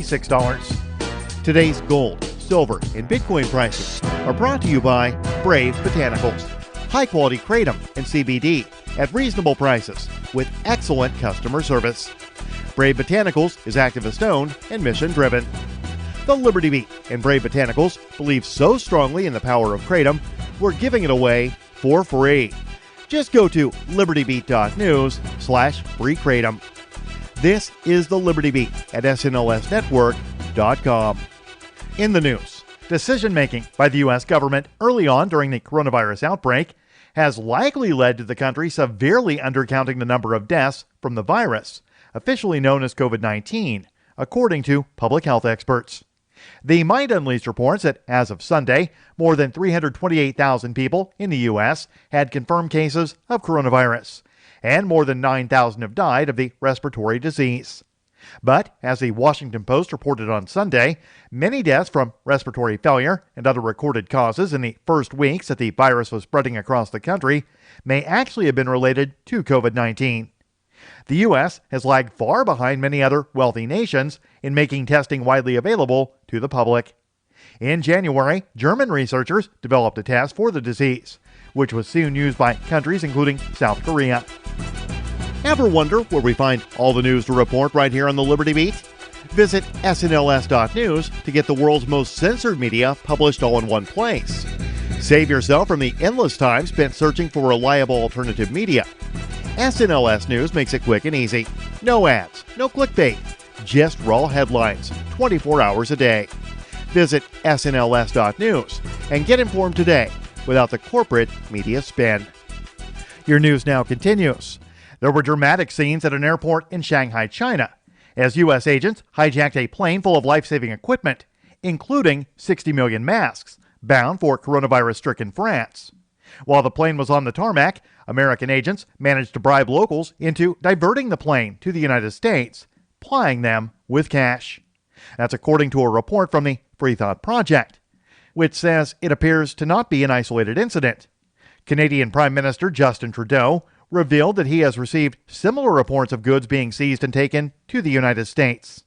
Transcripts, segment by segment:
$6. Today's gold, silver, and Bitcoin prices are brought to you by Brave Botanicals. High-quality kratom and CBD at reasonable prices with excellent customer service. Brave Botanicals is activist-owned and mission-driven. The Liberty Beat and Brave Botanicals believe so strongly in the power of kratom, we're giving it away for free. Just go to libertybeat.news/free kratom. This is the Liberty Beat at snlsnetwork.com. In the news, decision-making by the U.S. government early on during the coronavirus outbreak has likely led to the country severely undercounting the number of deaths from the virus, officially known as COVID-19, according to public health experts. The Mind Unleashed reports that as of Sunday, more than 328,000 people in the U.S. had confirmed cases of coronavirus, and more than 9,000 have died of the respiratory disease. But, as the Washington Post reported on Sunday, many deaths from respiratory failure and other recorded causes in the first weeks that the virus was spreading across the country may actually have been related to COVID-19. The U.S. has lagged far behind many other wealthy nations in making testing widely available to the public. In January, German researchers developed a test for the disease, which was soon used by countries including South Korea. Ever wonder where we find all the news to report right here on the Liberty Beat? Visit snls.news to get the world's most censored media published all in one place. Save yourself from the endless time spent searching for reliable alternative media. SNLS News makes it quick and easy. No ads, no clickbait, just raw headlines, 24 hours a day. Visit snls.news and get informed today without the corporate media spin. Your news now continues. There were dramatic scenes at an airport in Shanghai, China, as U.S. agents hijacked a plane full of life-saving equipment, including 60 million masks, bound for coronavirus-stricken France. While the plane was on the tarmac, American agents managed to bribe locals into diverting the plane to the United States, plying them with cash. That's according to a report from the Free Thought Project, which says it appears to not be an isolated incident. Canadian Prime Minister Justin Trudeau revealed that he has received similar reports of goods being seized and taken to the United States.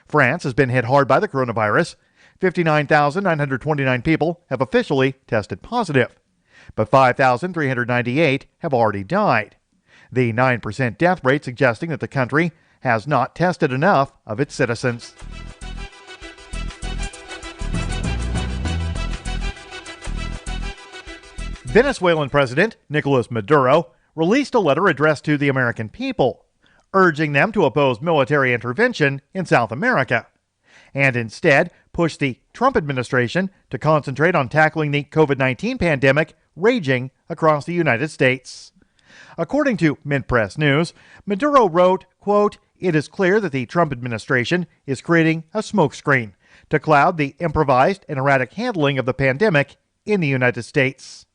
France has been hit hard by the coronavirus. 59,929 people have officially tested positive, but 5,398 have already died. The 9% death rate suggesting that the country has not tested enough of its citizens. Venezuelan President Nicolas Maduro released a letter addressed to the American people, urging them to oppose military intervention in South America, and instead push the Trump administration to concentrate on tackling the COVID-19 pandemic raging across the United States. According to Mint Press News, Maduro wrote, quote, "It is clear that the Trump administration is creating a smokescreen to cloud the improvised and erratic handling of the pandemic in the United States."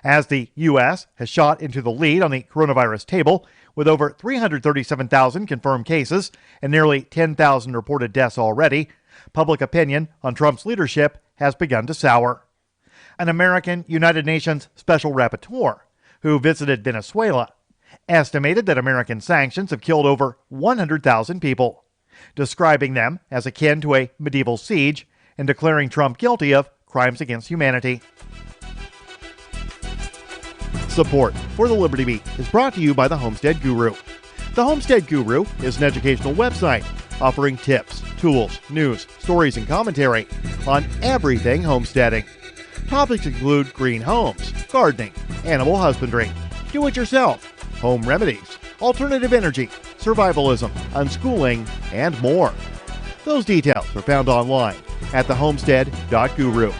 As the U.S. has shot into the lead on the coronavirus table with over 337,000 confirmed cases and nearly 10,000 reported deaths already, public opinion on Trump's leadership has begun to sour. An American United Nations Special Rapporteur who visited Venezuela estimated that American sanctions have killed over 100,000 people, describing them as akin to a medieval siege and declaring Trump guilty of crimes against humanity. Support for the Liberty Beat is brought to you by the Homestead Guru. The Homestead Guru is an educational website offering tips, tools, news, stories, and commentary on everything homesteading. Topics include green homes, gardening, animal husbandry, do-it-yourself, home remedies, alternative energy, survivalism, unschooling, and more. Those details are found online at thehomestead.guru.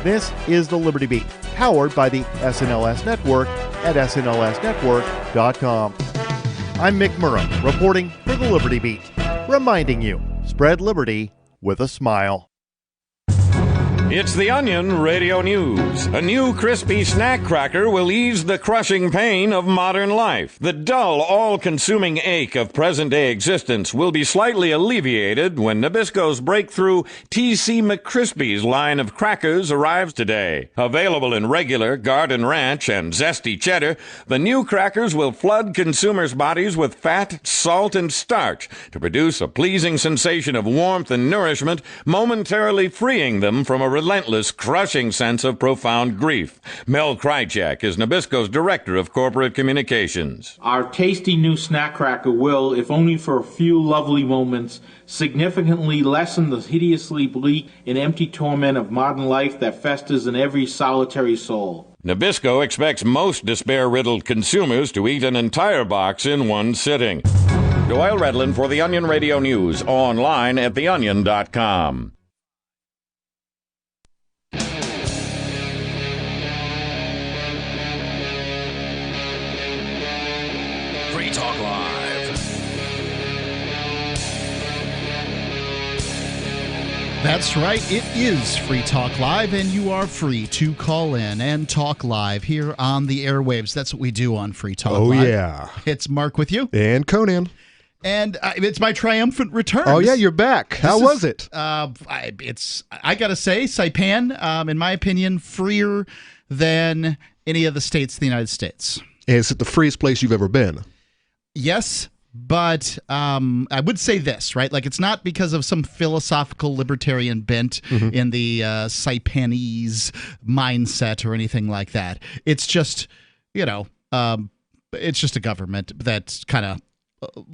This is the Liberty Beat, powered by the SNLS Network at snlsnetwork.com. I'm Mick Murrow, reporting for the Liberty Beat, reminding you, spread liberty with a smile. It's The Onion Radio News. A new crispy snack cracker will ease the crushing pain of modern life. The dull, all-consuming ache of present-day existence will be slightly alleviated when Nabisco's breakthrough TC McCrispy's line of crackers arrives today. Available in regular, Garden Ranch, and Zesty Cheddar, the new crackers will flood consumers' bodies with fat, salt, and starch to produce a pleasing sensation of warmth and nourishment, momentarily freeing them from a relentless, crushing sense of profound grief. Mel Krychek is Nabisco's Director of Corporate Communications. Our tasty new snack cracker will, if only for a few lovely moments, significantly lessen the hideously bleak and empty torment of modern life that festers in every solitary soul. Nabisco expects most despair-riddled consumers to eat an entire box in one sitting. Doyle Redland for The Onion Radio News, online at theonion.com. Free Talk Live. That's right, it is Free Talk Live, and you are free to call in and talk live here on the airwaves. That's what we do on Free Talk Live. Oh, yeah. It's Mark with you. And Conan. And it's my triumphant return. Oh, yeah, you're back. How was it? I got to say, Saipan, in my opinion, freer than any of the states of the United States. Is it the freest place you've ever been? Yes, but I would say this, right? Like, it's not because of some philosophical libertarian bent in the Saipanese mindset or anything like that. It's just, it's just a government that's kind of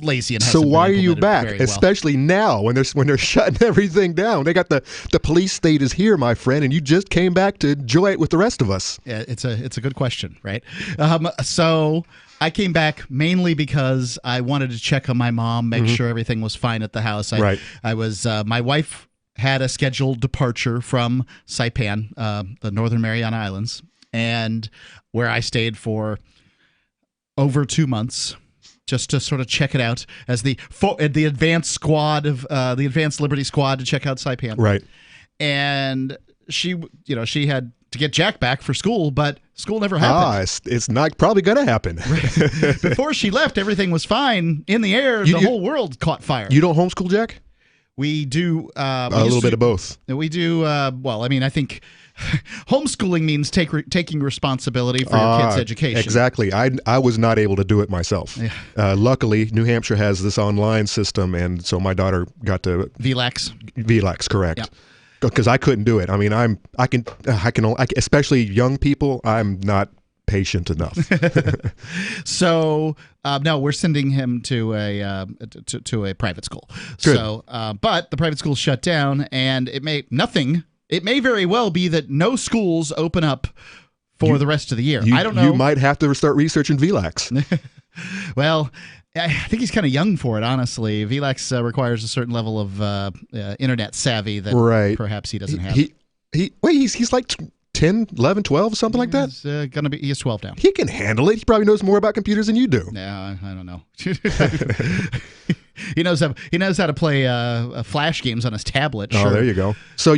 lazy and hasn't so why been are you back, very well. especially now when they're shutting everything down? They got the police state is here, my friend, and you just came back to enjoy it with the rest of us. Yeah, it's a good question, right? So I came back mainly because I wanted to check on my mom, make sure everything was fine at the house. Right. I was my wife had a scheduled departure from Saipan, the Northern Mariana Islands, and where I stayed for over 2 months. Just to sort of check it out as the advanced squad of the Advanced Liberty Squad to check out Saipan. Right. And she had to get Jack back for school, but school never happened. It's not probably going to happen. Before she left, everything was fine. In the air, the whole world caught fire. You don't homeschool Jack? We do a little bit of both. We do. Well, I mean, I think homeschooling means taking responsibility for your kids' education. Exactly. I was not able to do it myself. Yeah. Luckily, New Hampshire has this online system, and so my daughter got to VLAX, correct. Yeah. Because I couldn't do it. I mean, I can, especially young people. I'm not patient enough. So no, we're sending him to a private school. Good. So, but the private school shut down, and it may very well be that no schools open up for the rest of the year. I don't know. You might have to start researching VLAX. Well, I think he's kind of young for it, honestly. VLAX requires a certain level of internet savvy that perhaps he doesn't have. He's like 10, 11, 12, something like that? He's 12 now. He can handle it. He probably knows more about computers than you do. Yeah, I don't know. He knows how to play Flash games on his tablet. Sure. Oh, there you go. So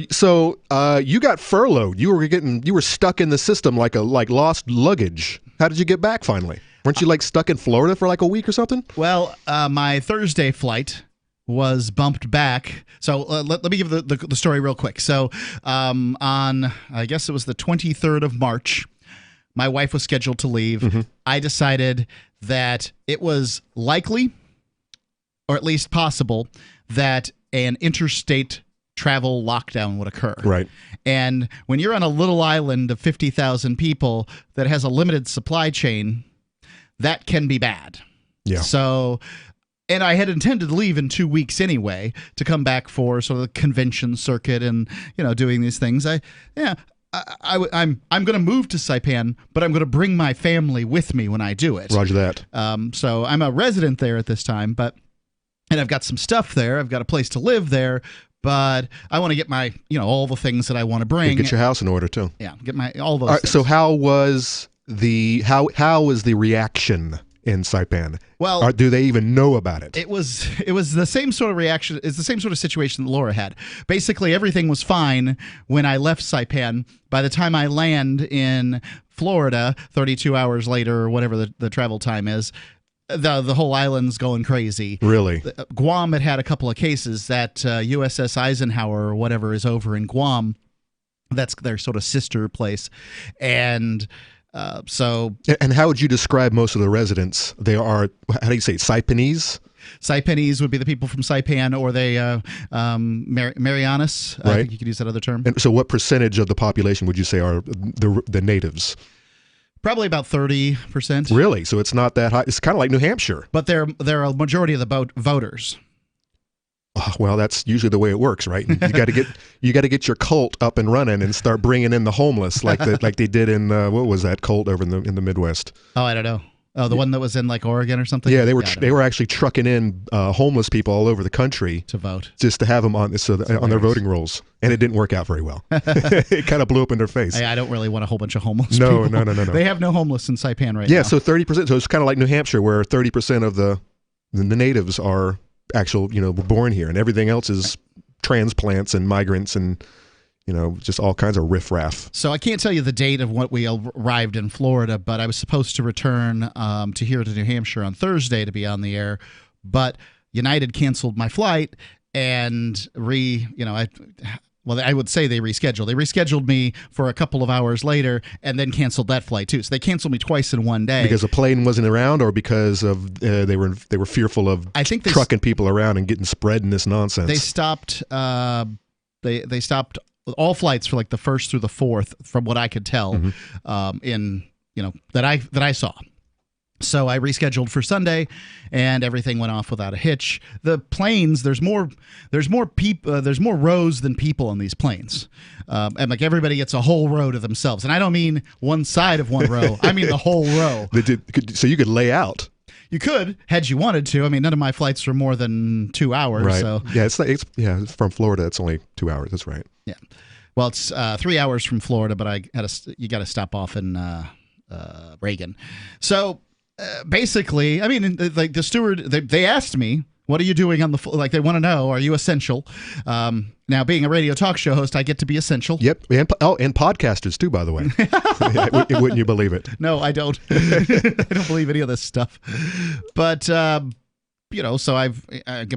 you got furloughed. You were stuck in the system like lost luggage. How did you get back finally? Weren't you stuck in Florida for a week or something? Well, my Thursday flight was bumped back. So let me give the story real quick. So on, I guess it was the 23rd of March, my wife was scheduled to leave. I decided that it was likely, or at least possible, that an interstate travel lockdown would occur. Right. And when you're on a little island of 50,000 people that has a limited supply chain, that can be bad. Yeah. So, and I had intended to leave in 2 weeks anyway to come back for sort of the convention circuit and, doing these things. I'm going to move to Saipan, but I'm going to bring my family with me when I do it. Roger that. So I'm a resident there at this time, and I've got some stuff there. I've got a place to live there, but I want to get my, all the things that I want to bring. Get your house in order too. Yeah, get all those. All right, so how was the reaction in Saipan? Well, or do they even know about it? It was the same sort of reaction. It's the same sort of situation that Laura had. Basically, everything was fine when I left Saipan. By the time I land in Florida, 32 hours later, or whatever the travel time is, the whole island's going crazy. Really? Guam had a couple of cases. That USS Eisenhower or whatever is over in Guam. That's their sort of sister place. And so... And how would you describe most of the residents? They are, how do you say, Saipanese? Saipanese would be the people from Saipan, or they Marianas. Right. I think you could use that other term. And so what percentage of the population would you say are the natives? Probably about 30%. Really? So it's not that high. It's kind of like New Hampshire. But they're a majority of the voters. Oh, well, that's usually the way it works, right? You got to get your cult up and running and start bringing in the homeless, like they did in what was that cult over in the Midwest? Oh, I don't know. Oh, the one that was in like Oregon or something. Yeah, they were actually trucking in homeless people all over the country to vote, just to have them on their voting rolls, and it didn't work out very well. It kind of blew up in their face. I don't really want a whole bunch of homeless people. No. They have no homeless in Saipan right now. Yeah, so 30%. So it's kind of like New Hampshire, where 30% of the natives are actual, were born here, and everything else is transplants and migrants and just all kinds of riffraff. So I can't tell you the date of when we arrived in Florida, but I was supposed to return to New Hampshire on Thursday to be on the air, but United canceled my flight and I would say they rescheduled. They rescheduled me for a couple of hours later and then canceled that flight too. So they canceled me twice in one day. Because the plane wasn't around, or because of they were fearful of trucking people around and getting spread in this nonsense. They stopped. They stopped all flights for like the 1st through the 4th, from what I could tell, that I saw. So I rescheduled for Sunday, and everything went off without a hitch. The planes, there's more rows than people on these planes, and like everybody gets a whole row to themselves. And I don't mean one side of one row; I mean the whole row. So you could lay out. You could, had you wanted to. I mean, none of my flights were more than 2 hours. Right. So it's from Florida. It's only 2 hours. That's right. Yeah. Well, it's 3 hours from Florida, but you got to stop off in Reagan. So basically, I mean, like the steward, they asked me, "What are you doing on the like?" They want to know, "Are you essential?" Now, being a radio talk show host, I get to be essential. Yep, and podcasters too, by the way. Wouldn't you believe it? No, I don't. I don't believe any of this stuff. But so I've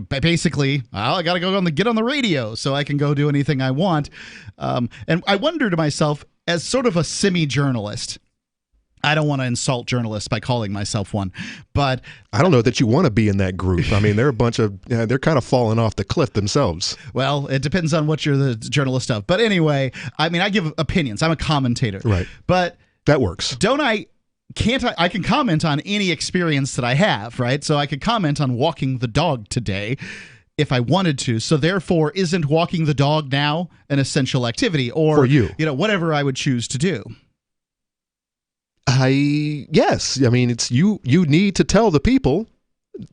basically I got to get on the radio so I can go do anything I want. And I wonder to myself, as sort of a semi-journalist. I don't want to insult journalists by calling myself one, but I don't know that you want to be in that group. I mean, they're a bunch of they're kind of falling off the cliff themselves. Well, it depends on what you're the journalist of. But anyway, I mean, I give opinions. I'm a commentator, right? But that works. I can comment on any experience that I have, right? So I could comment on walking the dog today if I wanted to. So therefore, isn't walking the dog now an essential activity, or for you, whatever I would choose to do? Yes. I mean, it's you need to tell the people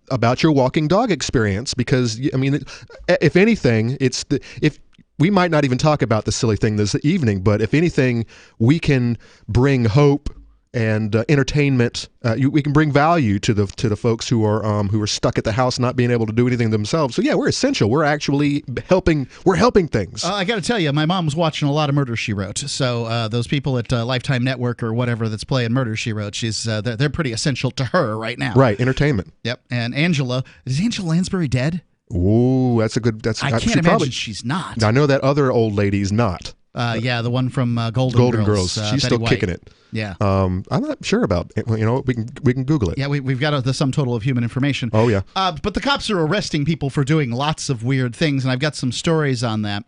about your walking dog experience, because I mean, if anything, if we might not even talk about the silly thing this evening, but if anything, we can bring hope and entertainment. We can bring value to the folks who are stuck at the house not being able to do anything themselves. So yeah, we're essential. We're actually helping. We're helping things. I got to tell you, my mom was watching a lot of Murder, She Wrote. So those people at Lifetime Network or whatever that's playing Murder, She Wrote, they're pretty essential to her right now. Right, entertainment. Yep. And Angela, is Angela Lansbury dead? Ooh, that's a good. I can't imagine she's not. I know that other old lady's not. Yeah, the one from Golden Girls. She's Betty still White. kicking it. Yeah. I'm not sure about it. We can Google it. Yeah, we've got the sum total of human information. Oh yeah. But the cops are arresting people for doing lots of weird things, and I've got some stories on that.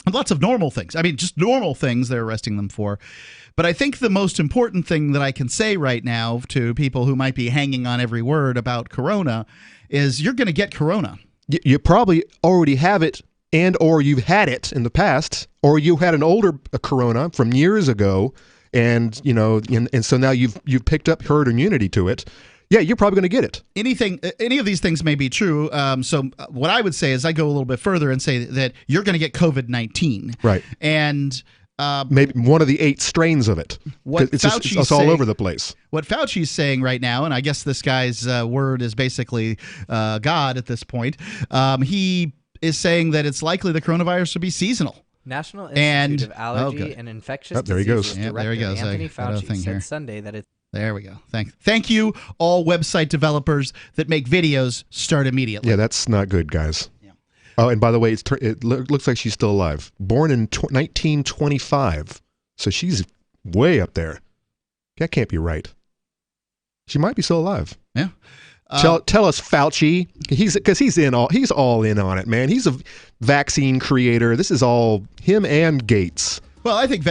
And lots of normal things. I mean, just normal things they're arresting them for. But I think the most important thing that I can say right now to people who might be hanging on every word about Corona is you're going to get Corona. You probably already have it, and or you've had it in the past, or you had an older Corona from years ago, and and so now you've picked up herd immunity to it. Yeah, you're probably going to get it. Any of these things may be true. So what I would say is I go a little bit further and say that you're going to get COVID-19. Right. And maybe one of the 8 strains of it. It's all over the place. What Fauci's saying right now, and I guess this guy's word is basically God at this point, he is saying that it's likely the coronavirus will be seasonal. National Institute of Allergy and Infectious Diseases Director Anthony Fauci said Sunday that it's... There we go. Thank you, all website developers that make videos. Start immediately. Yeah, that's not good, guys. Yeah. Oh, and by the way, it looks like she's still alive. Born in 1925, so she's way up there. That can't be right. She might be still alive. Yeah. Tell us, Fauci, he's all in on it, man. He's a vaccine creator. This is all him and Gates. Well, I think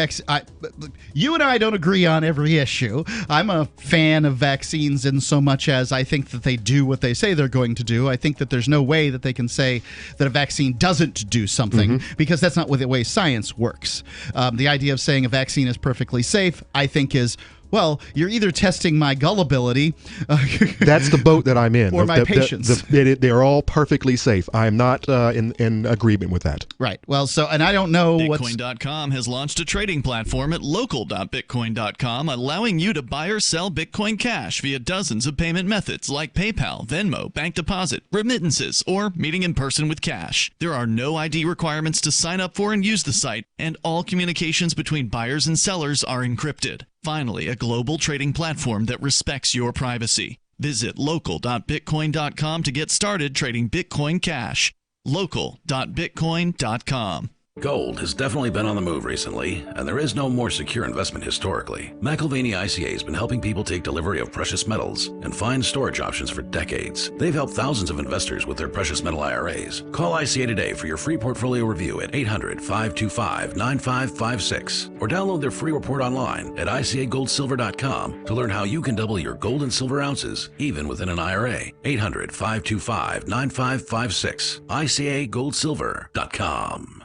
you and I don't agree on every issue. I'm a fan of vaccines in so much as I think that they do what they say they're going to do. I think that there's no way that they can say that a vaccine doesn't do something because that's not the way science works. The idea of saying a vaccine is perfectly safe, I think, is... Well, you're either testing my gullibility. That's the boat that I'm in. Or my patience. They're all perfectly safe. I'm not in agreement with that. Right. Well, and I don't know Bitcoin.com has launched a trading platform at local.bitcoin.com, allowing you to buy or sell Bitcoin Cash via dozens of payment methods like PayPal, Venmo, bank deposit, remittances, or meeting in person with cash. There are no ID requirements to sign up for and use the site, and all communications between buyers and sellers are encrypted. Finally, a global trading platform that respects your privacy. Visit local.bitcoin.com to get started trading Bitcoin Cash. Local.bitcoin.com. Gold has definitely been on the move recently, and there is no more secure investment historically. McIlvaney ICA has been helping people take delivery of precious metals and find storage options for decades. They've helped thousands of investors with their precious metal IRAs. Call ICA today for your free portfolio review at 800-525-9556 or download their free report online at ICAGoldSilver.com to learn how you can double your gold and silver ounces even within an IRA. 800-525-9556. ICAGoldSilver.com.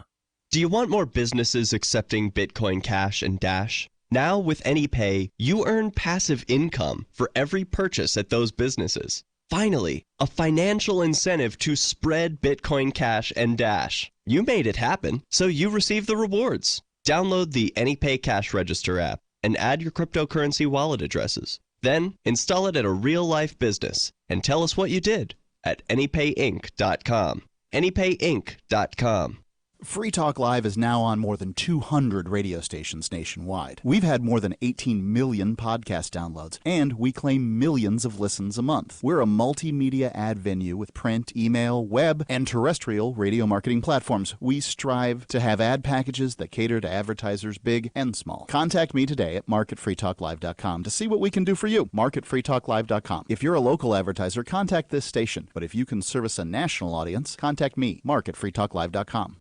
Do you want more businesses accepting Bitcoin Cash and Dash? Now with AnyPay, you earn passive income for every purchase at those businesses. Finally, a financial incentive to spread Bitcoin Cash and Dash. You made it happen, so you receive the rewards. Download the AnyPay Cash Register app and add your cryptocurrency wallet addresses. Then install it at a real-life business and tell us what you did at AnyPayInc.com. AnyPayInc.com. Free Talk Live is now on more than 200 radio stations nationwide. We've had more than 18 million podcast downloads, and we claim millions of listens a month. We're a multimedia ad venue with print, email, web, and terrestrial radio marketing platforms. We strive to have ad packages that cater to advertisers big and small. Contact me today at marketfreetalklive.com to see what we can do for you. Marketfreetalklive.com. If you're a local advertiser, contact this station. But if you can service a national audience, contact me, marketfreetalklive.com.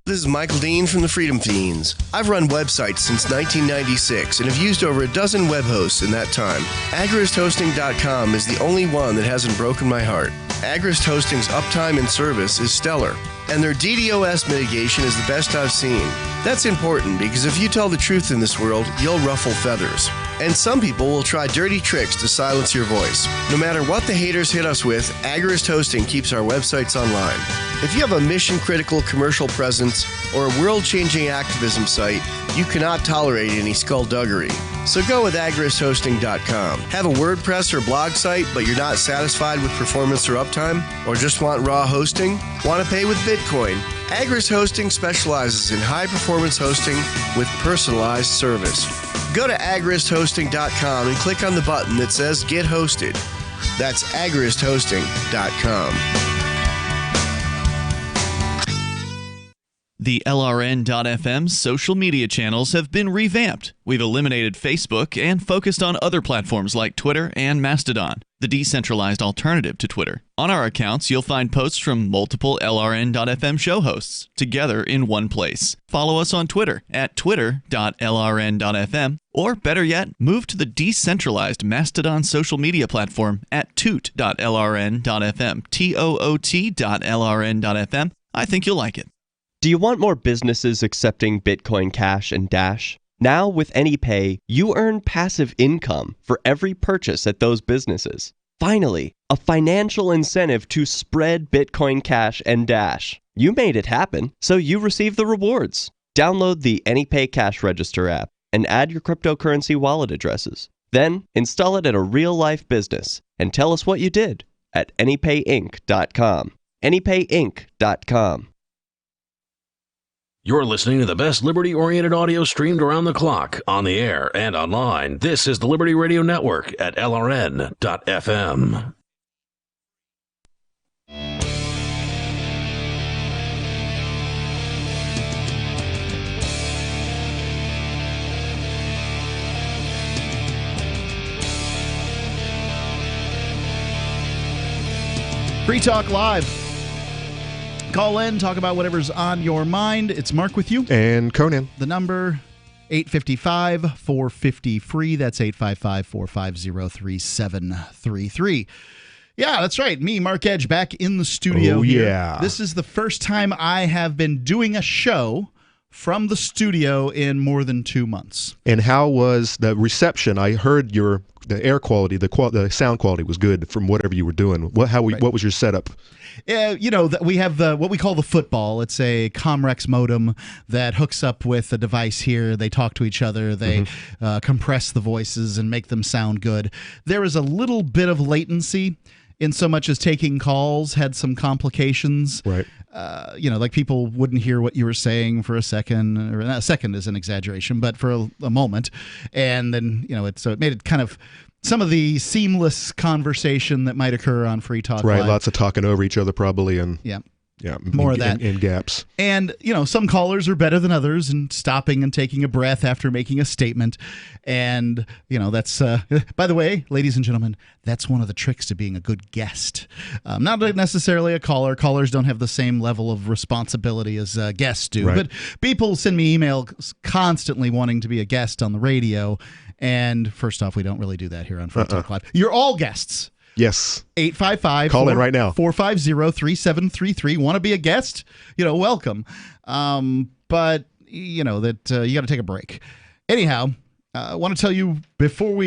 This is Michael Dean from the Freedom Fiends. I've run websites since 1996 and have used over a dozen web hosts in that time. AgristHosting.com is the only one that hasn't broken my heart. Agrist Hosting's uptime and service is stellar, and their DDoS mitigation is the best I've seen. That's important because if you tell the truth in this world, you'll ruffle feathers. And some people will try dirty tricks to silence your voice. No matter what the haters hit us with, Agrist Hosting keeps our websites online. If you have a mission-critical commercial presence or a world-changing activism site, you cannot tolerate any skullduggery. So go with agristhosting.com. Have a WordPress or blog site, but you're not satisfied with performance or uptime? Or just want raw hosting? Want to pay with Bitcoin? Agrist Hosting specializes in high-performance hosting with personalized service. Go to agristhosting.com and click on the button that says Get Hosted. That's agristhosting.com. The LRN.FM's social media channels have been revamped. We've eliminated Facebook and focused on other platforms like Twitter and Mastodon, the decentralized alternative to Twitter. On our accounts, you'll find posts from multiple LRN.FM show hosts together in one place. Follow us on Twitter at twitter.lrn.fm, or better yet, move to the decentralized Mastodon social media platform at toot.lrn.fm, toot.lrn.fm. I think you'll like it. Do you want more businesses accepting Bitcoin Cash and Dash? Now with AnyPay, you earn passive income for every purchase at those businesses. Finally, a financial incentive to spread Bitcoin Cash and Dash. You made it happen, so you receive the rewards. Download the AnyPay Cash Register app and add your cryptocurrency wallet addresses. Then install it at a real-life business and tell us what you did at anypayinc.com. anypayinc.com. You're listening to the best liberty-oriented audio streamed around the clock, on the air and online. This is the Liberty Radio Network at LRN.FM. Free Talk Live. Call in, talk about whatever's on your mind. It's Mark with you. And Conan. The number, 855-450-FREE. That's 855-450-3733. Yeah, that's right. Me, Mark Edge, back in the studio here. Yeah. This is the first time I have been doing a show from the studio in more than 2 months. And how was the reception? I heard the air quality, the sound quality was good from whatever you were doing. What was your setup? We have what we call the football. It's a Comrex modem that hooks up with a device here. They talk to each other. They compress the voices and make them sound good. There is a little bit of latency in so much as taking calls had some complications. Right. Like people wouldn't hear what you were saying for a second, or a second is an exaggeration, but for a moment. And then, it made it kind of some of the seamless conversation that might occur on Free Talk Right, Live. lots of talking over each other probably. And more of that. In gaps. And, some callers are better than others in stopping and taking a breath after making a statement. And, that's, by the way, ladies and gentlemen, that's one of the tricks to being a good guest. Not necessarily a caller. Callers don't have the same level of responsibility as guests do. Right. But people send me emails constantly wanting to be a guest on the radio. And first off, we don't really do that here on Free Talk Live. You're all guests. Yes. 855. Call in right now. 450-3733. Want to be a guest? Welcome. But you got to take a break. Anyhow, I want to tell you before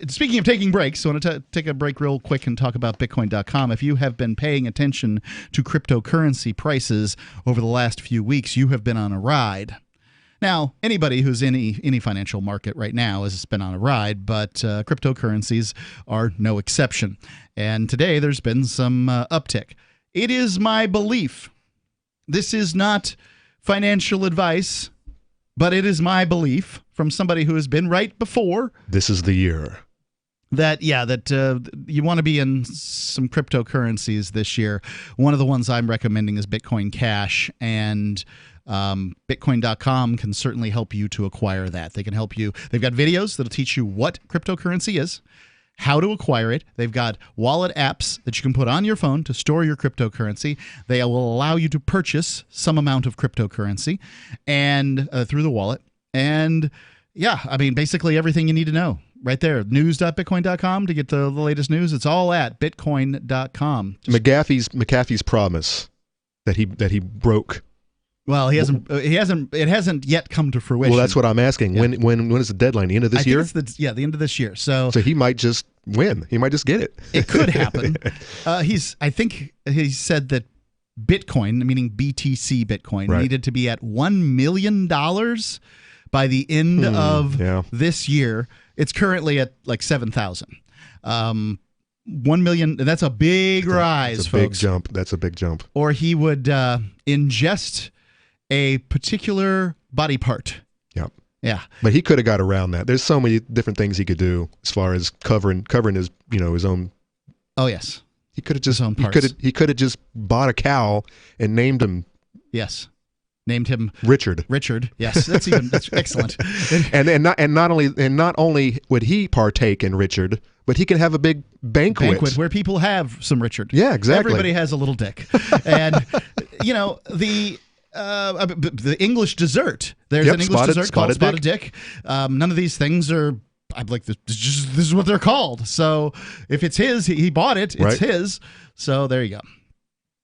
speaking of taking breaks, I want to take a break real quick and talk about Bitcoin.com. If you have been paying attention to cryptocurrency prices over the last few weeks, you have been on a ride. Now, anybody who's in any financial market right now has been on a ride, but cryptocurrencies are no exception. And today there's been some uptick. It is my belief, this is not financial advice, but it is my belief from somebody who has been right before. This is the year. That you want to be in some cryptocurrencies this year. One of the ones I'm recommending is Bitcoin Cash, and Bitcoin.com can certainly help you to acquire that. They can help you. They've got videos that'll teach you what cryptocurrency is, how to acquire it. They've got wallet apps that you can put on your phone to store your cryptocurrency. They will allow you to purchase some amount of cryptocurrency and through the wallet. And basically everything you need to know right there. News.bitcoin.com to get the latest news. It's all at bitcoin.com. McAfee's promise that he broke. Well, it hasn't yet come to fruition. Well, that's what I'm asking. Yeah. When is the deadline? The end of this year? The end of this year. So he might just win. He might just get it. It could happen. I think he said that Bitcoin, meaning BTC Bitcoin, needed to be at $1 million by the end of this year. It's currently at like 7,000. 1 million, that's a big rise, that's a folks. Big jump. That's a big jump. Or he would ingest a particular body part. Yep. Yeah. But he could have got around that. There's so many different things he could do as far as covering his his own. Oh yes. He could have just he could have just bought a cow and named him. Yes. Named him Richard. Yes, that's excellent. and not only would he partake in Richard, but he can have a big banquet where people have some Richard. Yeah, exactly. Everybody has a little dick, and the English dessert. There's an English dessert called Spotted Dick. None of these things are. I'm like, this is what they're called. So if it's his, he bought it. It's his. So there you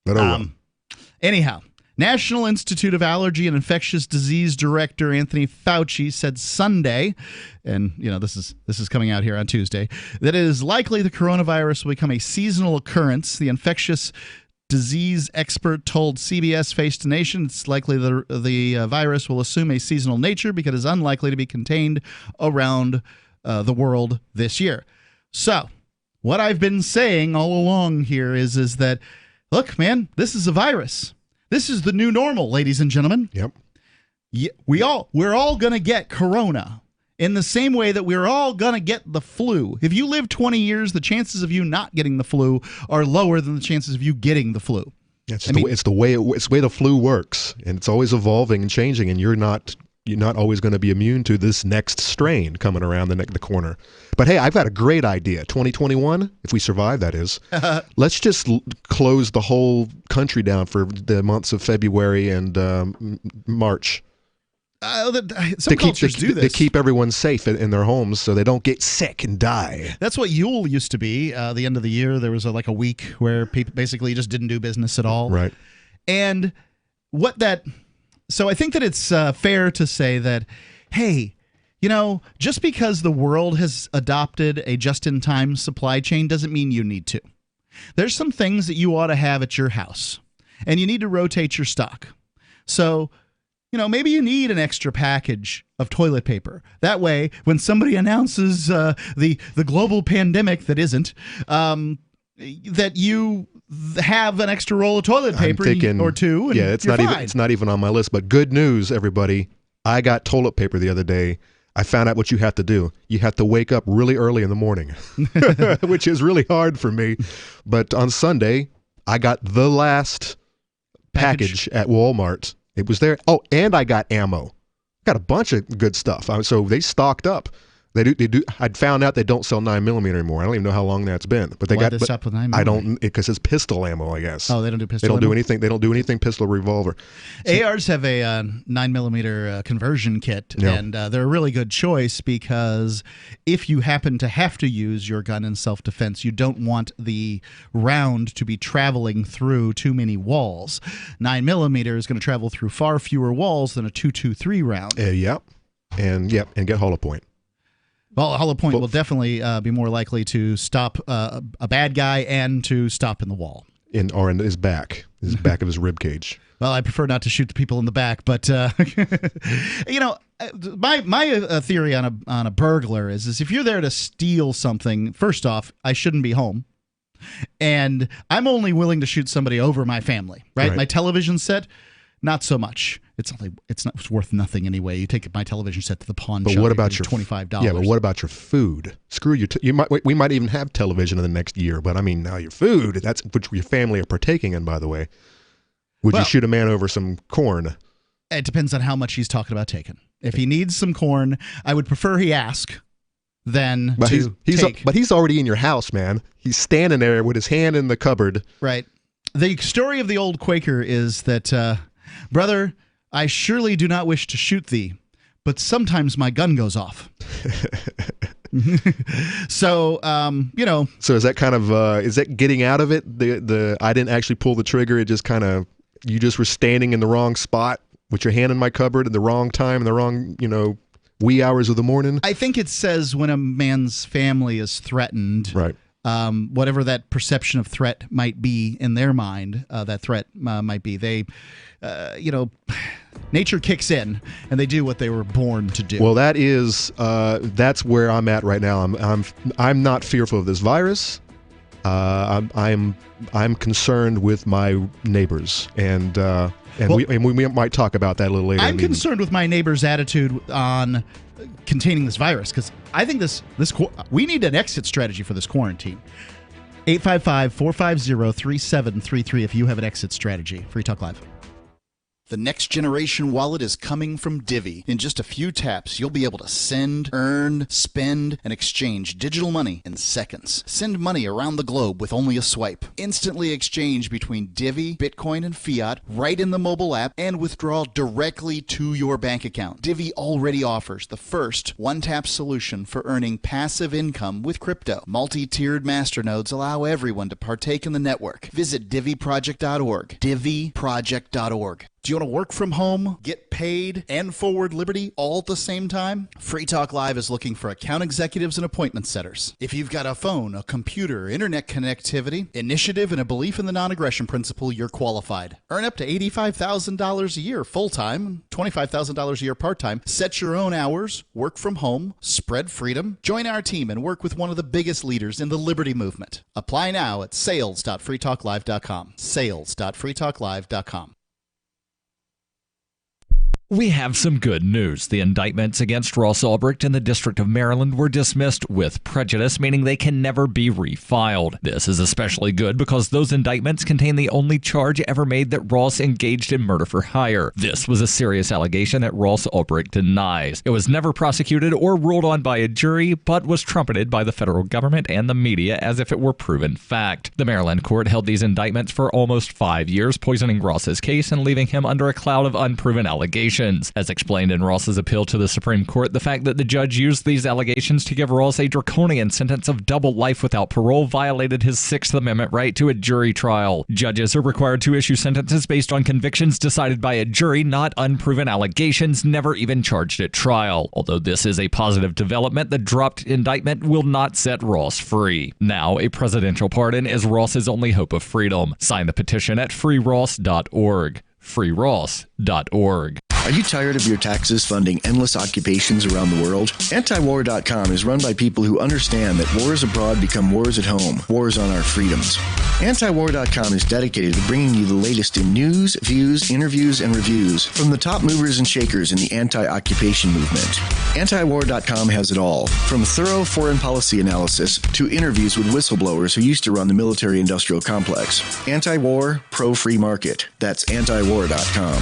go. Anyhow. National Institute of Allergy and Infectious Disease Director Anthony Fauci said Sunday, and this is coming out here on Tuesday, that it is likely the coronavirus will become a seasonal occurrence. The infectious disease expert told CBS Face the Nation it's likely the virus will assume a seasonal nature because it is unlikely to be contained around the world this year. So, what I've been saying all along here is that, look, man, this is a virus. This is the new normal, ladies and gentlemen. Yep. We're all going to get corona in the same way that we're all going to get the flu. If you live 20 years, the chances of you not getting the flu are lower than the chances of you getting the flu. It's the way the flu works, and it's always evolving and changing, and you're not always going to be immune to this next strain coming around the corner. But hey, I've got a great idea. 2021, if we survive, that is, let's just close the whole country down for the months of February and March. Some cultures do this. To keep everyone safe in their homes so they don't get sick and die. That's what Yule used to be. The end of the year, there was like a week where people basically just didn't do business at all. Right. And so I think that it's fair to say that, hey, just because the world has adopted a just-in-time supply chain doesn't mean you need to. There's some things that you ought to have at your house, and you need to rotate your stock. So, maybe you need an extra package of toilet paper. That way, when somebody announces the global pandemic that isn't, that you have an extra roll of toilet paper or two. And it's not even on my list. But good news, everybody! I got toilet paper the other day. I found out what you have to do. You have to wake up really early in the morning, which is really hard for me. But on Sunday, I got the last package at Walmart. It was there. Oh, and I got ammo. Got a bunch of good stuff. So they stocked up. They do. I'd found out they don't sell 9mm anymore. I don't even know how long that's been. But they Why'd they stop with 9mm? I don't, because it's pistol ammo, I guess. Oh, they don't do pistol. They don't ammo? do anything. They don't do anything pistol or revolver. ARs have a 9mm conversion kit, and they're a really good choice because if you happen to have to use your gun in self-defense, you don't want the round to be traveling through too many walls. 9mm is going to travel through far fewer walls than a .223 round. And get hollow point. Well, a hollow point will definitely be more likely to stop a bad guy and to stop in the wall. In his back of his rib cage. Well, I prefer not to shoot the people in the back, but my theory on a burglar is if you're there to steal something, first off, I shouldn't be home. And I'm only willing to shoot somebody over my family, right? My television set, not so much. It's worth nothing anyway. You take my television set to the pawn shop. But what about your $25? Yeah, but what about your food? Screw you. We might even have television in the next year. But I mean, now your food. That's which your family are partaking in. By the way, would you shoot a man over some corn? It depends on how much he's talking about taking. If he needs some corn, I would prefer he ask than to take. But he's already in your house, man. He's standing there with his hand in the cupboard. Right. The story of the old Quaker is that, brother, I surely do not wish to shoot thee, but sometimes my gun goes off. So, So is that kind of is that getting out of it? The I didn't actually pull the trigger. It just kind of you just were standing in the wrong spot with your hand in my cupboard at the wrong time, in the wrong wee hours of the morning. I think it says when a man's family is threatened, right? Whatever that perception of threat might be in their mind, that threat might be. They, nature kicks in and they do what they were born to do. Well, that's where I'm at right now. I'm not fearful of this virus. I'm concerned with my neighbors, and we might talk about that a little later. I'm concerned with my neighbor's attitude on containing this virus because I think we need an exit strategy for this quarantine. 855-450-3733 if you have an exit strategy. Free Talk Live. The next generation wallet is coming from Divvy. In just a few taps, you'll be able to send, earn, spend, and exchange digital money in seconds. Send money around the globe with only a swipe. Instantly exchange between Divvy, Bitcoin, and fiat right in the mobile app and withdraw directly to your bank account. Divvy already offers the first one-tap solution for earning passive income with crypto. Multi-tiered masternodes allow everyone to partake in the network. Visit DivvyProject.org. DivvyProject.org. Do you want to work from home, get paid, and forward liberty all at the same time? Free Talk Live is looking for account executives and appointment setters. If you've got a phone, a computer, internet connectivity, initiative, and a belief in the non-aggression principle, you're qualified. Earn up to $85,000 a year full-time, $25,000 a year part-time. Set your own hours, work from home, spread freedom. Join our team and work with one of the biggest leaders in the liberty movement. Apply now at sales.freetalklive.com. Sales.freetalklive.com. We have some good news. The indictments against Ross Ulbricht in the District of Maryland were dismissed with prejudice, meaning they can never be refiled. This is especially good because those indictments contain the only charge ever made that Ross engaged in murder for hire. This was a serious allegation that Ross Ulbricht denies. It was never prosecuted or ruled on by a jury, but was trumpeted by the federal government and the media as if it were proven fact. The Maryland court held these indictments for almost 5 years, poisoning Ross's case and leaving him under a cloud of unproven allegations. As explained in Ross's appeal to the Supreme Court, the fact that the judge used these allegations to give Ross a draconian sentence of double life without parole violated his Sixth Amendment right to a jury trial. Judges are required to issue sentences based on convictions decided by a jury, not unproven allegations never even charged at trial. Although this is a positive development, the dropped indictment will not set Ross free. Now, a presidential pardon is Ross's only hope of freedom. Sign the petition at freeross.org. freeross.org. Are you tired of your taxes funding endless occupations around the world? Antiwar.com is run by people who understand that wars abroad become wars at home, wars on our freedoms. Antiwar.com is dedicated to bringing you the latest in news, views, interviews, and reviews from the top movers and shakers in the anti-occupation movement. Antiwar.com has it all, from thorough foreign policy analysis to interviews with whistleblowers who used to run the military-industrial complex. Anti-war, pro-free market. That's antiwar.com.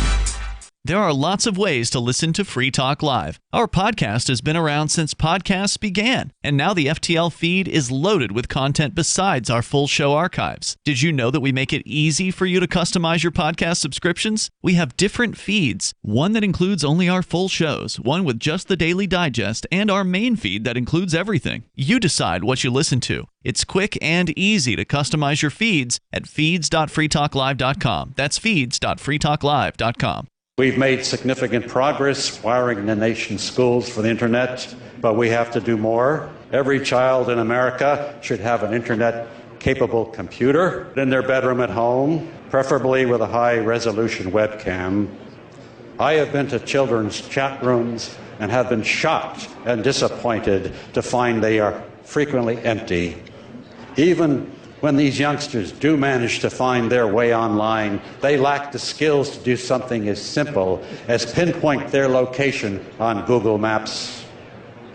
There are lots of ways to listen to Free Talk Live. Our podcast has been around since podcasts began, and now the FTL feed is loaded with content besides our full show archives. Did you know that we make it easy for you to customize your podcast subscriptions? We have different feeds, one that includes only our full shows, one with just the Daily Digest, and our main feed that includes everything. You decide what you listen to. It's quick and easy to customize your feeds at feeds.freetalklive.com. That's feeds.freetalklive.com. We've made significant progress wiring the nation's schools for the internet, but we have to do more. Every child in America should have an internet-capable computer in their bedroom at home, preferably with a high-resolution webcam. I have been to children's chat rooms and have been shocked and disappointed to find they are frequently empty. Even when these youngsters do manage to find their way online, they lack the skills to do something as simple as pinpoint their location on Google Maps.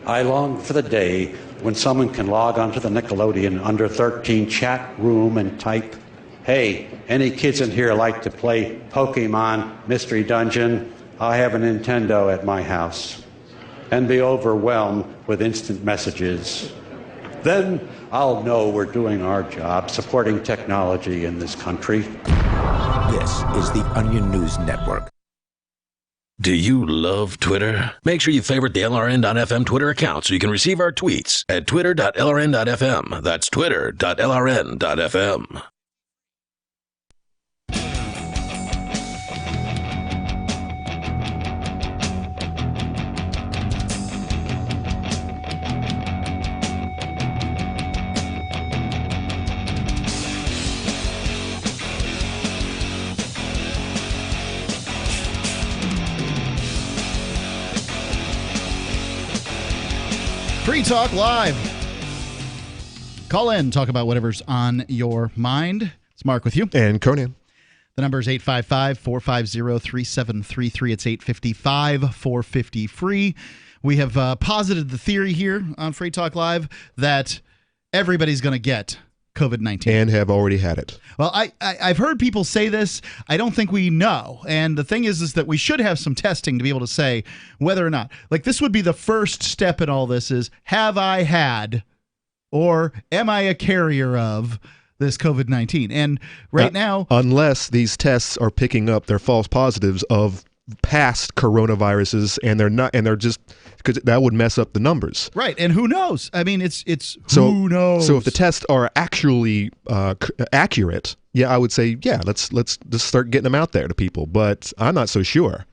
I long for the day when someone can log onto the Nickelodeon Under 13 chat room and type, "Hey, any kids in here like to play Pokemon Mystery Dungeon? I have a Nintendo at my house," and be overwhelmed with instant messages. Then I'll know we're doing our job supporting technology in this country. This is the Onion News Network. Do you love Twitter? Make sure you favorite the LRN.FM Twitter account so you can receive our tweets at twitter.lrn.fm. That's twitter.lrn.fm. Free Talk Live. Call in, talk about whatever's on your mind. It's Mark with you. And Conan. The number is 855-450-3733. It's 855-450-FREE. We have posited the theory here on Free Talk Live that everybody's going to get COVID-19. And have already had it. Well, I've heard people say this. I don't think we know. And the thing is that we should have some testing to be able to say whether or not. Like, this would be the first step in all this is, have I had or am I a carrier of this COVID-19? And right now... Unless these tests are picking up their false positives of past coronaviruses, and they're not, and they're just because that would mess up the numbers. Right, and who knows? I mean, it's who knows? So if the tests are actually accurate, yeah, I would say, yeah, let's just start getting them out there to people. But I'm not so sure.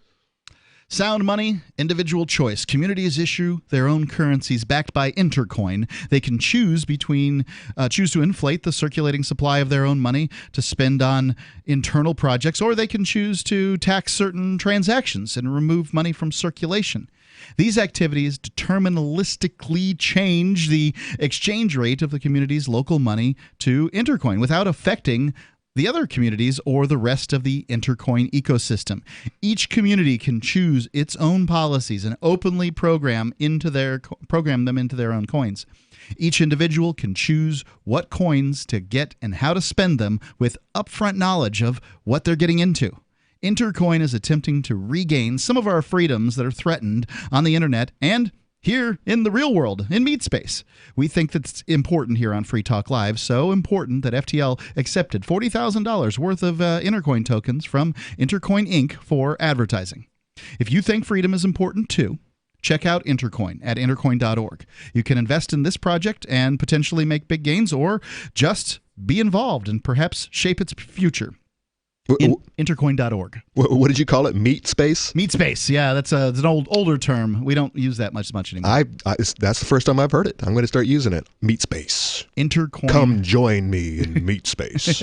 Sound money, individual choice. Communities issue their own currencies backed by Intercoin. They can choose to inflate the circulating supply of their own money to spend on internal projects, or they can choose to tax certain transactions and remove money from circulation. These activities deterministically change the exchange rate of the community's local money to Intercoin without affecting the other communities or the rest of the Intercoin ecosystem. Each community can choose its own policies and openly program them into their own coins. Each individual can choose what coins to get and how to spend them with upfront knowledge of what they're getting into. Intercoin is attempting to regain some of our freedoms that are threatened on the internet and here in the real world, in meat space. We think that's important here on Free Talk Live, so important that FTL accepted $40,000 worth of Intercoin tokens from Intercoin Inc. for advertising. If you think freedom is important too, check out Intercoin at intercoin.org. You can invest in this project and potentially make big gains, or just be involved and perhaps shape its future. Intercoin.org. What did you call it? Meat space? Meat space. Yeah, that's an older term. We don't use that much anymore. That's the first time I've heard it. I'm going to start using it. Meat space. Intercoin. Come join me in meat space.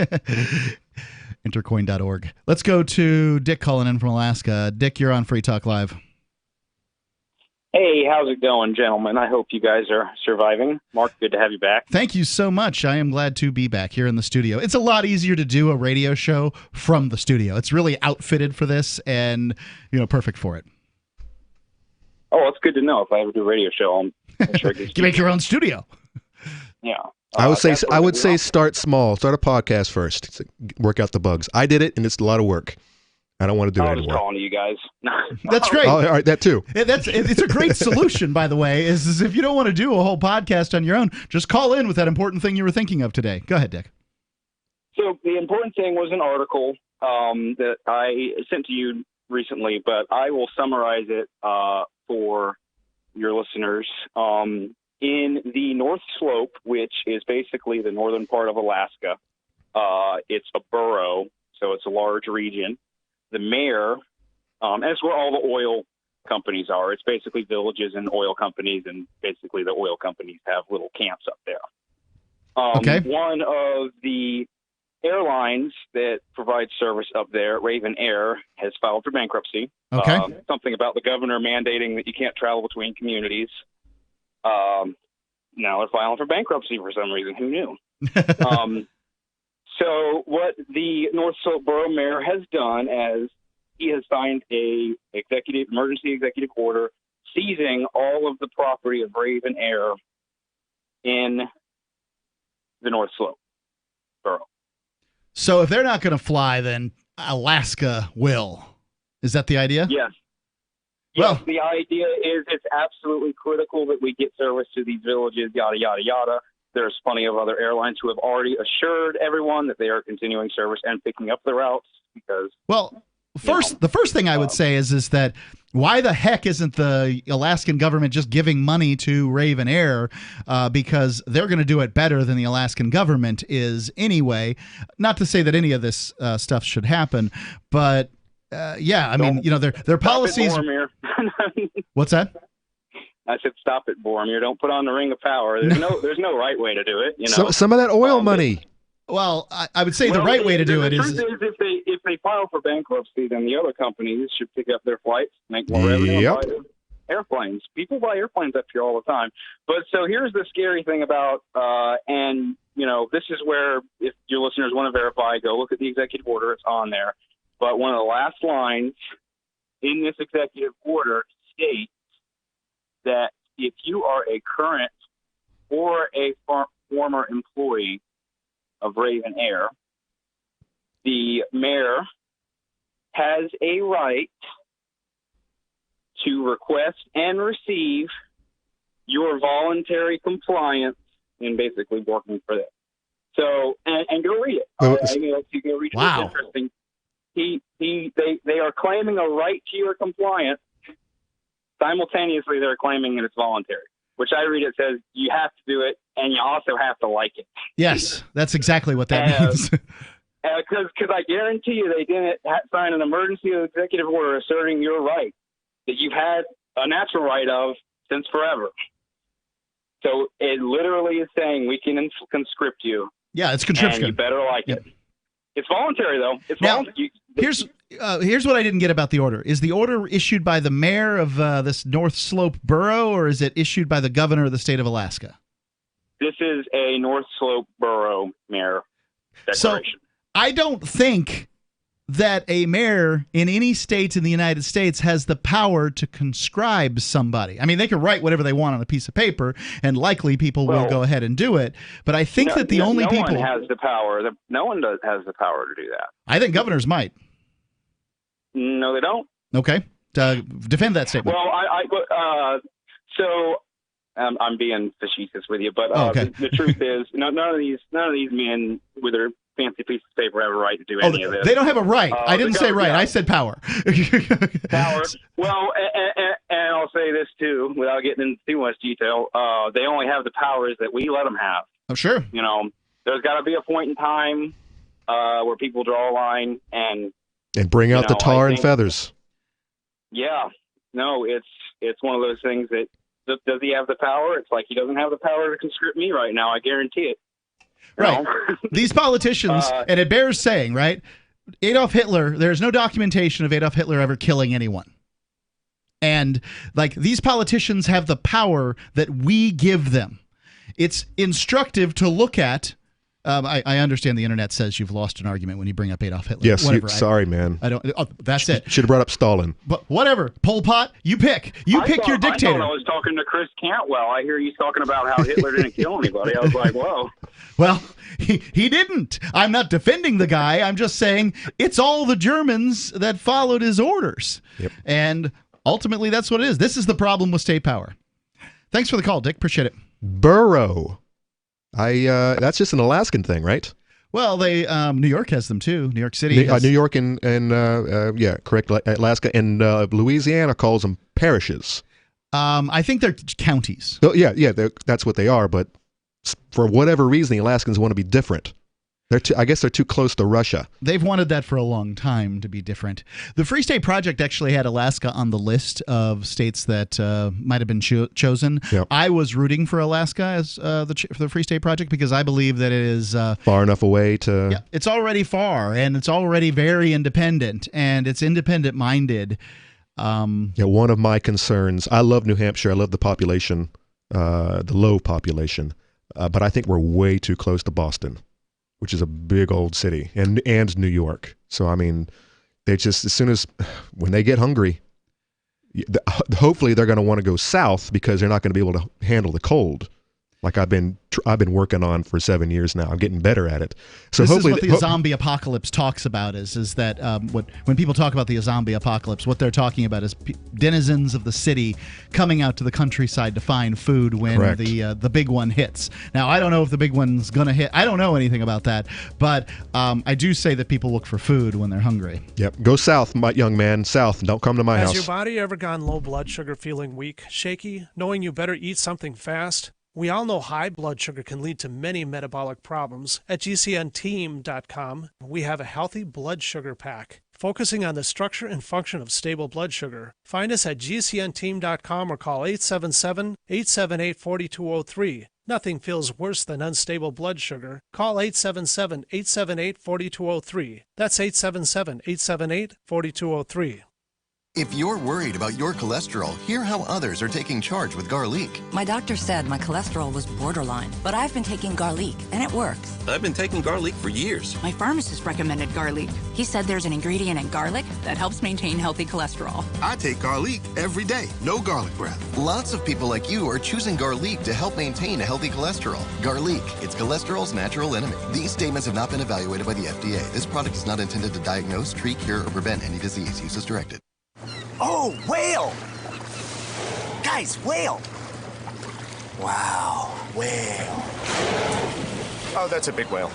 Intercoin.org. Let's go to Dick calling in from Alaska. Dick, you're on Free Talk Live. Hey, how's it going, gentlemen? I hope you guys are surviving. Mark, good to have you back. Thank you so much. I am glad to be back here in the studio. It's a lot easier to do a radio show from the studio. It's really outfitted for this and, perfect for it. Oh, it's good to know. If I ever do a radio show, I'll make sure I get you make your own studio. Yeah. I would say start small. Start a podcast first. Work out the bugs. I did it, and it's a lot of work. I don't want to do it anymore. I was calling to you guys. That's great. Oh, all right, that too. It's a great solution, by the way, is if you don't want to do a whole podcast on your own, just call in with that important thing you were thinking of today. Go ahead, Dick. So the important thing was an article that I sent to you recently, but I will summarize it for your listeners. In the North Slope, which is basically the northern part of Alaska, it's a borough, so it's a large region. The mayor, and it's where all the oil companies are. It's basically villages and oil companies, and basically the oil companies have little camps up there. Okay. One of the airlines that provides service up there, Raven Air, has filed for bankruptcy. Okay. Something about the governor mandating that you can't travel between communities. Now they're filing for bankruptcy for some reason. Who knew? So what the North Slope Borough Mayor has done is he has signed a emergency executive order seizing all of the property of Raven Air in the North Slope Borough. So if they're not going to fly, then Alaska will. Is that the idea? Yes. Yes, the idea is it's absolutely critical that we get service to these villages, yada, yada, yada. There's plenty of other airlines who have already assured everyone that they are continuing service and picking up the routes because... Well, the first thing I would say is that why the heck isn't the Alaskan government just giving money to Raven Air because they're going to do it better than the Alaskan government is anyway. Not to say that any of this stuff should happen, but their policies... What's that? I said, stop it, Boromir. Don't put on the Ring of Power. There's no right way to do it. Some of that oil money. Well, I would say the right way to do it is... The truth is if they file for bankruptcy, then the other companies should pick up their flights, make more revenue, and buy airplanes. People buy airplanes up here all the time. But so here's the scary thing about, this is where, if your listeners want to verify, go look at the executive order. It's on there. But one of the last lines in this executive order states that if you are a current or a former employee of Raven Air, the mayor has a right to request and receive your voluntary compliance in basically working for them. So, and go read it. You go read it. Wow. It's interesting. They are claiming a right to your compliance simultaneously they're claiming that it's voluntary, which I read it says you have to do it and you also have to like it. Yes, that's exactly what that means. Because I guarantee you they didn't sign an emergency executive order asserting your right that you've had a natural right of since forever. So it literally is saying we can conscript you. Yeah, it's conscription. And you better like it. It's voluntary, though. It's voluntary. Here's what I didn't get about the order. Is the order issued by the mayor of this North Slope borough, or is it issued by the governor of the state of Alaska? This is a North Slope borough mayor declaration. So I don't think that a mayor in any state in the United States has the power to conscribe somebody. I mean, they can write whatever they want on a piece of paper, and likely people will go ahead and do it. But I think that no one has the power. No one has the power to do that. I think governors might. No, they don't. Okay. Defend that statement. Well, so I'm being facetious with you, but the truth is, none of these men with their fancy piece of paper have a right to do any of this. They don't have a right. I didn't say right. I said power. Power. Well, and I'll say this too, without getting into too much detail. They only have the powers that we let them have. Oh, sure. You know, there's got to be a point in time where people draw a line and bring out the tar and feathers. Yeah. No, it's one of those things that does he have the power? It's like he doesn't have the power to conscript me right now. I guarantee it. Right. These politicians, and it bears saying, right? Adolf Hitler, there's no documentation of Adolf Hitler ever killing anyone. And like these politicians have the power that we give them. It's instructive to look at. I understand the internet says you've lost an argument when you bring up Adolf Hitler. Yes, sorry, man. I don't. Oh, that's it. Should have brought up Stalin. But whatever. Pol Pot, you pick. You pick your dictator. I thought I was talking to Chris Cantwell. I hear you talking about how Hitler didn't kill anybody. I was like, whoa. Well, he didn't. I'm not defending the guy. I'm just saying it's all the Germans that followed his orders. Yep. And ultimately, that's what it is. This is the problem with state power. Thanks for the call, Dick. Appreciate it. Borough. That's just an Alaskan thing, right? Well, New York has them too. New York City, New York, and correct. Alaska and Louisiana calls them parishes. I think they're counties. Oh, yeah, that's what they are. But for whatever reason, the Alaskans want to be different. I guess they're too close to Russia. They've wanted that for a long time, to be different. The Free State Project actually had Alaska on the list of states that might have been chosen. Yep. I was rooting for Alaska as for the Free State Project because I believe that it is far enough away to. Yeah, it's already far, and it's already very independent, and it's independent-minded. One of my concerns. I love New Hampshire. I love the population, the low population, but I think we're way too close to Boston, which is a big old city, and New York. So, I mean, they just, as soon as, when they get hungry, hopefully they're going to want to go south because they're not going to be able to handle the cold. Like I've been working on for 7 years now. I'm getting better at it. So this hopefully is what the zombie apocalypse talks about is that when people talk about the zombie apocalypse, what they're talking about is denizens of the city coming out to the countryside to find food when the big one hits. Now, I don't know if the big one's going to hit. I don't know anything about that, but I do say that people look for food when they're hungry. Yep. Go south, my young man. South. Don't come to my house. Has your body ever gone low blood sugar, feeling weak, shaky, knowing you better eat something fast? We all know high blood sugar can lead to many metabolic problems. At GCNteam.com, we have a healthy blood sugar pack, focusing on the structure and function of stable blood sugar. Find us at GCNteam.com or call 877-878-4203. Nothing feels worse than unstable blood sugar. Call 877-878-4203. That's 877-878-4203. If you're worried about your cholesterol, hear how others are taking charge with garlic. My doctor said my cholesterol was borderline, but I've been taking garlic, and it works. I've been taking garlic for years. My pharmacist recommended garlic. He said there's an ingredient in garlic that helps maintain healthy cholesterol. I take garlic every day. No garlic breath. Lots of people like you are choosing garlic to help maintain a healthy cholesterol. Garlic, it's cholesterol's natural enemy. These statements have not been evaluated by the FDA. This product is not intended to diagnose, treat, cure, or prevent any disease. Use as directed. Oh, whale! Guys, whale! Wow, whale. Oh, that's a big whale.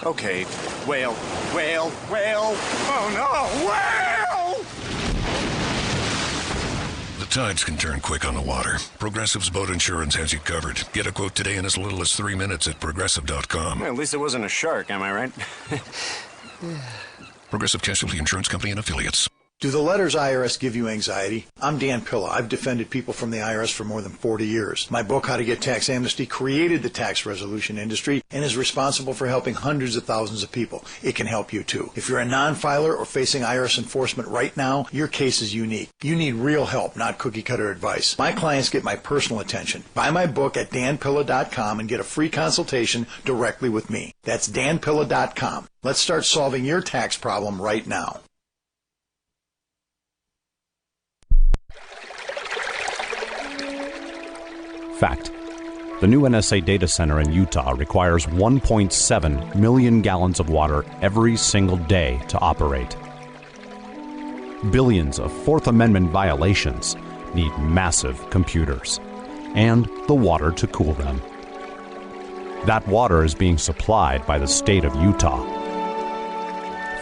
Okay. Whale, whale, whale! Oh no, whale! The Tides can turn quick on the water. Progressive's boat insurance has you covered. Get a quote today in as little as 3 minutes at Progressive.com. Well, at least it wasn't a shark, am I right? Progressive Casualty Insurance Company and Affiliates. Do the letters IRS give you anxiety? I'm Dan Pilla. I've defended people from the IRS for more than 40 years. My book, How to Get Tax Amnesty, created the tax resolution industry and is responsible for helping hundreds of thousands of people. It can help you too. If you're a non-filer or facing IRS enforcement right now, your case is unique. You need real help, not cookie-cutter advice. My clients get my personal attention. Buy my book at danpilla.com and get a free consultation directly with me. That's danpilla.com. Let's start solving your tax problem right now. Fact. The new NSA data center in Utah requires 1.7 million gallons of water every single day to operate. Billions of Fourth Amendment violations need massive computers and the water to cool them. That water is being supplied by the state of Utah.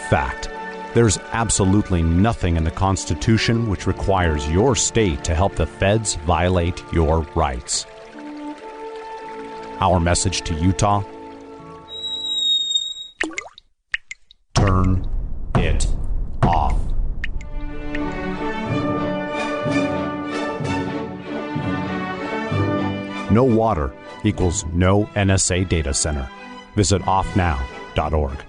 Fact. There's absolutely nothing in the Constitution which requires your state to help the feds violate your rights. Our message to Utah: turn it off. No water equals no NSA data center. Visit offnow.org.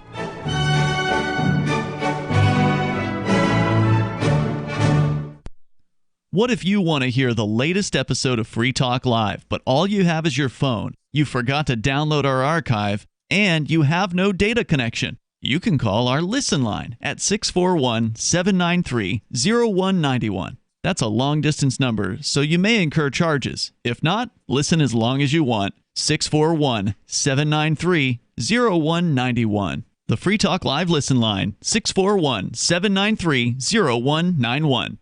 What if you want to hear the latest episode of Free Talk Live, but all you have is your phone, you forgot to download our archive, and you have no data connection? You can call our Listen line at 641-793-0191. That's a long-distance number, so you may incur charges. If not, listen as long as you want. 641-793-0191. The Free Talk Live Listen line, 641-793-0191.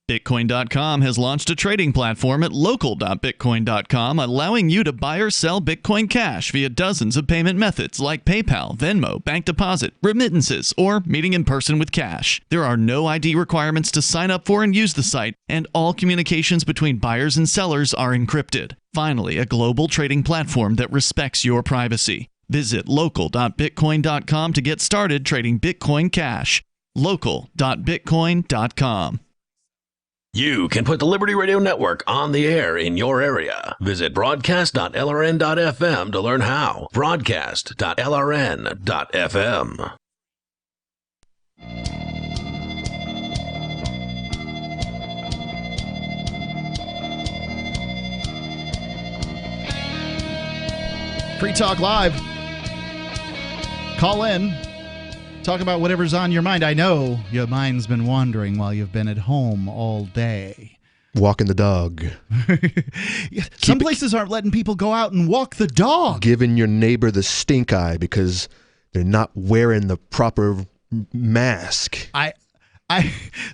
Bitcoin.com has launched a trading platform at local.bitcoin.com, allowing you to buy or sell Bitcoin Cash via dozens of payment methods like PayPal, Venmo, bank deposit, remittances, or meeting in person with cash. There are no ID requirements to sign up for and use the site, and all communications between buyers and sellers are encrypted. Finally, a global trading platform that respects your privacy. Visit local.bitcoin.com to get started trading Bitcoin Cash. local.bitcoin.com. You can put the Liberty Radio Network on the air in your area. Visit broadcast.lrn.fm to learn how. Broadcast.lrn.fm. Free Talk Live. Call in. Talk about whatever's on your mind. I know your mind's been wandering while you've been at home all day. Walking the dog. Some places aren't letting people go out and walk the dog. Giving your neighbor the stink eye because they're not wearing the proper mask.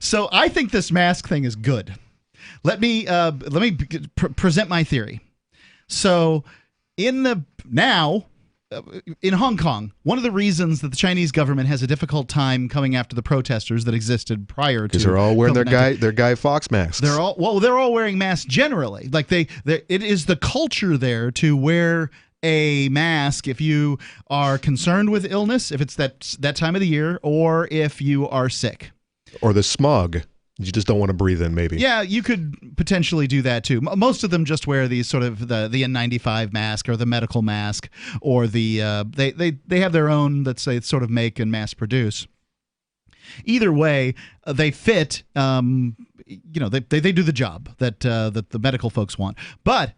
So I think this mask thing is good. Let me present my theory. So in Hong Kong, one of the reasons that the Chinese government has a difficult time coming after the protesters that existed prior to, because they're all wearing their Guy Fawkes masks. They're all wearing masks generally. Like it is the culture there to wear a mask if you are concerned with illness, if it's that time of the year, or if you are sick, or the smog. You just don't want to breathe in, maybe. Yeah, you could potentially do that too. Most of them just wear these sort of the N95 mask or the medical mask, or the they have their own that say sort of make and mass produce. Either way, they fit. They do the job that the medical folks want. But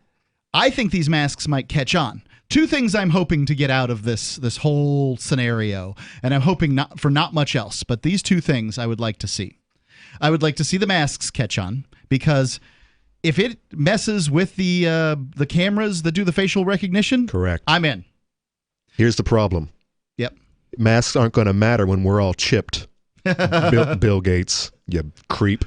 I think these masks might catch on. Two things I'm hoping to get out of this whole scenario, and I'm hoping not for not much else, but these two things I would like to see. I would like to see the masks catch on, because if it messes with the cameras that do the facial recognition, correct, I'm in. Here's the problem. Yep. Masks aren't going to matter when we're all chipped. Bill Gates, you creep.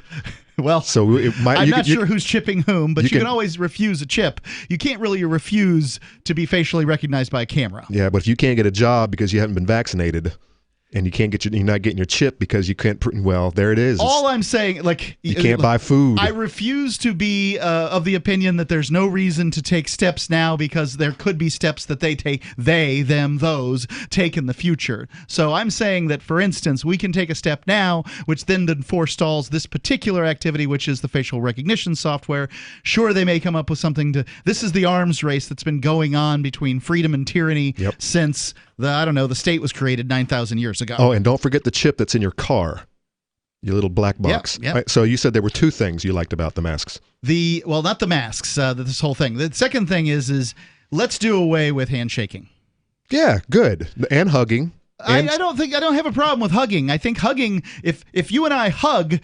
Well, so I'm not sure who's chipping whom, but you can always refuse a chip. You can't really refuse to be facially recognized by a camera. Yeah, but if you can't get a job because you haven't been vaccinated, and you're not getting your chip because you can't. Well, there it is. All I'm saying, like, you can't buy food. I refuse to be of the opinion that there's no reason to take steps now because there could be steps that they take, those take in the future. So I'm saying that, for instance, we can take a step now, which then forestalls this particular activity, which is the facial recognition software. Sure, they may come up with something to. This is the arms race that's been going on between freedom and tyranny since the state was created 9,000 years ago. Oh, and don't forget the chip that's in your car. Your little black box. Yep. Right, so you said there were two things you liked about the masks. Well, not the masks, this whole thing. The second thing is let's do away with handshaking. Yeah, good. And hugging. I don't have a problem with hugging. I think hugging, if you and I hug,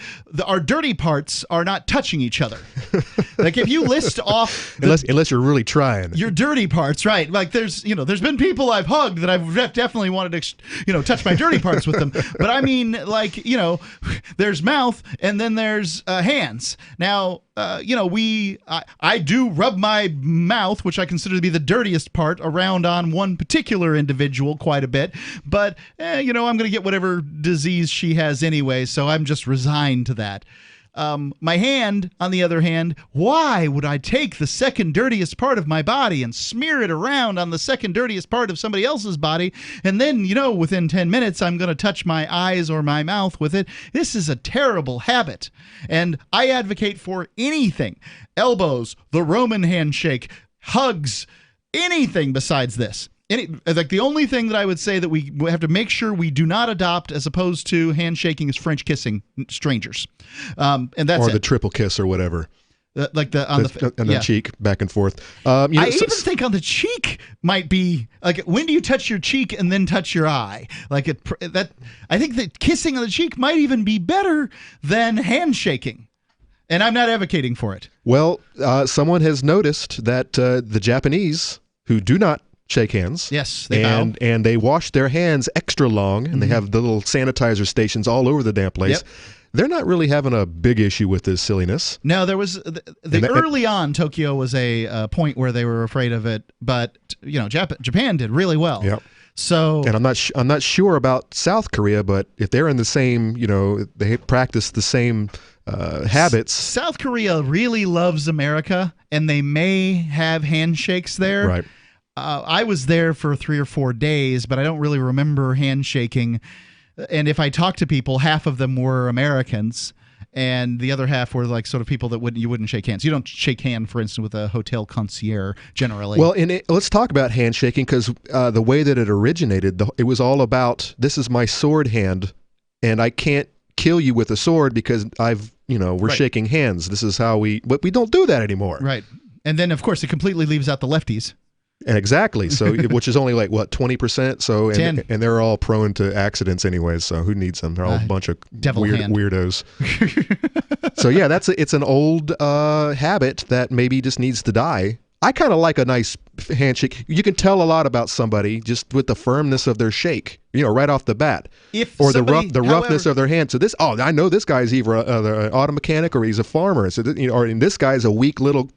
our dirty parts are not touching each other. Like if you list off unless you're really trying your dirty parts, right? Like there's been people I've hugged that I've definitely wanted to touch my dirty parts with them. But I mean, like, there's mouth and then there's hands. Now, I do rub my mouth, which I consider to be the dirtiest part, around on one particular individual quite a bit. But, I'm going to get whatever disease she has anyway, so I'm just resigned to that. My hand, on the other hand, why would I take the second dirtiest part of my body and smear it around on the second dirtiest part of somebody else's body, and then, within 10 minutes, I'm going to touch my eyes or my mouth with it? This is a terrible habit, and I advocate for anything. Elbows, the Roman handshake, hugs, anything besides this. The only thing that I would say that we have to make sure we do not adopt as opposed to handshaking is French kissing strangers. And that's the triple kiss or whatever. On the cheek, back and forth. I even think on the cheek might be like, when do you touch your cheek and then touch your eye? I think that kissing on the cheek might even be better than handshaking. And I'm not advocating for it. Well, someone has noticed that the Japanese, who do not shake hands. Yes, they bow. And they wash their hands extra long, and they have the little sanitizer stations all over the damn place. Yep. They're not really having a big issue with this silliness. No, there was early on. Tokyo was a point where they were afraid of it, but Japan did really well. Yep. So, and I'm not sure about South Korea, but if they're in the same, they practice the same habits. South Korea really loves America, and they may have handshakes there. Right. I was there for 3 or 4 days, but I don't really remember handshaking. And if I talked to people, half of them were Americans, and the other half were like sort of people that you wouldn't shake hands. You don't shake hand, for instance, with a hotel concierge generally. Well, let's talk about handshaking, because the way that it originated, it was all about, this is my sword hand, and I can't kill you with a sword because we're shaking hands. This is how but we don't do that anymore. Right. And then, of course, it completely leaves out the lefties. Exactly. So, which is only like 20%. So, and they're all prone to accidents anyways. So, who needs them? They're all a bunch of weirdos. So, yeah, it's an old habit that maybe just needs to die. I kind of like a nice handshake. You can tell a lot about somebody just with the firmness of their shake, right off the bat, the roughness of their hand. So I know this guy's either an auto mechanic or he's a farmer. So, and this guy's a weak little,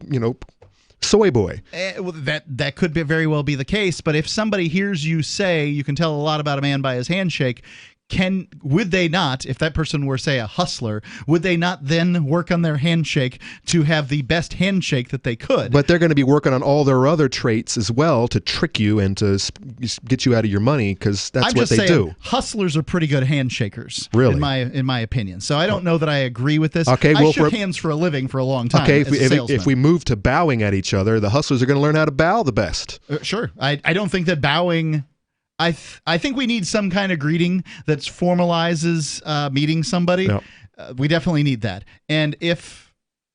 soy boy. That could very well be the case, but if somebody hears you say you can tell a lot about a man by his handshake, would they not, if that person were, say, a hustler, would they not then work on their handshake to have the best handshake that they could? But they're going to be working on all their other traits as well to trick you and to get you out of your money, because that's what they do. Hustlers are pretty good handshakers, really, in my opinion. So I don't know that I agree with this. Okay, I shook hands for a living for a long time. Okay, if we move to bowing at each other, the hustlers are going to learn how to bow the best. Sure. I don't think that bowing... I think we need some kind of greeting that formalizes meeting somebody. Yep. We definitely need that. And if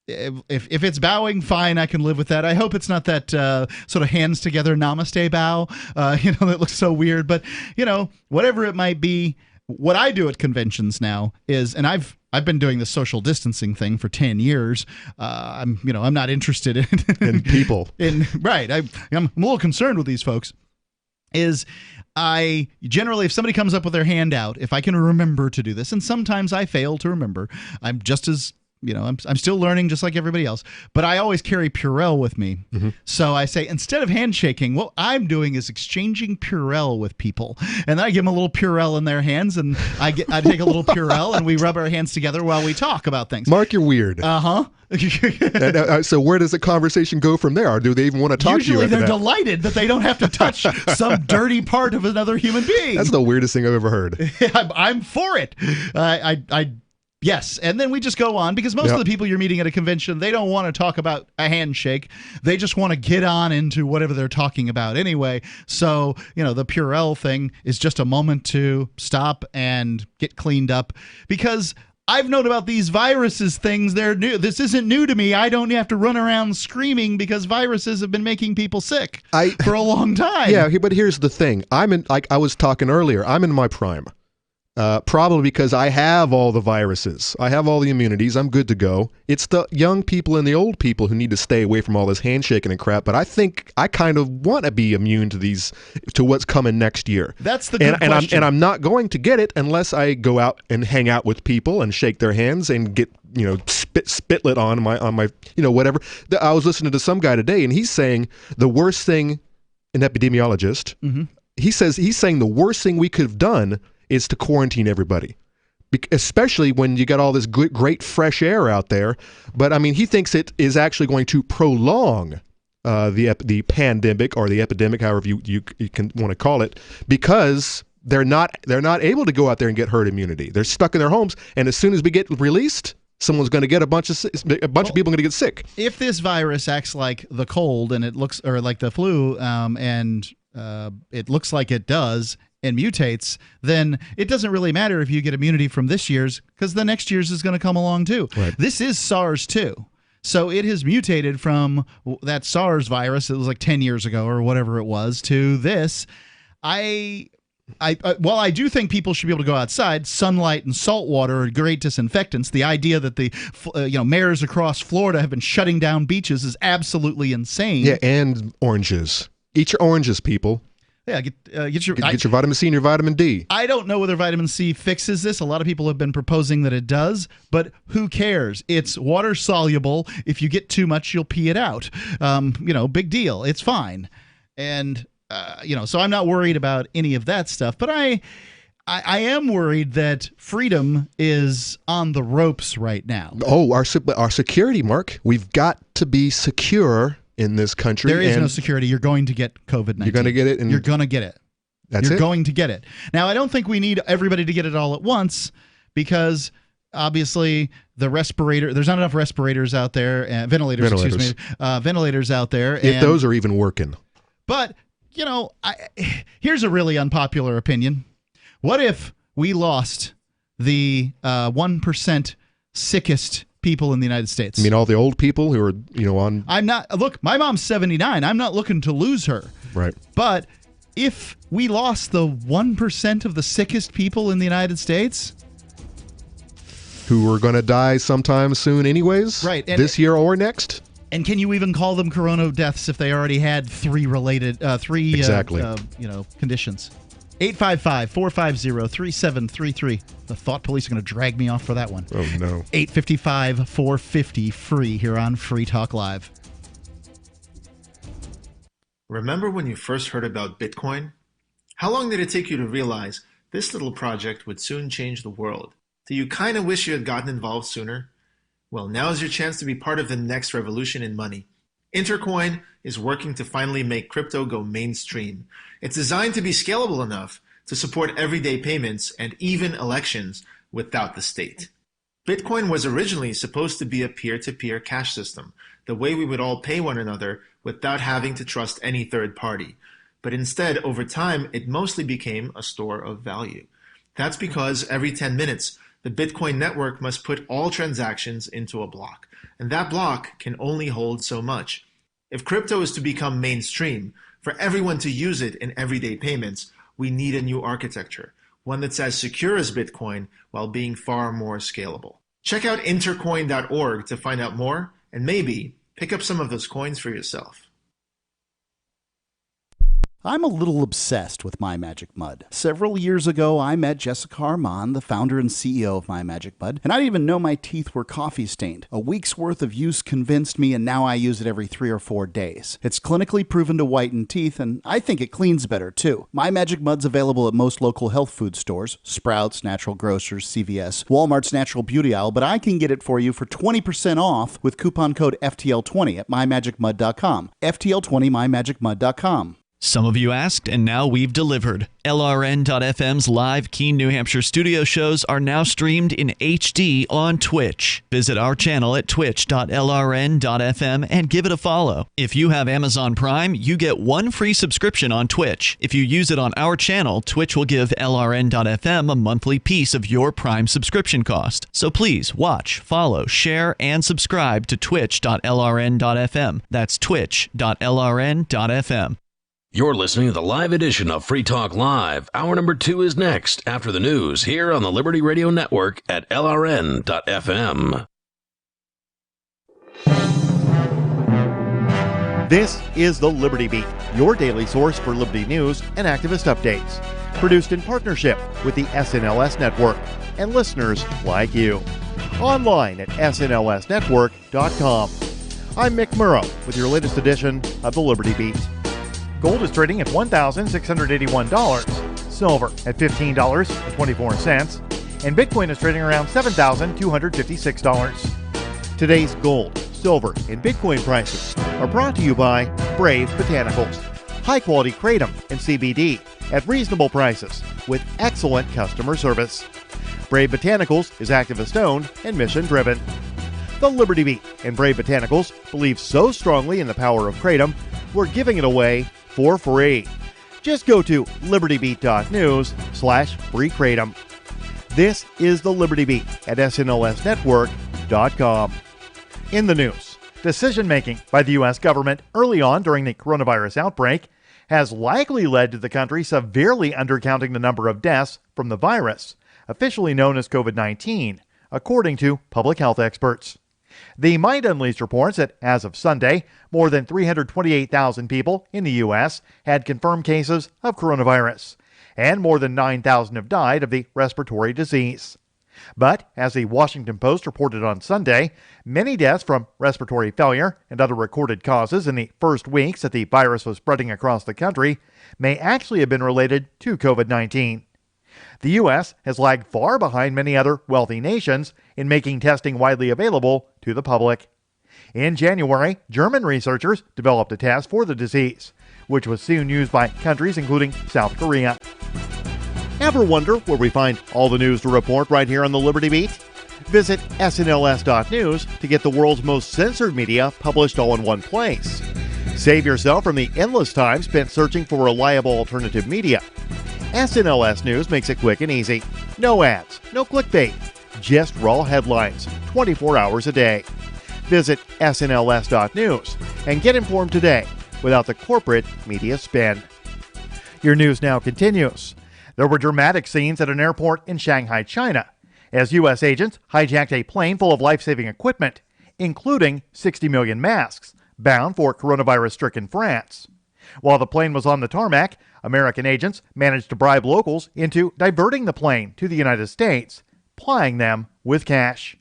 it's bowing, fine, I can live with that. I hope it's not that sort of hands together namaste bow, that looks so weird. But whatever it might be, what I do at conventions now is, and I've been doing the social distancing thing for 10 years. I'm not interested in people. Right. I'm a little concerned with these folks. I generally, if somebody comes up with their hand out, if I can remember to do this, and sometimes I fail to remember, I'm just as I'm still learning just like everybody else, but I always carry Purell with me. Mm-hmm. So I say, instead of handshaking, what I'm doing is exchanging Purell with people. And then I give them a little Purell in their hands, and I take a little Purell, and we rub our hands together while we talk about things. Mark, you're weird. So where does the conversation go from there? Or do they even want to talk to you? Usually they're delighted that they don't have to touch some dirty part of another human being. That's the weirdest thing I've ever heard. I'm for it. Yes, and then we just go on, because most of the people you're meeting at a convention, they don't want to talk about a handshake. They just want to get on into whatever they're talking about anyway. So, the Purell thing is just a moment to stop and get cleaned up, because I've known about these viruses things. They're new. This isn't new to me. I don't have to run around screaming because viruses have been making people sick for a long time. Yeah, but here's the thing. Like I was talking earlier, I'm in my prime. Probably because I have all the viruses. I have all the immunities. I'm good to go. It's the young people and the old people who need to stay away from all this handshaking and crap. But I think I kind of want to be immune to what's coming next year. That's the good question. I'm not going to get it unless I go out and hang out with people and shake their hands and get spitlet on my whatever. I was listening to some guy today, and he's saying the worst thing, an epidemiologist. Mm-hmm. He's saying the worst thing we could have done is to quarantine everybody, especially when you got all this great fresh air out there. But I mean, he thinks it is actually going to prolong the pandemic or the epidemic, however you can want to call it, because they're not able to go out there and get herd immunity. They're stuck in their homes, and as soon as we get released, someone's going to get a bunch of people are going to get sick. If this virus acts like the cold and or like the flu, and it looks like it does, and mutates, then it doesn't really matter if you get immunity from this year's, because the next year's is going to come along too. Right. This is SARS too. So it has mutated from that SARS virus, it was like 10 years ago or whatever it was, to this. While I do think people should be able to go outside, sunlight and salt water are great disinfectants. The idea that the mayors across Florida have been shutting down beaches is absolutely insane. Yeah, and oranges. Eat your oranges, people. Yeah, get your vitamin C and your vitamin D. I don't know whether vitamin C fixes this. A lot of people have been proposing that it does, but who cares? It's water soluble. If you get too much, you'll pee it out. Big deal. It's fine. And so I'm not worried about any of that stuff. But I am worried that freedom is on the ropes right now. Oh, our security, Mark. We've got to be secure in this country. There is no security. You're going to get COVID-19. You're going to get it. You're going to get it. You're going to get it. Now, I don't think we need everybody to get it all at once, because obviously there's not enough respirators out there, ventilators out there. If those are even working. But, here's a really unpopular opinion. What if we lost the 1% sickest people in the United States? I mean, all the old people who are, on... Look, my mom's 79. I'm not looking to lose her. Right. But if we lost the 1% of the sickest people in the United States... who are going to die sometime soon anyways? Right. This year or next? And can you even call them corona deaths if they already had three exactly. Conditions? 855-450-3733. The thought police are going to drag me off for that one. Oh, no. 855-450-FREE here on Free Talk Live. Remember when you first heard about Bitcoin? How long did it take you to realize this little project would soon change the world? Do you kind of wish you had gotten involved sooner? Well, now is your chance to be part of the next revolution in money. Intercoin is working to finally make crypto go mainstream. It's designed to be scalable enough to support everyday payments and even elections without the state. Bitcoin was originally supposed to be a peer-to-peer cash system, the way we would all pay one another without having to trust any third party. But instead, over time, it mostly became a store of value. That's because every 10 minutes, the Bitcoin network must put all transactions into a block, and that block can only hold so much. If crypto is to become mainstream, for everyone to use it in everyday payments, we need a new architecture, one that's as secure as Bitcoin while being far more scalable. Check out intercoin.org to find out more, and maybe pick up some of those coins for yourself. I'm a little obsessed with My Magic Mud. Several years ago, I met Jessica Armand, the founder and CEO of My Magic Mud, and I didn't even know my teeth were coffee stained. A week's worth of use convinced me, and now I use it every 3 or 4 days. It's clinically proven to whiten teeth, and I think it cleans better, too. My Magic Mud's available at most local health food stores, Sprouts, Natural Grocers, CVS, Walmart's Natural Beauty Aisle, but I can get it for you for 20% off with coupon code FTL20 at mymagicmud.com. FTL20 mymagicmud.com. Some of you asked, and now we've delivered. LRN.FM's live Keene, New Hampshire studio shows are now streamed in HD on Twitch. Visit our channel at twitch.lrn.fm and give it a follow. If you have Amazon Prime, you get 1 free subscription on Twitch. If you use it on our channel, Twitch will give LRN.FM a monthly piece of your Prime subscription cost. So please watch, follow, share, and subscribe to twitch.lrn.fm. That's twitch.lrn.fm. You're listening to the live edition of Free Talk Live. Hour number 2 is next, after the news, here on the Liberty Radio Network at LRN.FM. This is the Liberty Beat, your daily source for Liberty news and activist updates. Produced in partnership with the SNLS Network and listeners like you. Online at snlsnetwork.com. I'm Mick Murrow with your latest edition of the Liberty Beat. Gold is trading at $1,681, silver at $15.24, and Bitcoin is trading around $7,256. Today's gold, silver, and Bitcoin prices are brought to you by Brave Botanicals, high-quality kratom and CBD at reasonable prices with excellent customer service. Brave Botanicals is activist-owned and mission-driven. The Liberty Beat and Brave Botanicals believe so strongly in the power of kratom, we're giving it away for free. Just go to libertybeat.news/freekratom. This is the Liberty Beat at snlsnetwork.com. In the news, decision-making by the U.S. government early on during the coronavirus outbreak has likely led to the country severely undercounting the number of deaths from the virus, officially known as COVID-19, according to public health experts. The Mind Unleashed reports that, as of Sunday, more than 328,000 people in the U.S. had confirmed cases of coronavirus, and more than 9,000 have died of the respiratory disease. But, as the Washington Post reported on Sunday, many deaths from respiratory failure and other recorded causes in the first weeks that the virus was spreading across the country may actually have been related to COVID-19. The U.S. has lagged far behind many other wealthy nations in making testing widely available to the public. In January, German researchers developed a test for the disease, which was soon used by countries including South Korea. Ever wonder where we find all the news to report right here on the Liberty Beat? Visit snls.news to get the world's most censored media published all in one place. Save yourself from the endless time spent searching for reliable alternative media. SNLS News makes it quick and easy. No ads, no clickbait, just raw headlines, 24 hours a day. Visit snls.news and get informed today without the corporate media spin. Your news now continues. There were dramatic scenes at an airport in Shanghai, China, as U.S. agents hijacked a plane full of life-saving equipment, including 60 million masks, bound for coronavirus-stricken France. While the plane was on the tarmac, American agents managed to bribe locals into diverting the plane to the United States, plying them with cash.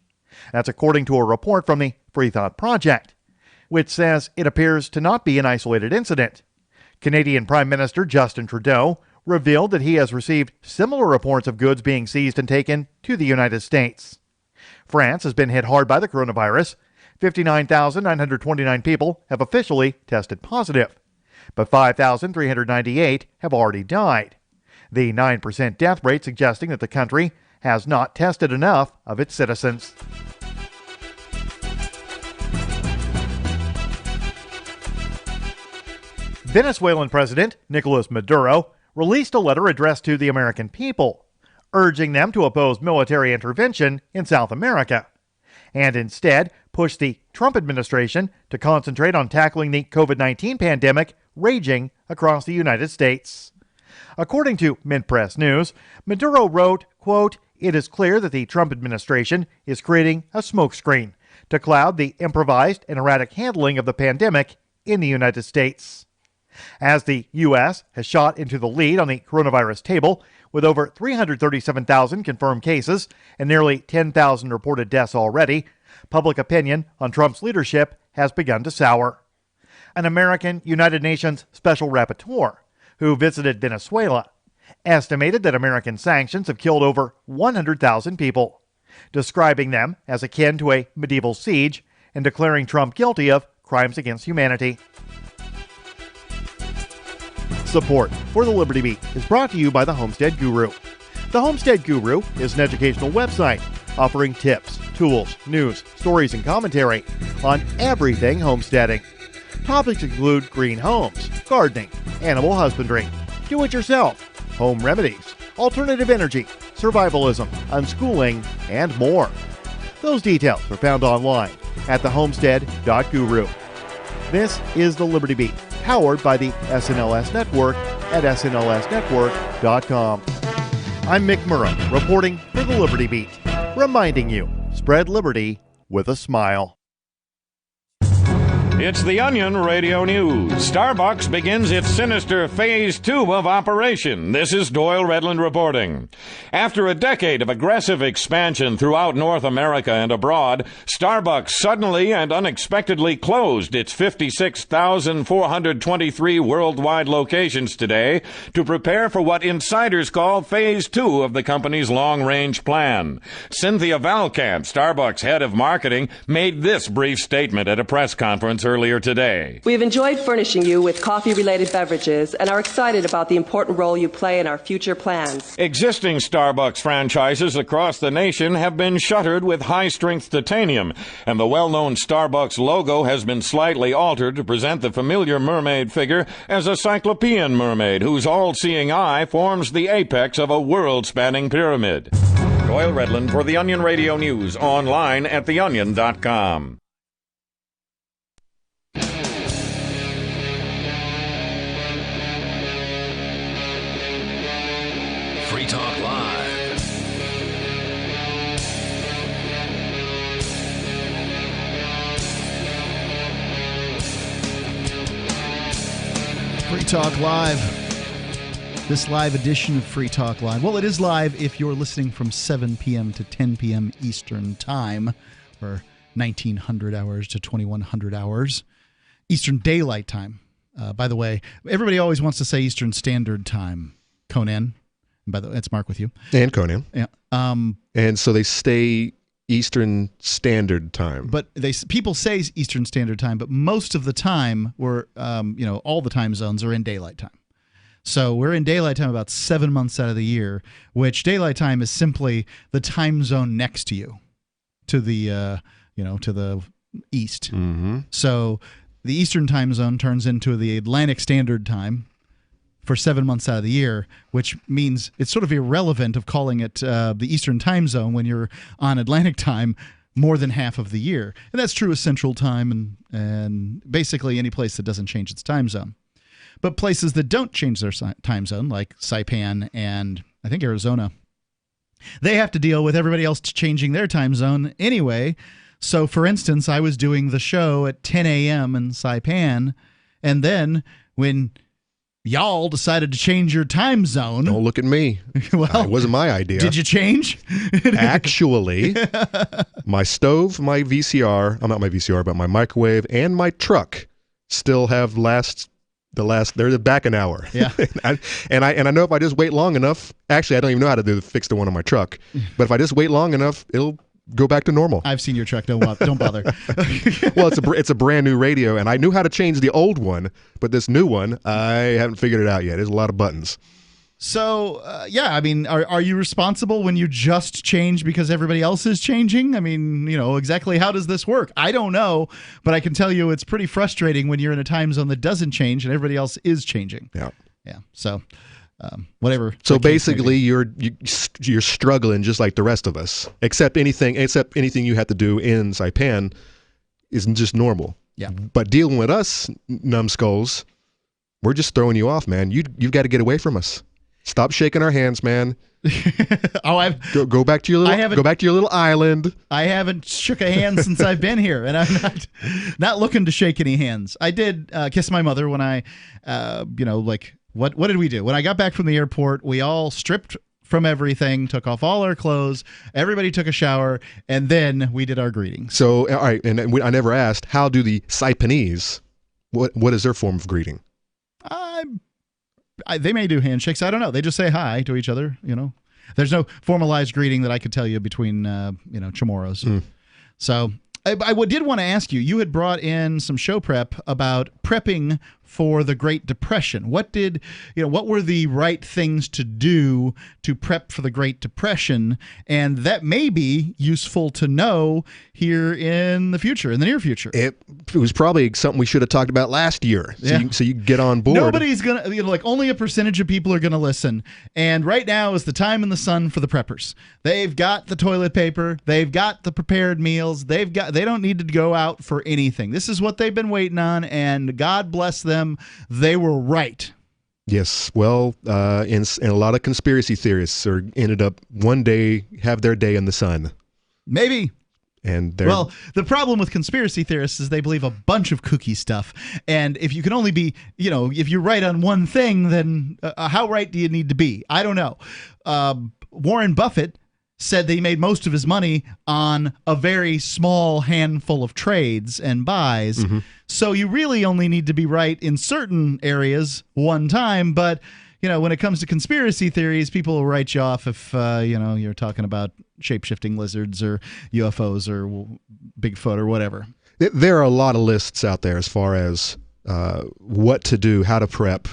That's according to a report from the Free Thought Project, which says it appears to not be an isolated incident. Canadian Prime Minister Justin Trudeau revealed that he has received similar reports of goods being seized and taken to the United States. France has been hit hard by the coronavirus. 59,929 people have officially tested positive, but 5,398 have already died. The 9% death rate suggesting that the country has not tested enough of its citizens. Venezuelan President Nicolas Maduro released a letter addressed to the American people, urging them to oppose military intervention in South America, and instead push the Trump administration to concentrate on tackling the COVID-19 pandemic raging across the United States. According to Mint Press News, Maduro wrote, quote, "It is clear that the Trump administration is creating a smokescreen to cloud the improvised and erratic handling of the pandemic in the United States." as the U.S. has shot into the lead on the coronavirus table with over 337,000 confirmed cases and nearly 10,000 reported deaths already. Public opinion on Trump's leadership has begun to sour. An American United Nations Special Rapporteur who visited Venezuela estimated that American sanctions have killed over 100,000 people, describing them as akin to a medieval siege and declaring Trump guilty of crimes against humanity. Support for the Liberty Beat is brought to you by the Homestead Guru. The Homestead Guru is an educational website offering tips, tools, news, stories, and commentary on everything homesteading. Topics include green homes, gardening, animal husbandry, do-it-yourself, home remedies, alternative energy, survivalism, unschooling, and more. Those details are found online at thehomestead.guru. This is the Liberty Beat, powered by the SNLS Network at snlsnetwork.com. I'm Mick Murrow, reporting for the Liberty Beat, reminding you, spread liberty with a smile. It's the Onion Radio News. Starbucks begins its sinister Phase 2 of operation. This is Doyle Redland reporting. After a decade of aggressive expansion throughout North America and abroad, Starbucks suddenly and unexpectedly closed its 56,423 worldwide locations today to prepare for what insiders call Phase 2 of the company's long-range plan. Cynthia Valcant, Starbucks head of marketing, made this brief statement at a press conference earlier today. We have enjoyed furnishing you with coffee-related beverages and are excited about the important role you play in our future plans. Existing Starbucks franchises across the nation have been shuttered with high-strength titanium, and the well-known Starbucks logo has been slightly altered to present the familiar mermaid figure as a cyclopean mermaid whose all-seeing eye forms the apex of a world-spanning pyramid. Doyle Redland for the Onion Radio News, online at theonion.com. Free Talk Live. Free Talk Live. This live edition of Free Talk Live. Well, it is live if you're listening from 7 p.m. to 10 p.m. Eastern Time, or 1900 hours to 2100 hours. Eastern Daylight Time. By the way, everybody always wants to say Eastern Standard Time. Conan. By the way, that's Mark with you. And Conan. Yeah. And so they stay Eastern Standard Time. But people say Eastern Standard Time, but most of the time we're, all the time zones are in daylight time. So we're in daylight time about 7 months out of the year, which daylight time is simply the time zone next to you, to the, to the east. Mm-hmm. So the Eastern time zone turns into the Atlantic Standard Time for 7 months out of the year, which means it's sort of irrelevant of calling it the Eastern time zone when you're on Atlantic time more than half of the year. And that's true of Central time and basically any place that doesn't change its time zone. But places that don't change their time zone, like Saipan and I think Arizona, they have to deal with everybody else changing their time zone anyway. So, for instance, I was doing the show at 10 a.m. in Saipan, and then when y'all decided to change your time zone. Don't look at me. Well, it wasn't my idea. Did you change? Actually, my stove, my VCR, not my VCR, but my microwave and my truck still have they're back an hour. Yeah. and I know if I just wait long enough, actually I don't even know how to fix the one on my truck, but if I just wait long enough, it'll go back to normal. I've seen your truck. Don't bother. Well, it's a brand new radio, and I knew how to change the old one, but this new one, I haven't figured it out yet. There's a lot of buttons. So, I mean, are you responsible when you just change because everybody else is changing? I mean, exactly how does this work? I don't know, but I can tell you it's pretty frustrating when you're in a time zone that doesn't change and everybody else is changing. Yeah. Yeah. So, whatever. So basically, you're struggling just like the rest of us, except anything you have to do in Saipan isn't just normal. Yeah. But dealing with us numbskulls, we're just throwing you off, man. You've got to get away from us. Stop shaking our hands, man. Go back to your little island. I haven't shook a hand since I've been here, and I'm not looking to shake any hands. I did kiss my mother when I, what did we do? When I got back from the airport, we all stripped from everything, took off all our clothes, everybody took a shower, and then we did our greetings. So, all right, and I never asked, how do the Saipanese, what is their form of greeting? They may do handshakes. I don't know. They just say hi to each other, There's no formalized greeting that I could tell you between, Chamorros. So I did want to ask you, you had brought in some show prep about prepping for the Great Depression. What were the right things to do to prep for the Great Depression? And that may be useful to know here in the near future. It was probably something we should have talked about last year. So you get on board. Nobody's going to, only a percentage of people are going to listen. And right now is the time in the sun for the preppers. They've got the toilet paper. They've got the prepared meals. They don't need to go out for anything. This is what they've been waiting on, and God bless them. They were right. Yes. Well, and a lot of conspiracy theorists ended up one day have their day in the sun. Maybe. And the problem with conspiracy theorists is they believe a bunch of kooky stuff. And if you can only be, if you're right on one thing, then how right do you need to be? I don't know. Warren Buffett said that he made most of his money on a very small handful of trades and buys. Mm-hmm. So you really only need to be right in certain areas one time. But, when it comes to conspiracy theories, people will write you off if, you're talking about shape-shifting lizards or UFOs or Bigfoot or whatever. There are a lot of lists out there as far as what to do, how to prep.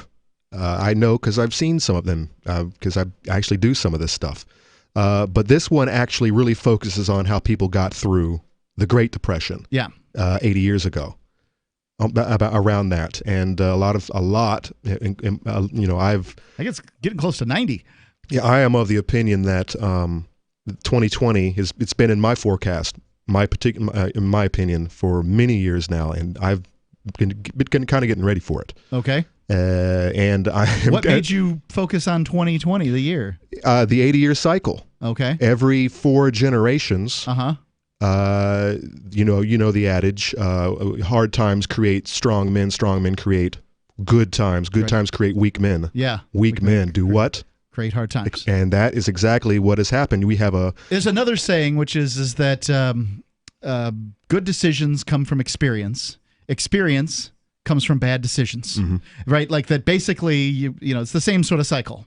I know because I've seen some of them because I actually do some of this stuff. But this one actually really focuses on how people got through the Great Depression. 80 years ago, around that, and I think it's getting close to 90. Yeah, I am of the opinion that 2020 it's been in my forecast, in my opinion, for many years now, and I've been kind of getting ready for it. Okay. What made you focus on 2020, the year? The 80-year cycle. Okay. Every 4 generations. You know the adage: hard times create strong men create good times. Good times create weak men. Yeah. Weak men do what? Create hard times. And that is exactly what has happened. There's another saying, which is that good decisions come from experience. Experience comes from bad decisions, right? Like that. Basically, it's the same sort of cycle.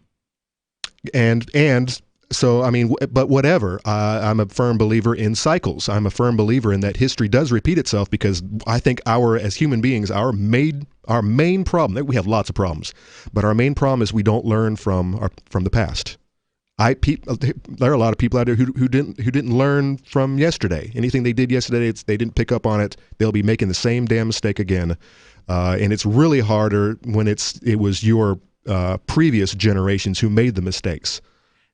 And so, but whatever. I'm a firm believer in cycles. I'm a firm believer in that history does repeat itself, because I think as human beings, our main problem. We have lots of problems, but our main problem is we don't learn from the past. There are a lot of people out there who didn't learn from yesterday. Anything they did yesterday, they didn't pick up on it. They'll be making the same damn mistake again, and it's really harder when it was your previous generations who made the mistakes.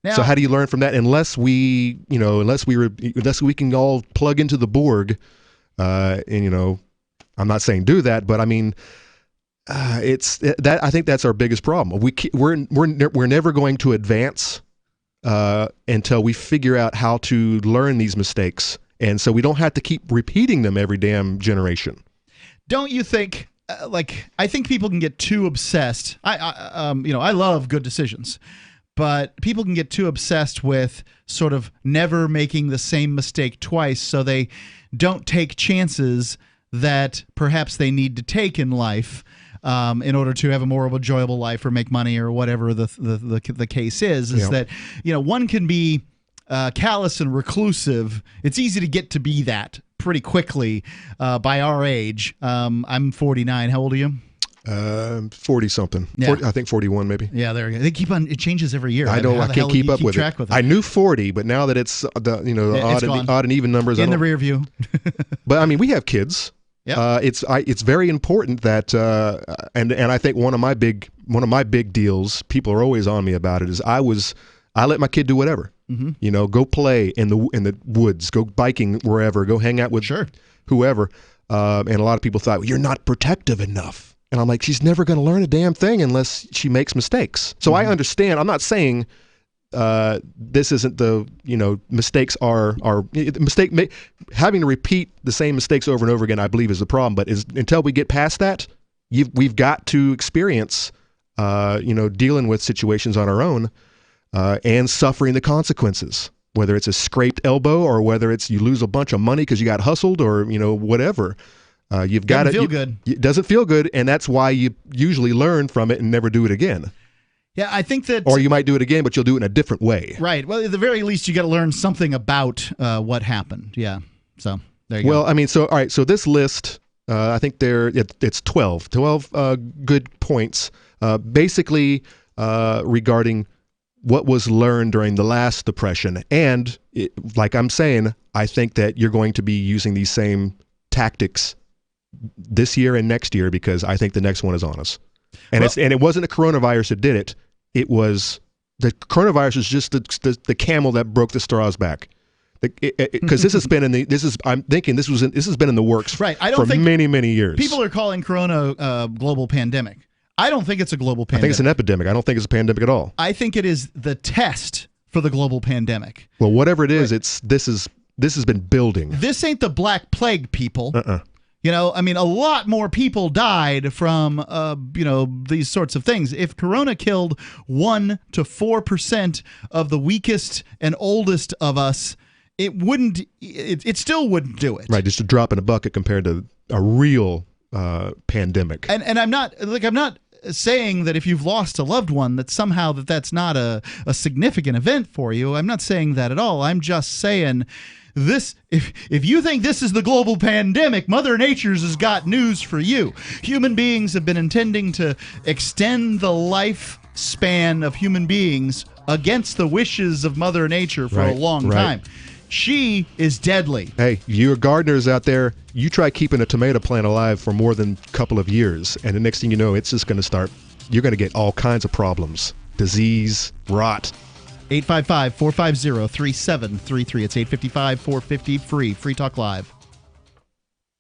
Now, so how do you learn from that? Unless we can all plug into the Borg, and I'm not saying do that, but it's that. I think that's our biggest problem. We're never going to advance until we figure out how to learn these mistakes, and so we don't have to keep repeating them every damn generation. Don't you think? I think people can get too obsessed. I love good decisions, but people can get too obsessed with sort of never making the same mistake twice, so they don't take chances that perhaps they need to take in life in order to have a more enjoyable life or make money or whatever the case is. That one can be callous and reclusive. It's easy to get to be that pretty quickly by our age. I'm 49. How old are you? 40 something. Yeah. 40, I think 41 maybe. Yeah, there you go. They keep on. It changes every year. I know. I can't keep up with it. I knew 40, but now that it's the odd and even numbers in the rear view. But we have kids. Yeah. It's very important that and I think one of my big deals, people are always on me about it, is I let my kid do whatever. Mm-hmm. Go play in the woods, go biking wherever, go hang out with whoever. And a lot of people thought, well, you're not protective enough. And I'm like, she's never going to learn a damn thing unless she makes mistakes. So I understand. I'm not saying this isn't mistakes are having to repeat the same mistakes over and over again, I believe, is the problem. But until we get past that, we've got to experience, dealing with situations on our own and suffering the consequences, whether it's a scraped elbow or whether it's you lose a bunch of money because you got hustled or, whatever. You've got to feel good. It doesn't feel good. And that's why you usually learn from it and never do it again. Yeah, I think that... Or you might do it again, but you'll do it in a different way. Right. Well, at the very least, you got to learn something about what happened. Yeah. So there you go. Well, I mean, all right. So this list, I think it's 12 good points, basically regarding what was learned during the last depression. And like I'm saying, I think that you're going to be using these same tactics this year and next year, because I think the next one is on us. And it wasn't a coronavirus that did it. It was the coronavirus is just the camel that broke the straw's back. Because this has been I'm thinking this has been in the works for many years. People are calling corona a global pandemic. I don't think it's a global pandemic. I think it's an epidemic. I don't think it's a pandemic at all. I think it is the test for the global pandemic. Well, whatever it is, this has been building. This ain't the Black Plague, people. I mean, a lot more people died from, these sorts of things. If corona killed 1 to 4% of the weakest and oldest of us, it still wouldn't do it. Right, just a drop in a bucket compared to a real pandemic. And I'm not saying that if you've lost a loved one that somehow that's not a significant event for you. I'm not saying that at all. I'm just saying this, if you think this is the global pandemic, Mother Nature's has got news for you. Human beings have been intending to extend the lifespan of human beings against the wishes of Mother Nature for a long time. She is deadly. Hey, you gardeners out there, you try keeping a tomato plant alive for more than a couple of years, and the next thing you know, it's just going to start, you're going to get all kinds of problems. Disease, rot. 855-450-3733. It's 855-450-FREE. Free Talk Live.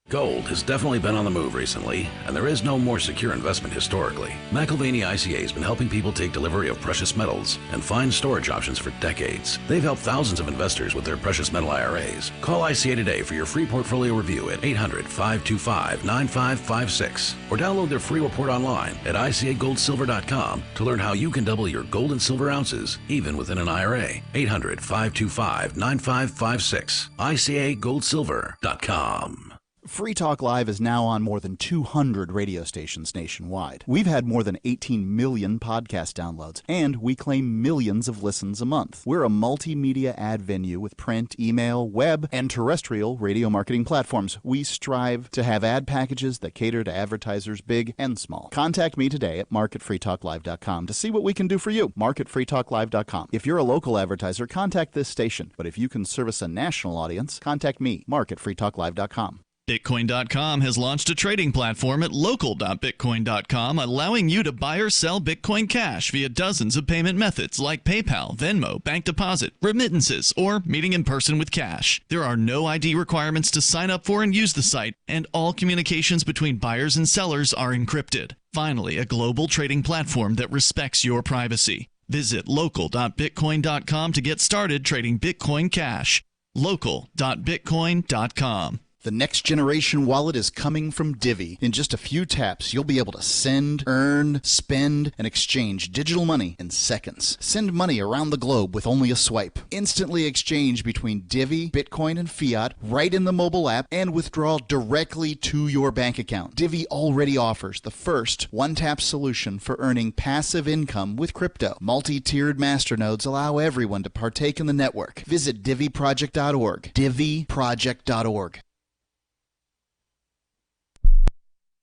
Gold has definitely been on the move recently, and there is no more secure investment historically. McIlvaney ICA has been helping people take delivery of precious metals and find storage options for decades. They've helped thousands of investors with their precious metal IRAs. Call ICA today for your free portfolio review at 800-525-9556 or download their free report online at ICAGoldSilver.com to learn how you can double your gold and silver ounces even within an IRA. 800-525-9556. ICAGoldSilver.com. Free Talk Live is now on more than 200 radio stations nationwide. We've had more than 18 million podcast downloads, and we claim millions of listens a month. We're a multimedia ad venue with print, email, web, and terrestrial radio marketing platforms. We strive to have ad packages that cater to advertisers big and small. Contact me today at mark@freetalklive.com to see what we can do for you. mark@freetalklive.com. If you're a local advertiser, contact this station. But if you can service a national audience, contact me, mark@freetalklive.com. Bitcoin.com has launched a trading platform at local.bitcoin.com, allowing you to buy or sell Bitcoin Cash via dozens of payment methods like PayPal, Venmo, bank deposit, remittances, or meeting in person with cash. There are no ID requirements to sign up for and use the site, and all communications between buyers and sellers are encrypted. Finally, a global trading platform that respects your privacy. Visit local.bitcoin.com to get started trading Bitcoin Cash. local.bitcoin.com. The next generation wallet is coming from Divvy. In just a few taps, you'll be able to send, earn, spend, and exchange digital money in seconds. Send money around the globe with only a swipe. Instantly exchange between Divvy, Bitcoin, and fiat right in the mobile app, and withdraw directly to your bank account. Divvy already offers the first one-tap solution for earning passive income with crypto. Multi-tiered masternodes allow everyone to partake in the network. Visit DivvyProject.org. DivvyProject.org.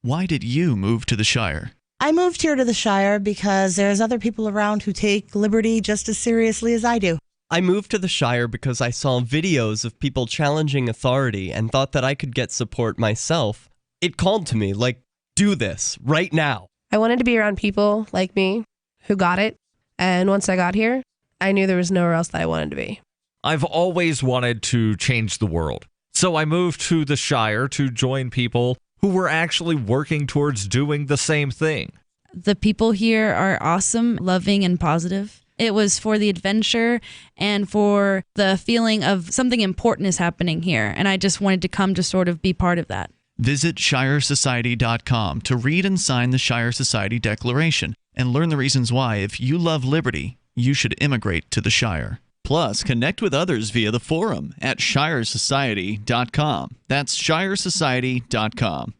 Why did you move to the Shire? I moved here to the Shire because there's other people around who take liberty just as seriously as I do. I moved to the Shire because I saw videos of people challenging authority and thought that I could get support myself. It called to me, like, do this, right now. I wanted to be around people like me who got it, and once I got here, I knew there was nowhere else that I wanted to be. I've always wanted to change the world, so I moved to the Shire to join people who were actually working towards doing the same thing. The people here are awesome, loving, and positive. It was for the adventure and for the feeling of something important is happening here. And I just wanted to come to sort of be part of that. Visit ShireSociety.com to read and sign the Shire Society Declaration and learn the reasons why, if you love liberty, you should immigrate to the Shire. Plus, connect with others via the forum at ShireSociety.com. That's ShireSociety.com.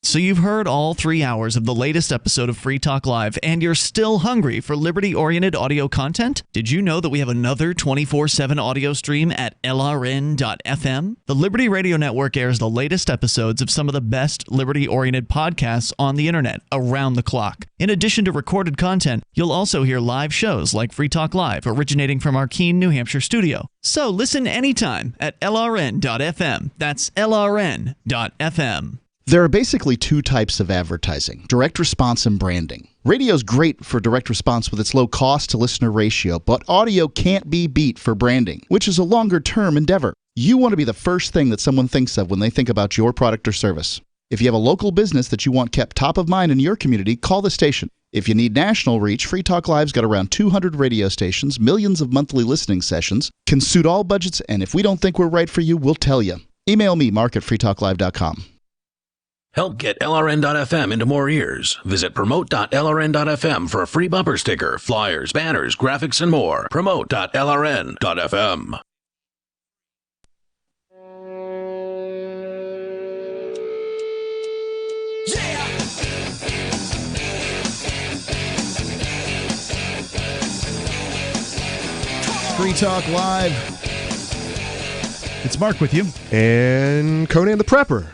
So you've heard all 3 hours of the latest episode of Free Talk Live, and you're still hungry for liberty-oriented audio content? Did you know that we have another 24/7 audio stream at LRN.FM? The Liberty Radio Network airs the latest episodes of some of the best liberty-oriented podcasts on the internet around the clock. In addition to recorded content, you'll also hear live shows like Free Talk Live, originating from our Keene, New Hampshire studio. So listen anytime at LRN.FM. That's LRN.FM. There are basically two types of advertising, direct response and branding. Radio's great for direct response with its low cost to listener ratio, but audio can't be beat for branding, which is a longer-term endeavor. You want to be the first thing that someone thinks of when they think about your product or service. If you have a local business that you want kept top of mind in your community, call the station. If you need national reach, Free Talk Live's got around 200 radio stations, millions of monthly listening sessions, can suit all budgets, and if we don't think we're right for you, we'll tell you. Email me, mark@freetalklive.com. Help get LRN.FM into more ears. Visit promote.lrn.fm for a free bumper sticker, flyers, banners, graphics, and more. Promote.lrn.fm. Free Talk Live. It's Mark with you. And Conan the Prepper.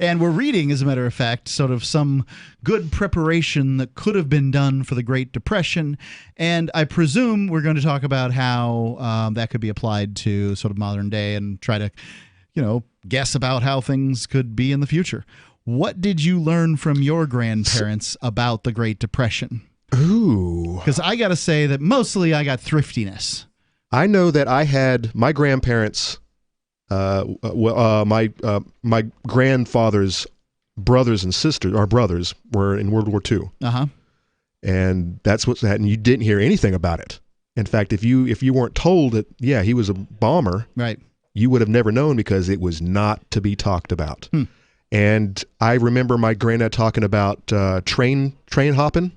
And we're reading, as a matter of fact, sort of some good preparation that could have been done for the Great Depression. And I presume we're going to talk about how that could be applied to sort of modern day and try to, guess about how things could be in the future. What did you learn from your grandparents about the Great Depression? Ooh. Because I got to say that mostly I got thriftiness. I know that I had my grandparents... my grandfather's brothers and sisters, our brothers, were in World War II. Uh-huh. And that's what's that. And you didn't hear anything about it. In fact, if you weren't told that, yeah, he was a bomber, right, you would have never known because it was not to be talked about. And I remember my granddad talking about train hopping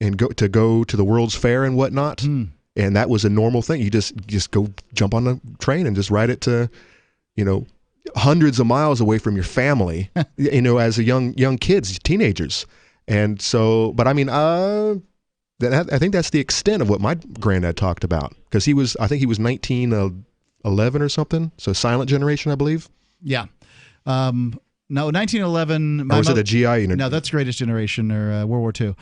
and go to the World's Fair and whatnot. And that was a normal thing. You just go jump on the train and just ride it to, hundreds of miles away from your family, as a young kids, teenagers. And so, but I mean, I think that's the extent of what my granddad talked about, because I think he was 1911 or something. So silent generation, I believe. Yeah. No, 1911. Or was it a GI? No, that's Greatest Generation or World War II.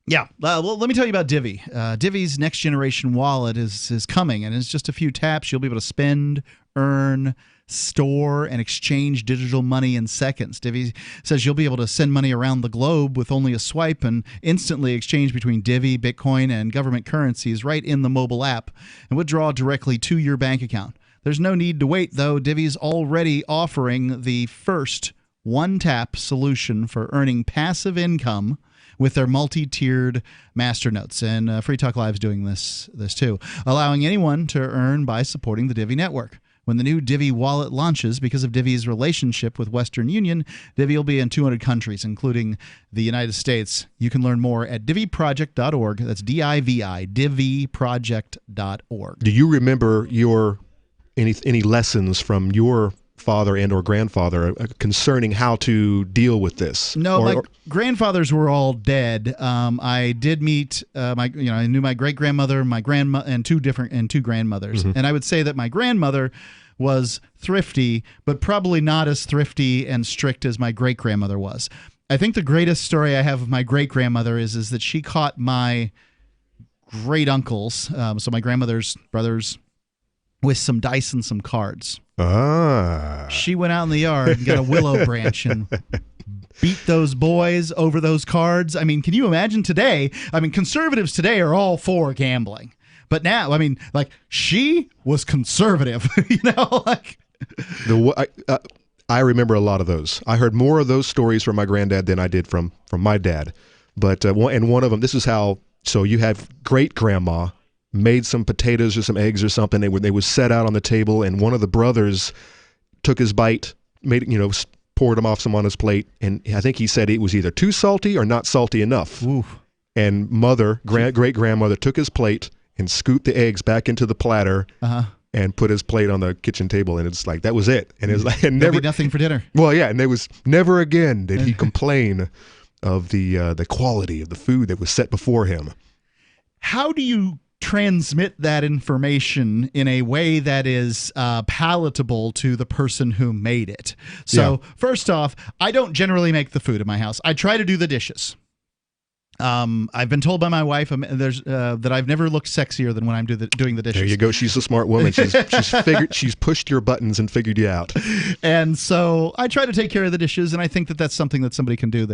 Yeah. Well, let me tell you about Divvy. Divvy's next generation wallet is coming, and it's just a few taps. You'll be able to spend, earn, store, and exchange digital money in seconds. Divvy says you'll be able to send money around the globe with only a swipe and instantly exchange between Divvy, Bitcoin, and government currencies right in the mobile app and withdraw directly to your bank account. There's no need to wait, though. Divvy's already offering the first one-tap solution for earning passive income with their multi-tiered masternodes. And Free Talk Live is doing this too, allowing anyone to earn by supporting the Divvy network. When the new Divvy wallet launches, because of Divvy's relationship with Western Union, Divvy will be in 200 countries, including the United States. You can learn more at divvyproject.org. That's D-I-V-I, divvyproject.org. Do you remember any lessons from your father and or grandfather concerning how to deal with this? No, my grandfathers were all dead. I did meet I knew my great grandmother, my grandma, and two grandmothers. Mm-hmm. And I would say that my grandmother was thrifty, but probably not as thrifty and strict as my great grandmother was. I think the greatest story I have of my great grandmother is that she caught my great uncles, so my grandmother's brothers, with some dice and some cards. She went out in the yard and got a willow branch and beat those boys over those cards. I mean, can you imagine today? I mean, conservatives today are all for gambling. But now, I mean, like, she was conservative, I remember a lot of those. I heard more of those stories from my granddad than I did from my dad. But one of them, this is how. So you have great grandma made some potatoes or some eggs or something. They would set out on the table, and one of the brothers took his bite, poured them off some on his plate, and I think he said it was either too salty or not salty enough. Ooh. And great grandmother took his plate and scooped the eggs back into the platter. And put his plate on the kitchen table, and it's like that was it. And it was like there'll be nothing for dinner. Well, yeah, and there was never again did he complain of the quality of the food that was set before him. How do you transmit that information in a way that is palatable to the person who made it? So first off, I don't generally make the food in my house. I try to do the dishes. I've been told by my wife that I've never looked sexier than when I'm doing the dishes. There you go. She's a smart woman. She's pushed your buttons and figured you out. And so I try to take care of the dishes, and I think that that's something that somebody can do.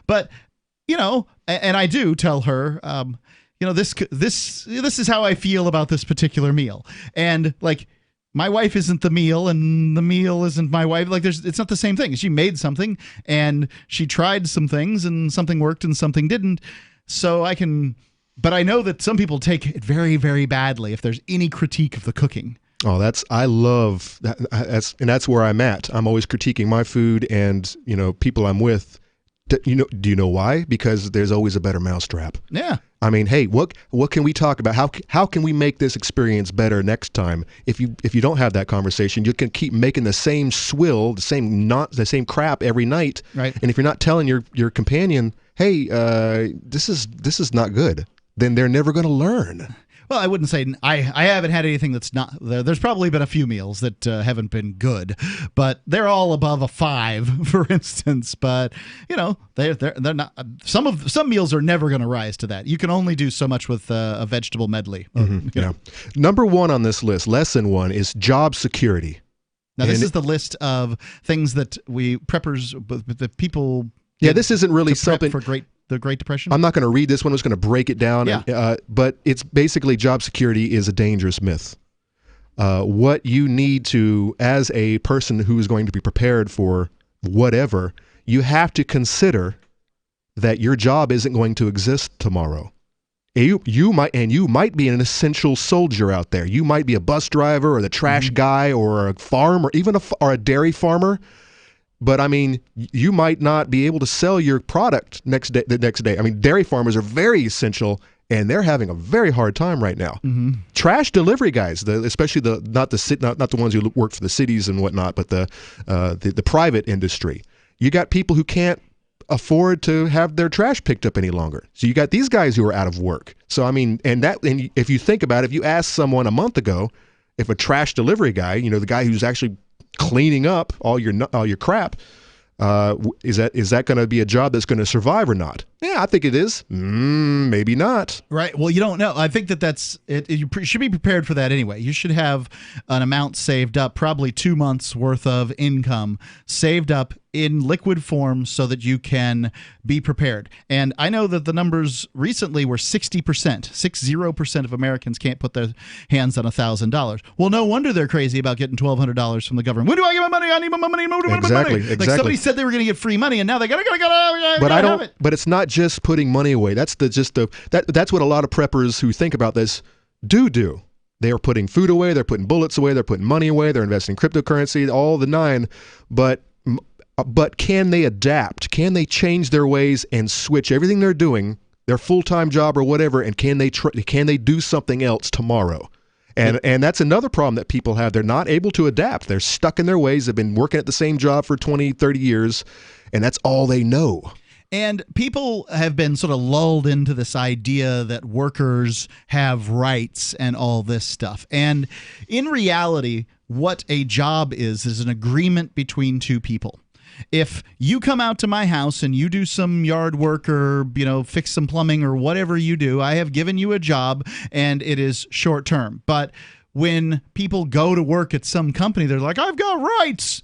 But and I do tell her, this is how I feel about this particular meal, and like. My wife isn't the meal, and the meal isn't my wife. Like, it's not the same thing. She made something, and she tried some things, and something worked, and something didn't. So but I know that some people take it very, very badly if there's any critique of the cooking. Oh, I love that. That's where I'm at. I'm always critiquing my food, and people I'm with. Do you know why? Because there's always a better mousetrap. Yeah. I mean, hey, what can we talk about? How can we make this experience better next time? If you don't have that conversation, you can keep making the same swill, the same crap every night. Right. And if you're not telling your companion, hey, this is not good, then they're never going to learn. Well, I wouldn't say I haven't had anything that's not. There's probably been a few meals that haven't been good, but they're all above a 5, for instance. But they're not. Some meals are never going to rise to that. You can only do so much with a vegetable medley. Yeah. Number 1 on this list, lesson 1, is job security. Now, this is the list of things that the people. Yeah, this isn't really something for the Great Depression? I'm not going to read this one. I'm just going to break it down. Yeah. But it's basically job security is a dangerous myth. What you need to, as a person who is going to be prepared for whatever, you have to consider that your job isn't going to exist tomorrow. You might be an essential soldier out there. You might be a bus driver or the trash guy or a farmer, or a dairy farmer. But I mean, you might not be able to sell your product the next day. I mean, dairy farmers are very essential, and they're having a very hard time right now. Trash delivery guys, especially not the ones who work for the cities and whatnot, but the private industry. You got people who can't afford to have their trash picked up any longer. So you got these guys who are out of work. So I mean, and if you think about it, if you asked someone a month ago, if a trash delivery guy, the guy who's actually cleaning up all your crap, is that going to be a job that's going to survive or not? Yeah, I think it is. Maybe not. Right. Well, you don't know. I think that's it. You should be prepared for that anyway. You should have an amount saved up, probably 2 months worth of income saved up in liquid form so that you can be prepared. And I know that the numbers recently were 60%. 60% of Americans can't put their hands on $1,000. Well, no wonder they're crazy about getting $1,200 from the government. When do I get my money? I need my money. Exactly. Like somebody said they were going to get free money, and now they gotta have it. But it's not just putting money away. That's what a lot of preppers who think about this do. They are putting food away. They're putting bullets away. They're putting money away. They're investing in cryptocurrency, all the 9. But can they adapt? Can they change their ways and switch everything they're doing, their full-time job or whatever, and can they do something else tomorrow? And that's another problem that people have. They're not able to adapt. They're stuck in their ways. They've been working at the same job for 20, 30 years, and that's all they know. And people have been sort of lulled into this idea that workers have rights and all this stuff. And in reality, what a job is an agreement between two people. If you come out to my house and you do some yard work or, fix some plumbing or whatever you do, I have given you a job and it is short term. But when people go to work at some company, they're like, I've got rights.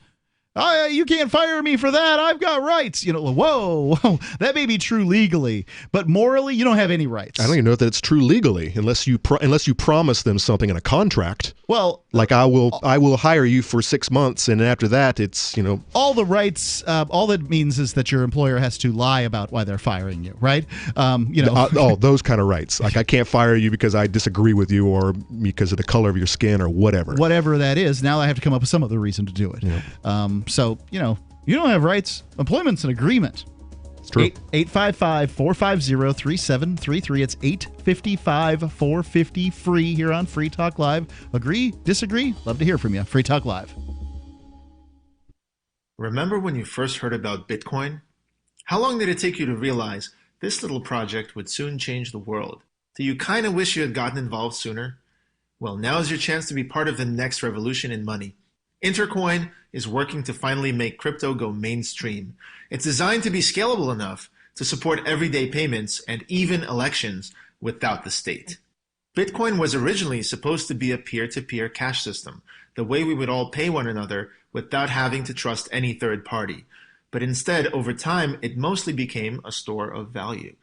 You can't fire me for that. I've got rights. Whoa, that may be true legally, but morally, you don't have any rights. I don't even know that it's true legally unless you promise them something in a contract. Well, Like I will hire you for 6 months, and after that, it's all the rights. All that means is that your employer has to lie about why they're firing you, right? Those kind of rights. Like I can't fire you because I disagree with you, or because of the color of your skin, or whatever. Whatever that is. Now I have to come up with some other reason to do it. Yeah. So you don't have rights. Employment's an agreement. It's true. 855-450-3733. It's 855-450-FREE here on Free Talk Live. Agree? Disagree? Love to hear from you. Free Talk Live. Remember when you first heard about Bitcoin? How long did it take you to realize this little project would soon change the world? Do you kind of wish you had gotten involved sooner? Well, now is your chance to be part of the next revolution in money. Intercoin is working to finally make crypto go mainstream. It's designed to be scalable enough to support everyday payments and even elections without the state. Bitcoin was originally supposed to be a peer-to-peer cash system, the way we would all pay one another without having to trust any third party. But instead, over time, it mostly became a store of value.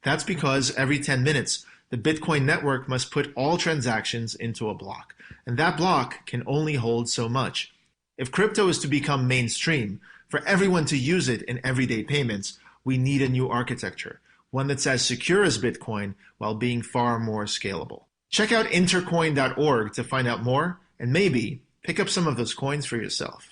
That's because every 10 minutes, the Bitcoin network must put all transactions into a block, and that block can only hold so much. If crypto is to become mainstream, for everyone to use it in everyday payments, we need a new architecture, one that's as secure as Bitcoin while being far more scalable. Check out intercoin.org to find out more, and maybe pick up some of those coins for yourself.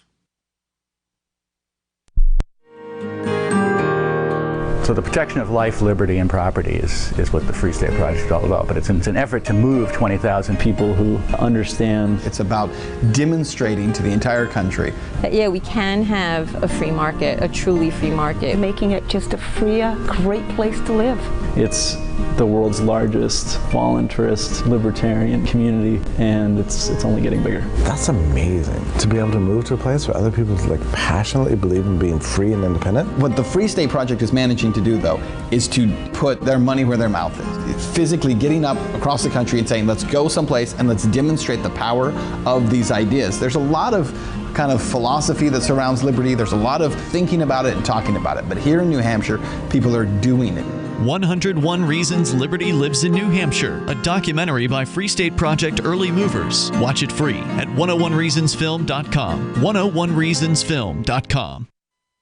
So the protection of life, liberty, and property is what the Free State Project is all about. But it's an effort to move 20,000 people who understand. It's about demonstrating to the entire country that, we can have a free market, a truly free market. Making it just a freer, great place to live. It's the world's largest voluntarist libertarian community, and it's only getting bigger. That's amazing, to be able to move to a place where other people passionately believe in being free and independent. What the Free State Project is managing to do, though, is to put their money where their mouth is. It's physically getting up across the country and saying, let's go someplace and let's demonstrate the power of these ideas. There's a lot of kind of philosophy that surrounds liberty. There's a lot of thinking about it and talking about it. But here in New Hampshire, people are doing it. 101 Reasons Liberty Lives in New Hampshire, a documentary by Free State Project Early Movers. Watch it free at 101reasonsfilm.com. 101reasonsfilm.com.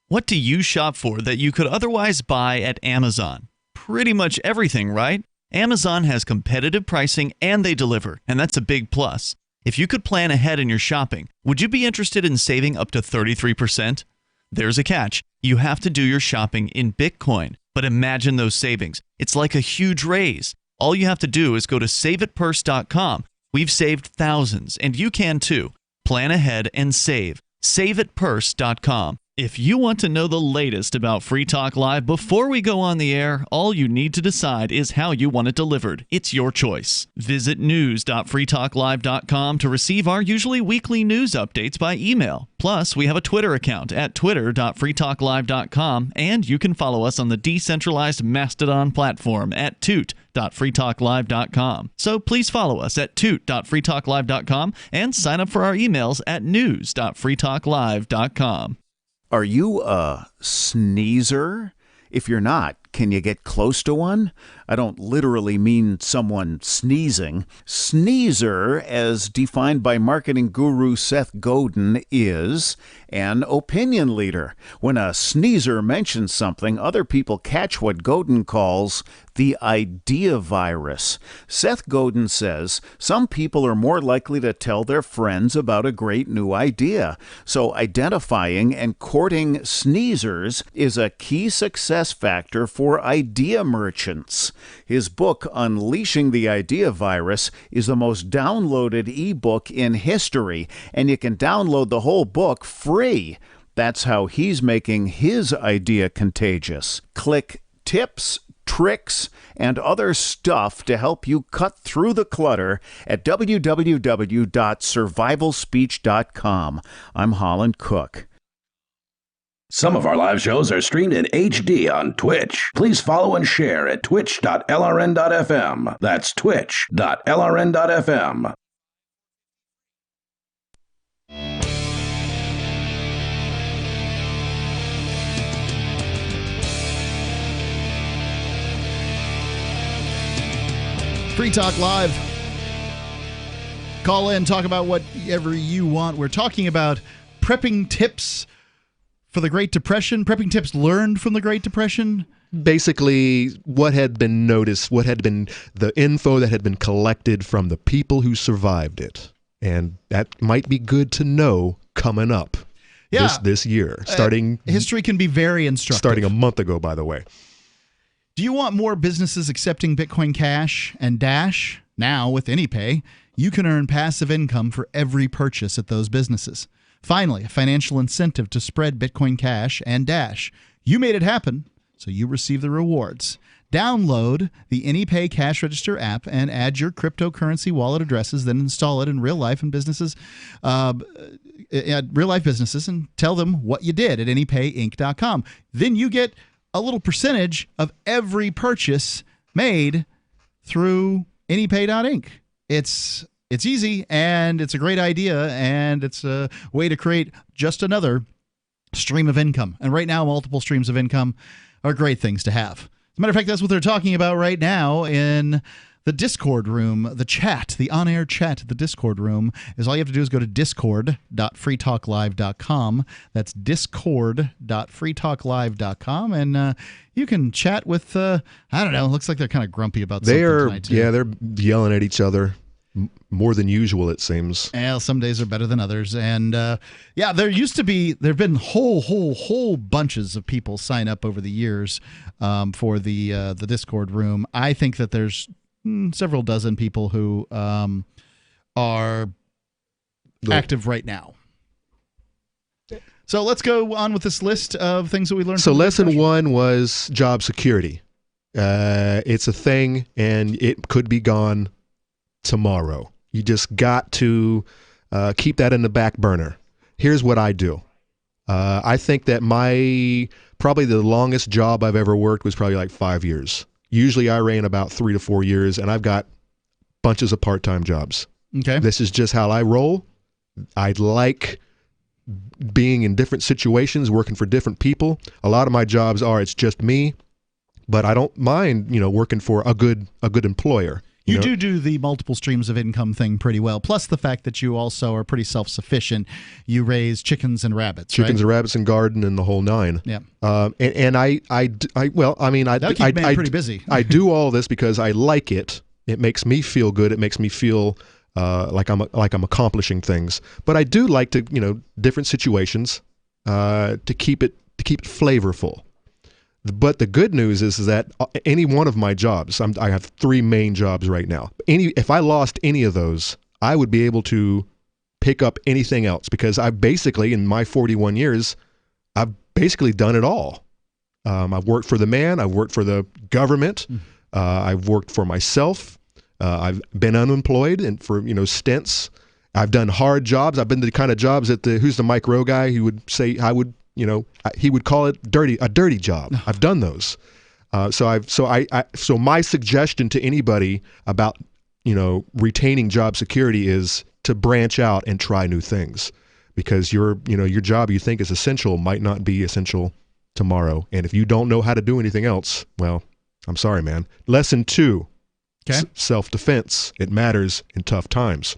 What do you shop for that you could otherwise buy at Amazon? Pretty much everything, right? Amazon has competitive pricing and they deliver, and that's a big plus. If you could plan ahead in your shopping, would you be interested in saving up to 33%? There's a catch. You have to do your shopping in Bitcoin. But imagine those savings. It's like a huge raise. All you have to do is go to saveatpurse.com. We've saved thousands, and you can too. Plan ahead and save. Saveatpurse.com. If you want to know the latest about Free Talk Live before we go on the air, all you need to decide is how you want it delivered. It's your choice. Visit news.freetalklive.com to receive our usually weekly news updates by email. Plus, we have a Twitter account at twitter.freetalklive.com, and you can follow us on the decentralized Mastodon platform at toot.freetalklive.com. So please follow us at toot.freetalklive.com and sign up for our emails at news.freetalklive.com. Are you a sneezer? If you're not, can you get close to one? I don't literally mean someone sneezing. Sneezer, as defined by marketing guru Seth Godin, is an opinion leader. When a sneezer mentions something, other people catch what Godin calls the idea virus. Seth Godin says some people are more likely to tell their friends about a great new idea. So identifying and courting sneezers is a key success factor for idea merchants. His book, Unleashing the Idea Virus, is the most downloaded ebook in history, and you can download the whole book free. That's how he's making his idea contagious. Click tips, tricks, and other stuff to help you cut through the clutter at www.survivalspeech.com. I'm Holland Cook. Some of our live shows are streamed in HD on Twitch. Please follow and share at twitch.lrn.fm. That's twitch.lrn.fm. Free Talk Live. Call in, talk about whatever you want. We're talking about prepping tips for the Great Depression, prepping tips learned from the Great Depression. Basically, what had been noticed, what had been the info that had been collected from the people who survived it. And that might be good to know coming up this year. History can be very instructive. Starting a month ago, by the way. Do you want more businesses accepting Bitcoin Cash and Dash? Now, with AnyPay, you can earn passive income for every purchase at those businesses. Finally, a financial incentive to spread Bitcoin Cash and Dash. You made it happen, so you receive the rewards. Download the AnyPay Cash Register app and add your cryptocurrency wallet addresses, then install it in real life and businesses, and tell them what you did at anypayinc.com. Then you get a little percentage of every purchase made through anypay.inc. It's easy, and it's a great idea, and it's a way to create just another stream of income. And right now, multiple streams of income are great things to have. As a matter of fact, that's what they're talking about right now in the Discord room, the chat, the on-air chat, the Discord room. Is all you have to do is go to discord.freetalklive.com. That's discord.freetalklive.com, and you can chat with, I don't know, it looks like they're kind of grumpy about something tonight, too. Yeah, they're yelling at each other. More than usual, it seems. Well, some days are better than others. And there have been whole bunches of people sign up over the years for the Discord room. I think that there's several dozen people who are active right now. So let's go on with this list of things that we learned. So lesson 1 was job security. It's a thing, and it could be gone tomorrow. You just got to keep that in the back burner. Here's what I do. I think that probably the longest job I've ever worked was probably like 5 years. Usually I ran about 3 to 4 years, and I've got bunches of part-time jobs. Okay. This is just how I roll. I like being in different situations, working for different people. A lot of my jobs it's just me, but I don't mind, working for a good employer. You do the multiple streams of income thing pretty well. Plus the fact that you also are pretty self-sufficient. You raise chickens and rabbits, and rabbits and garden and the whole nine. Yeah. That'll keep man pretty busy. I do all this because I like it. It makes me feel good. It makes me feel like I'm accomplishing things. But I do like to, different situations to keep it flavorful. But the good news is that any one of my jobs, I have 3 main jobs right now. If I lost any of those, I would be able to pick up anything else because I basically, in my 41 years, I've basically done it all. I've worked for the man. I've worked for the government. I've worked for myself. I've been unemployed and for stints. I've done hard jobs. I've been the kind of jobs that who's the Mike Rowe guy who would say I would. He would call it a dirty job. I've done those. So my suggestion to anybody about, retaining job security is to branch out and try new things because your job you think is essential might not be essential tomorrow. And if you don't know how to do anything else, well, I'm sorry, man. Lesson 2, self-defense. It matters in tough times.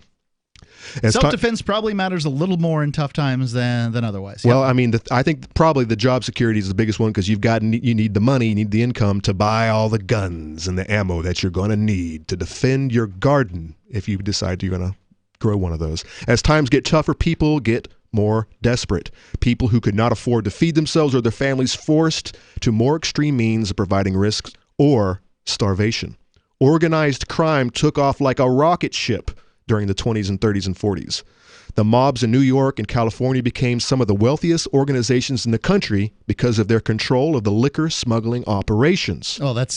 Self-defense probably matters a little more in tough times than otherwise. Well, I think probably the job security is the biggest one because you need the money, you need the income to buy all the guns and the ammo that you're going to need to defend your garden if you decide you're going to grow one of those. As times get tougher, people get more desperate. People who could not afford to feed themselves or their families forced to more extreme means of providing risks or starvation. Organized crime took off like a rocket ship during the 20s and 30s and 40s. The mobs in New York and California became some of the wealthiest organizations in the country because of their control of the liquor smuggling operations. Oh, that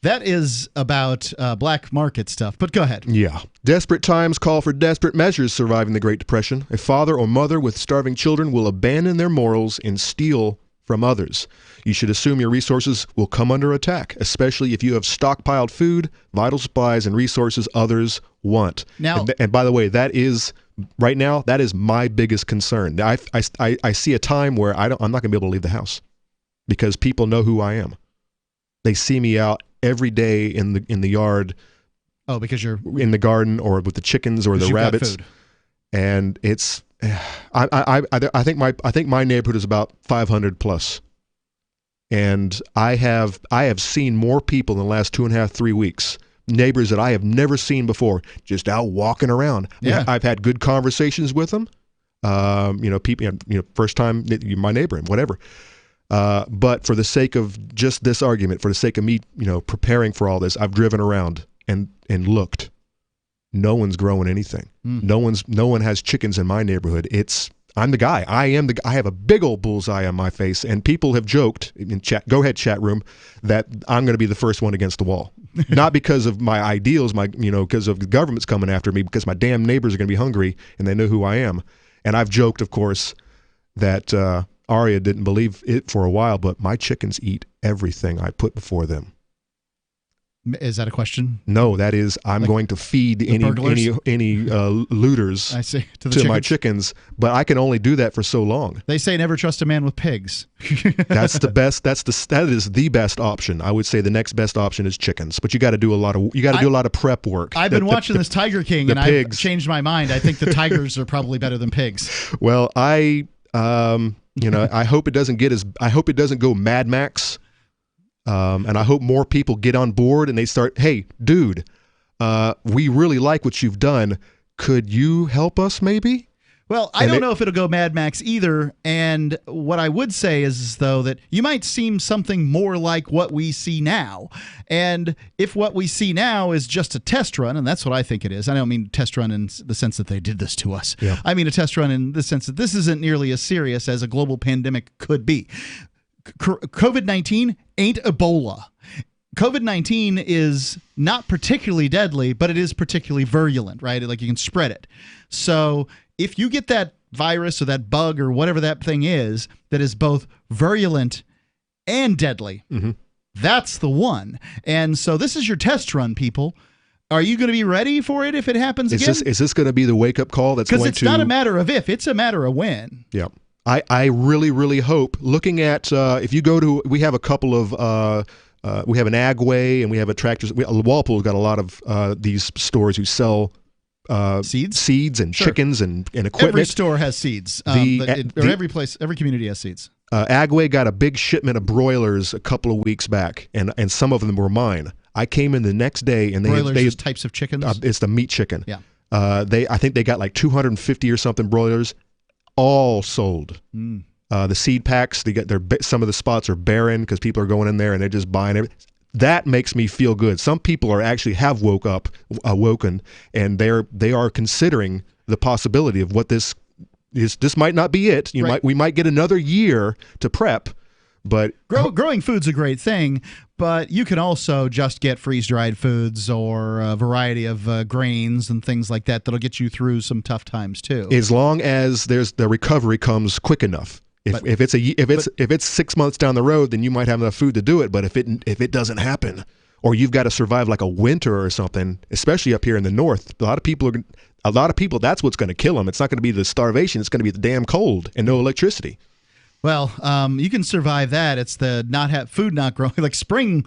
is about black market stuff, but go ahead. Yeah. Desperate times call for desperate measures surviving the Great Depression. A father or mother with starving children will abandon their morals and steal from others. You should assume your resources will come under attack, especially if you have stockpiled food, vital supplies, and resources others want. Now, and by the way, right now, that is my biggest concern. I see a time where I'm not going to be able to leave the house because people know who I am. They see me out every day in the yard, Oh, because you're in the garden or with the chickens or the rabbits. Food. And it's, I think my neighborhood is about 500 plus. And I have seen more people in the last 2.5, 3 weeks, neighbors that I have never seen before, just out walking around. Yeah. I've had good conversations with them. People, first time, my neighbor and whatever. But for the sake of just this argument, for the sake of me, preparing for all this, I've driven around and looked. No one's growing anything. No one has chickens in my neighborhood. I'm the guy. I have a big old bullseye on my face, and people have joked in chat. Go ahead, chat room, that I'm going to be the first one against the wall. Not because of my ideals, because of the government's coming after me, because my damn neighbors are going to be hungry and they know who I am. And I've joked, of course, that Aria didn't believe it for a while, but my chickens eat everything I put before them. Is that a question? No, that is I'm going to feed any looters I see, to my chickens, but I can only do that for so long. They say never trust a man with pigs. That's the best. That is the best option. I would say the next best option is chickens, but you got to do a lot of prep work. I've been watching this Tiger King, and I've changed my mind. I think the tigers are probably better than pigs. Well, I hope it doesn't go Mad Max. And I hope more people get on board and they start, hey, dude, we really like what you've done. Could you help us maybe? Well, I don't know if it'll go Mad Max either. And what I would say is, though, that you might seem something more like what we see now. And if what we see now is just a test run, and that's what I think it is. I don't mean test run in the sense that they did this to us. Yeah. I mean a test run in the sense that this isn't nearly as serious as a global pandemic could be. COVID-19 ain't Ebola. COVID-19 is not particularly deadly, but it is particularly virulent, right? Like you can spread it. So if you get that virus or that bug or whatever that thing is that is both virulent and deadly, that's the one. And so this is your test run, people. Are you going to be ready for it if it happens again? Is this going to be the wake-up call that's going to... Because it's not a matter of if, it's a matter of when. Yeah. I really, really hope, looking at, if you go to, we have a couple of, we have an Agway and we have a Tractors. Walpole's got a lot of these stores who sell seeds and chickens and equipment. Every store has seeds. Every community has seeds. Agway got a big shipment of broilers a couple of weeks back, and some of them were mine. I came in the next day and broilers are types of chickens. It's the meat chicken. Yeah. I think they got like 250 or something broilers. All sold. The seed packs, some of the spots are barren because people are going in there and they're just buying everything. That makes me feel good. Some people have awoken, and they are considering the possibility of what this is. This might not be it. We might get another year to prep. But growing food's a great thing, but you can also just get freeze-dried foods or a variety of grains and things like that that'll get you through some tough times too. As long as the recovery comes quick enough. If it's 6 months down the road, then you might have enough food to do it. But if it doesn't happen, or you've got to survive like a winter or something, especially up here in the north, a lot of people, that's what's going to kill them. It's not going to be the starvation; it's going to be the damn cold and no electricity. Well, you can survive that. It's the food not growing. Like spring,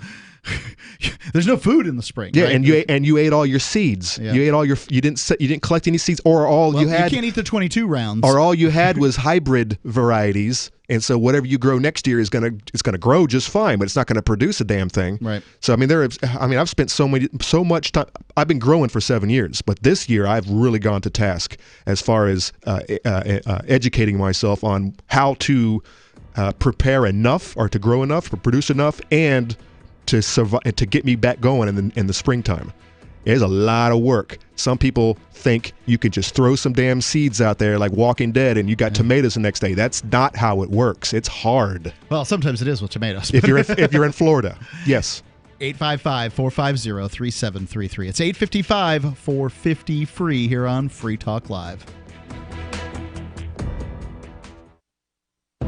there's no food in the spring. Yeah, right? and you ate all your seeds. Yeah. You didn't collect any seeds, or you had. You can't eat the 22 rounds. Or all you had was hybrid varieties, and so whatever you grow next year is gonna grow just fine, but it's not gonna produce a damn thing. Right. So I've spent so much time. I've been growing for 7 years, but this year I've really gone to task as far as educating myself on how to prepare enough, or to grow enough, or produce enough, and to survive, to get me back going in the springtime. There's a lot of work. Some people think you can just throw some damn seeds out there like Walking Dead and you got tomatoes the next day. That's not how it works. It's hard. Well, sometimes it is with tomatoes. If you're in Florida, yes. 855-450-3733. It's 855-450-FREE here on Free Talk Live.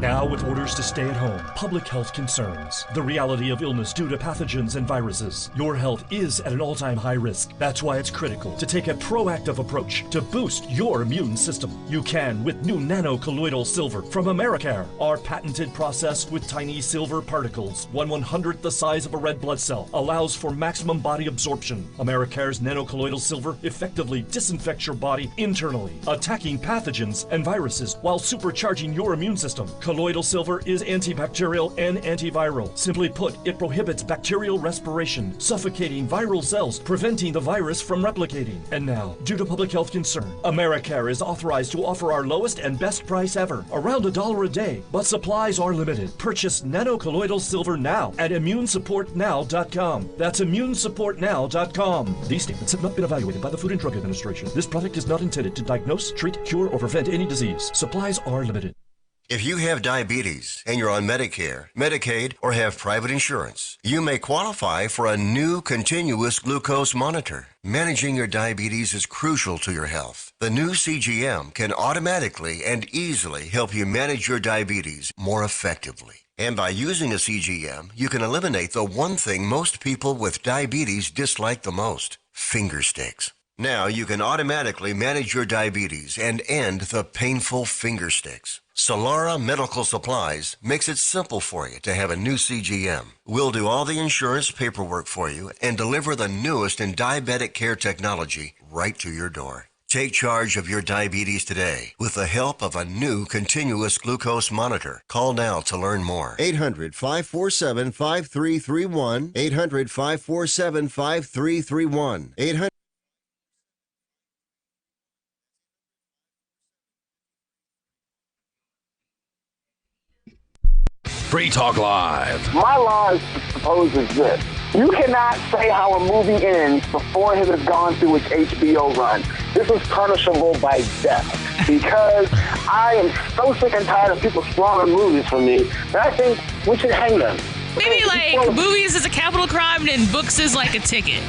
Now with orders to stay at home, public health concerns, the reality of illness due to pathogens and viruses, your health is at an all-time high risk. That's why it's critical to take a proactive approach to boost your immune system. You can with new nano-colloidal silver from Americare. Our patented process with tiny silver particles, 1/100th the size of a red blood cell, allows for maximum body absorption. Americare's nano-colloidal silver effectively disinfects your body internally, attacking pathogens and viruses while supercharging your immune system. Colloidal silver is antibacterial and antiviral. Simply put, it prohibits bacterial respiration, suffocating viral cells, preventing the virus from replicating. And now, due to public health concern, Americare is authorized to offer our lowest and best price ever, around $1 a day. But supplies are limited. Purchase nano-colloidal silver now at immunesupportnow.com. That's immunesupportnow.com. These statements have not been evaluated by the Food and Drug Administration. This product is not intended to diagnose, treat, cure, or prevent any disease. Supplies are limited. If you have diabetes and you're on Medicare, Medicaid, or have private insurance, you may qualify for a new continuous glucose monitor. Managing your diabetes is crucial to your health. The new CGM can automatically and easily help you manage your diabetes more effectively. And by using a CGM, you can eliminate the one thing most people with diabetes dislike the most: finger sticks. Now you can automatically manage your diabetes and end the painful finger sticks. Solara Medical Supplies makes it simple for you to have a new CGM. We'll do all the insurance paperwork for you and deliver the newest in diabetic care technology right to your door. Take charge of your diabetes today with the help of a new continuous glucose monitor. Call now to learn more. 800-547-5331. 800-547-5331. 800. Free Talk Live. My law proposes this. You cannot say how a movie ends before it has gone through its HBO run. This is punishable by death because I am so sick and tired of people spoiling movies for me that I think we should hang them. Maybe like movies is a capital crime and books is like a ticket.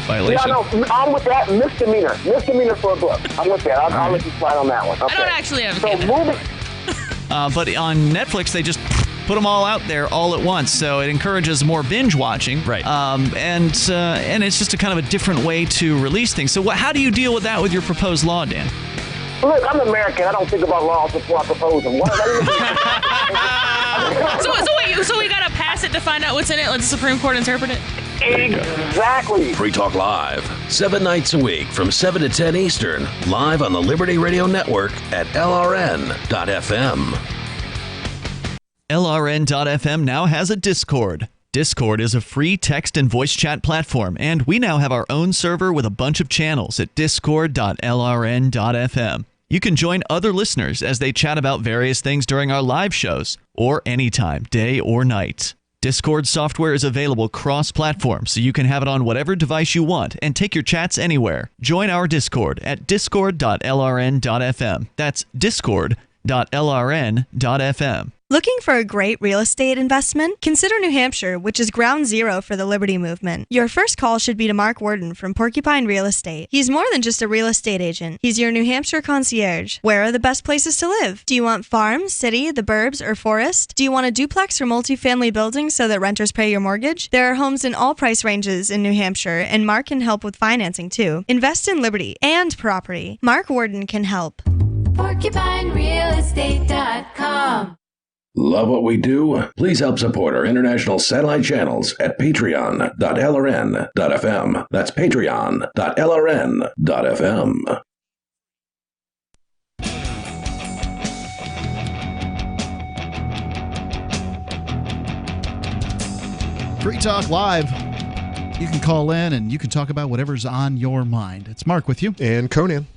Violation. Yeah, no, I'm with that. Misdemeanor for a book. I'm with that. I'll let you slide on that one. Okay. I don't actually advocate that. Movie. But on Netflix, they just put them all out there all at once, so it encourages more binge watching. Right. And it's just a kind of a different way to release things. So how do you deal with that with your proposed law, Dan? Look, I'm American. I don't think about laws before I propose them. So we gotta pass it to find out what's in it? Let the Supreme Court interpret it? Exactly. Free Talk Live, 7 nights a week from 7 to 10 Eastern, live on the Liberty Radio Network at LRN.FM. LRN.FM now has a Discord. Discord is a free text and voice chat platform, and we now have our own server with a bunch of channels at discord.lrn.fm. You can join other listeners as they chat about various things during our live shows, or anytime, day or night. Discord software is available cross-platform, so you can have it on whatever device you want and take your chats anywhere. Join our Discord at discord.lrn.fm. That's discord.lrn.fm. Looking for a great real estate investment? Consider New Hampshire, which is ground zero for the Liberty Movement. Your first call should be to Mark Worden from Porcupine Real Estate. He's more than just a real estate agent. He's your New Hampshire concierge. Where are the best places to live? Do you want farm, city, the burbs, or forest? Do you want a duplex or multifamily building so that renters pay your mortgage? There are homes in all price ranges in New Hampshire, and Mark can help with financing too. Invest in liberty and property. Mark Worden can help. PorcupineRealEstate.com. Love what we do? Please help support our international satellite channels at patreon.lrn.fm. That's patreon.lrn.fm. Free Talk Live. You can call in and you can talk about whatever's on your mind. It's Mark with you. And Conan.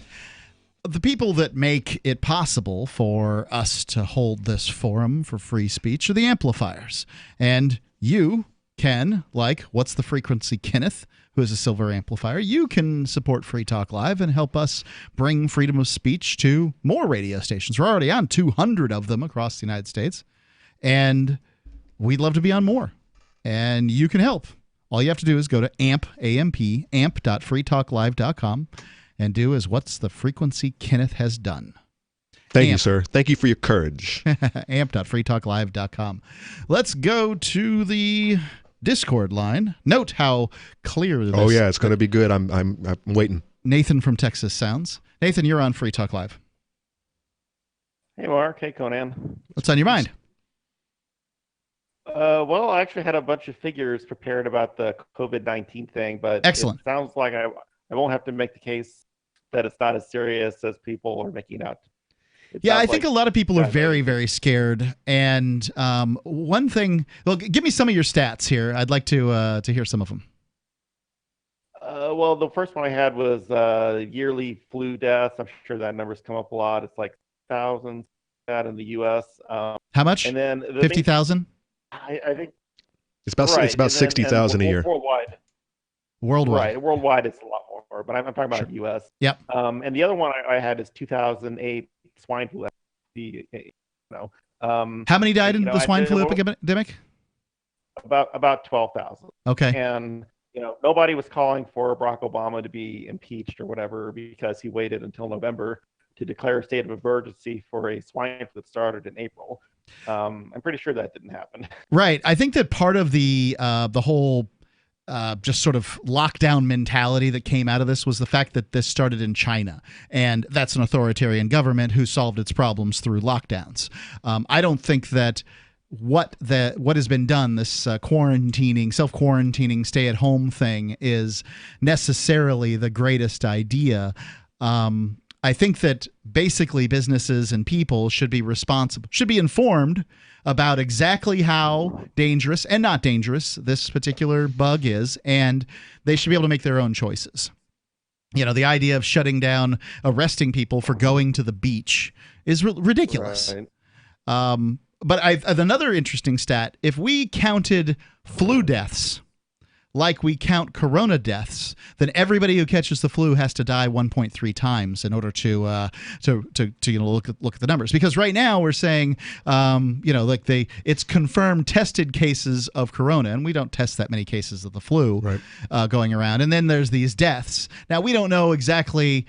The people that make it possible for us to hold this forum for free speech are the amplifiers. And you can, like What's the Frequency Kenneth, who is a silver amplifier, you can support Free Talk Live and help us bring freedom of speech to more radio stations. We're already on 200 of them across the United States. And we'd love to be on more. And you can help. All you have to do is go to amp.freetalklive.com and do as What's the Frequency Kenneth has done. Thank you, sir. Thank you for your courage. amp.freetalklive.com. Let's go to the Discord line. Note how clear this. Oh yeah, it's going to be good. I'm waiting. Nathan from Texas sounds. Nathan, you're on Free Talk Live. Hey, Mark. Hey, Conan. What's on your mind? Well, I actually had a bunch of figures prepared about the COVID-19 thing, but Excellent. It sounds like I won't have to make the case that it's not as serious as people are making out. Yeah, I think a lot of people are very, very scared. And one thing, well, give me some of your stats here. I'd like to hear some of them. Well, the first one I had was yearly flu deaths. I'm sure that number's come up a lot. It's like thousands that in the U.S. How much? And then 50,000. I think it's about 60,000 a year. Worldwide. Right. Worldwide, it's a lot more, but I'm talking about the U.S. Yep. And the other one I had is 2008 swine flu. How many died in the swine flu epidemic? About 12,000. Okay. And nobody was calling for Barack Obama to be impeached or whatever because he waited until November to declare a state of emergency for a swine flu that started in April. I'm pretty sure that didn't happen. Right. I think that part of the whole just sort of lockdown mentality that came out of this was the fact that this started in China, and that's an authoritarian government who solved its problems through lockdowns. I don't think that what has been done, this quarantining, self-quarantining, stay-at-home thing, is necessarily the greatest idea. I think that basically businesses and people should be informed about exactly how dangerous and not dangerous this particular bug is, and they should be able to make their own choices. The idea of shutting down, arresting people for going to the beach is ridiculous. Right. But I've another interesting stat. If we counted flu deaths like we count corona deaths, then everybody who catches the flu has to die 1.3 times in order to look at the numbers. Because right now we're saying it's confirmed tested cases of corona, and we don't test that many cases of the flu going around. And then there's these deaths. Now we don't know exactly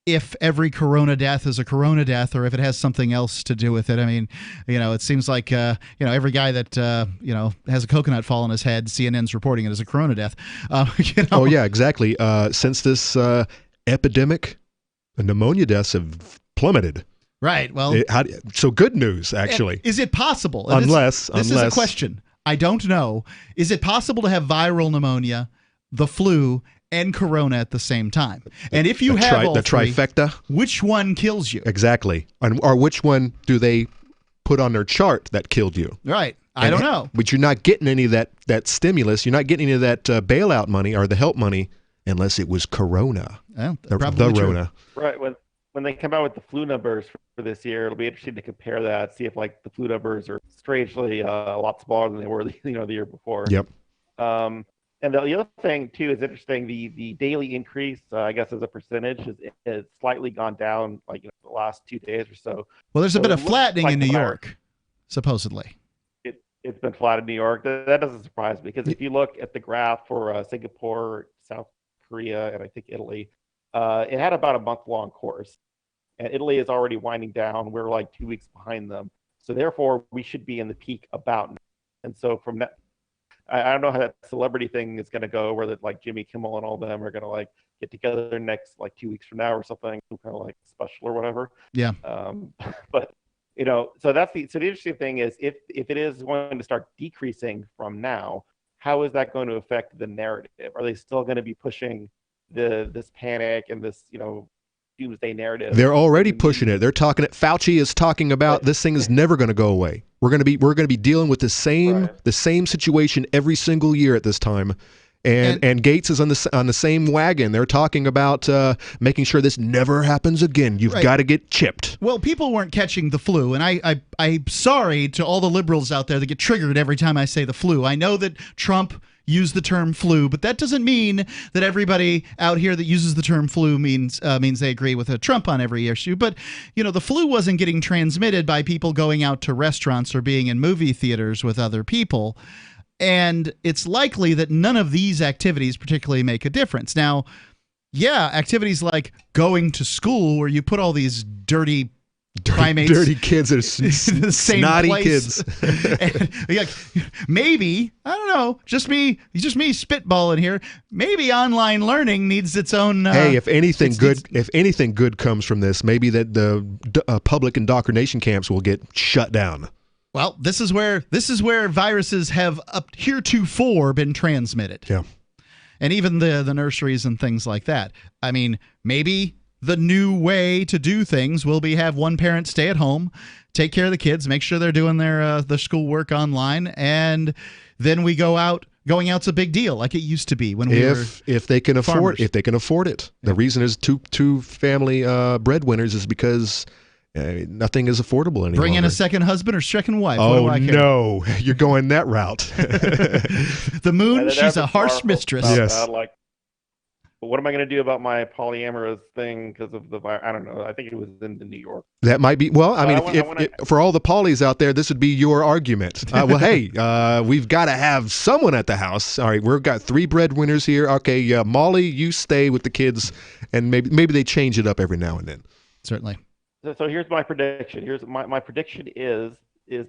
if every corona death is a corona death or if it has something else to do with it. I mean, it seems like, every guy that, has a coconut fall on his head, CNN's reporting it as a corona death. Oh, yeah, exactly. Since this epidemic, pneumonia deaths have plummeted. Right. Well, so good news, actually. Is it possible? This is a question. I don't know. Is it possible to have viral pneumonia, the flu, and corona at the same time? And if you have all the three, trifecta, which one kills you? Exactly. Or which one do they put on their chart that killed you? Right. I don't know. But you're not getting any of that stimulus. You're not getting any of that bailout money or the help money unless it was corona. Well, the Rona. Right. When they come out with the flu numbers for this year, it'll be interesting to compare that, see if the flu numbers are strangely a lot smaller than they were the year before. Yep. And the other thing, too, is interesting. The daily increase, I guess, as a percentage, has slightly gone down the last 2 days or so. Well, there's a bit of flattening in New York, supposedly. It's been flat in New York. That doesn't surprise me, because if you look at the graph for Singapore, South Korea, and I think Italy, it had about a month-long course. And Italy is already winding down. We're like 2 weeks behind them. So therefore, we should be in the peak about now. And so from that, I don't know how that celebrity thing is going to go, where Jimmy Kimmel and all them are going to get together next 2 weeks from now or something, kind of special or whatever. Yeah. But so that's the interesting thing is if it is going to start decreasing from now, how is that going to affect the narrative? Are they still going to be pushing this panic and this doomsday narrative? They're already pushing it. They're talking it. Fauci is talking about this thing is never going to go away. We're going to be dealing with the same situation every single year at this time. And Gates is on the same wagon. They're talking about making sure this never happens again. You've got to get chipped. Well, people weren't catching the flu, and I'm sorry to all the liberals out there that get triggered every time I say the flu. I know that Trump used the term flu, but that doesn't mean that everybody out here that uses the term flu means they agree with Trump on every issue. But the flu wasn't getting transmitted by people going out to restaurants or being in movie theaters with other people. And it's likely that none of these activities particularly make a difference. Now, yeah, activities like going to school where you put all these dirty primates. Dirty kids are the same snotty place. kids. And, like, maybe, I don't know, just me spitballing here. Maybe online learning needs its own. Hey, if anything good comes from this, maybe that the public indoctrination camps will get shut down. Well, this is where viruses have up heretofore been transmitted. Yeah. And even the nurseries and things like that. I mean, maybe the new way to do things will be have one parent stay at home, take care of the kids, make sure they're doing their schoolwork online, and then we go out. Going out's a big deal, like it used to be when we were if they can farmers. afford it. The reason is two family breadwinners is because nothing is affordable anymore. Bring in a second husband or second wife. Oh, what do I care? no, you're going that route. The moon, she's a harsh mistress. Yes. But what am I going to do about my polyamorous thing because of the virus? I don't know. I think it was in New York. That might be. Well, I mean, for all the polys out there, this would be your argument. Well, hey, we've got to have someone at the house. All right, we've got 3 breadwinners here. Okay, Molly, you stay with the kids, and maybe they change it up every now and then. Certainly. So here's my prediction. Here's my prediction is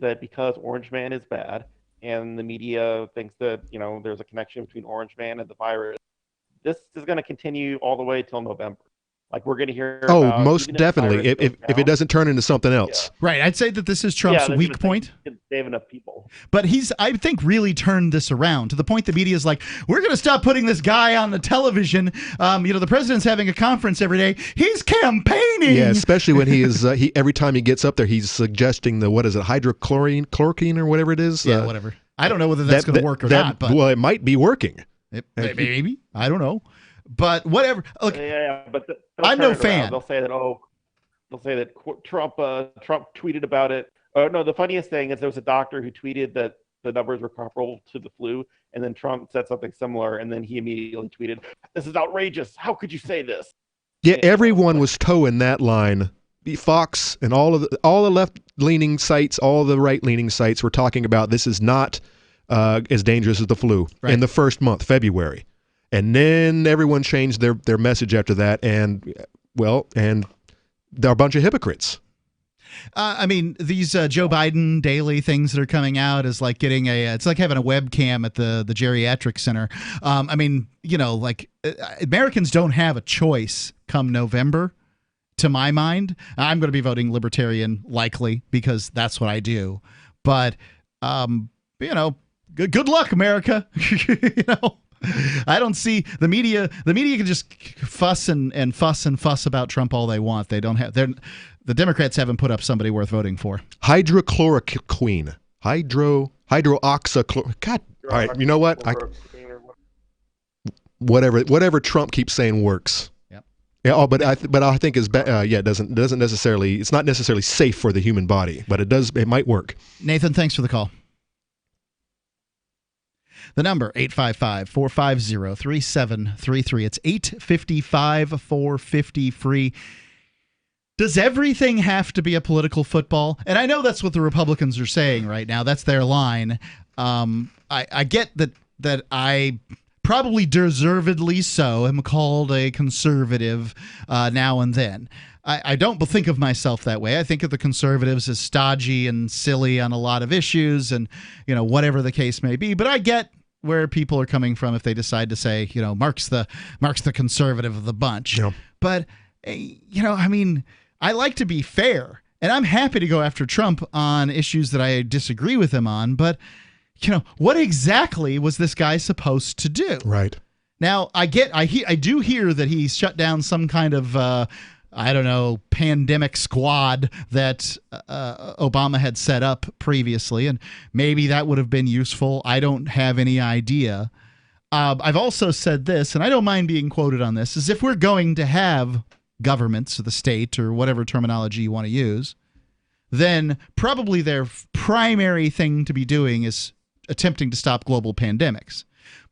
that because Orange Man is bad, and the media thinks that there's a connection between Orange Man and the virus. This is going to continue all the way till November. Like we're going to hear. Oh, about, most definitely. If it doesn't turn into something else. Yeah. Right. I'd say that this is Trump's weak point. Save enough people. But he's, I think, really turned this around to the point the media is like, we're going to stop putting this guy on the television. The president's having a conference every day. He's campaigning. Yeah, especially when he is. Every time he gets up there, he's suggesting hydroxychloroquine or whatever it is. Yeah, whatever. I don't know whether that's going to work or not. But well, it might be working. Maybe. I don't know. But whatever. Look, but I'm no fan. They'll say that Trump tweeted about it. No, the funniest thing is there was a doctor who tweeted that the numbers were comparable to the flu, and then Trump said something similar, and then he immediately tweeted, "This is outrageous. How could you say this?" Yeah, everyone was towing that line. Fox and all the left-leaning sites, all the right-leaning sites were talking about this is not as dangerous as the flu in the first month, February. And then everyone changed their message after that, and they're a bunch of hypocrites. I mean, these Joe Biden daily things that are coming out is like getting it's like having a webcam at the geriatric center. I mean, Americans don't have a choice come November, to my mind. I'm going to be voting Libertarian likely because that's what I do. But, good luck, America. I don't see the media. The media can just fuss and fuss about Trump all they want. They don't have. The Democrats haven't put up somebody worth voting for. Hydroxychloroquine. Hydroxychloroquine. God. All right. You know what? Whatever Trump keeps saying works. Yep. Yeah. But I think it doesn't necessarily. It's not necessarily safe for the human body, but it does. It might work. Nathan, thanks for the call. The number, 855-450-3733. It's 855-450-FREE. Does everything have to be a political football? And I know that's what the Republicans are saying right now. That's their line. I get that I probably deservedly so am called a conservative now and then. I don't think of myself that way. I think of the conservatives as stodgy and silly on a lot of issues and, whatever the case may be. But I get where people are coming from if they decide to say, Mark's the conservative of the bunch. Yeah. But, I mean, I like to be fair, and I'm happy to go after Trump on issues that I disagree with him on. But, what exactly was this guy supposed to do? Right. Now, I do hear that he shut down some kind of pandemic squad that Obama had set up previously, and maybe that would have been useful. I don't have any idea. I've also said this, and I don't mind being quoted on this, is if we're going to have governments, or the state, or whatever terminology you want to use, then probably their primary thing to be doing is attempting to stop global pandemics.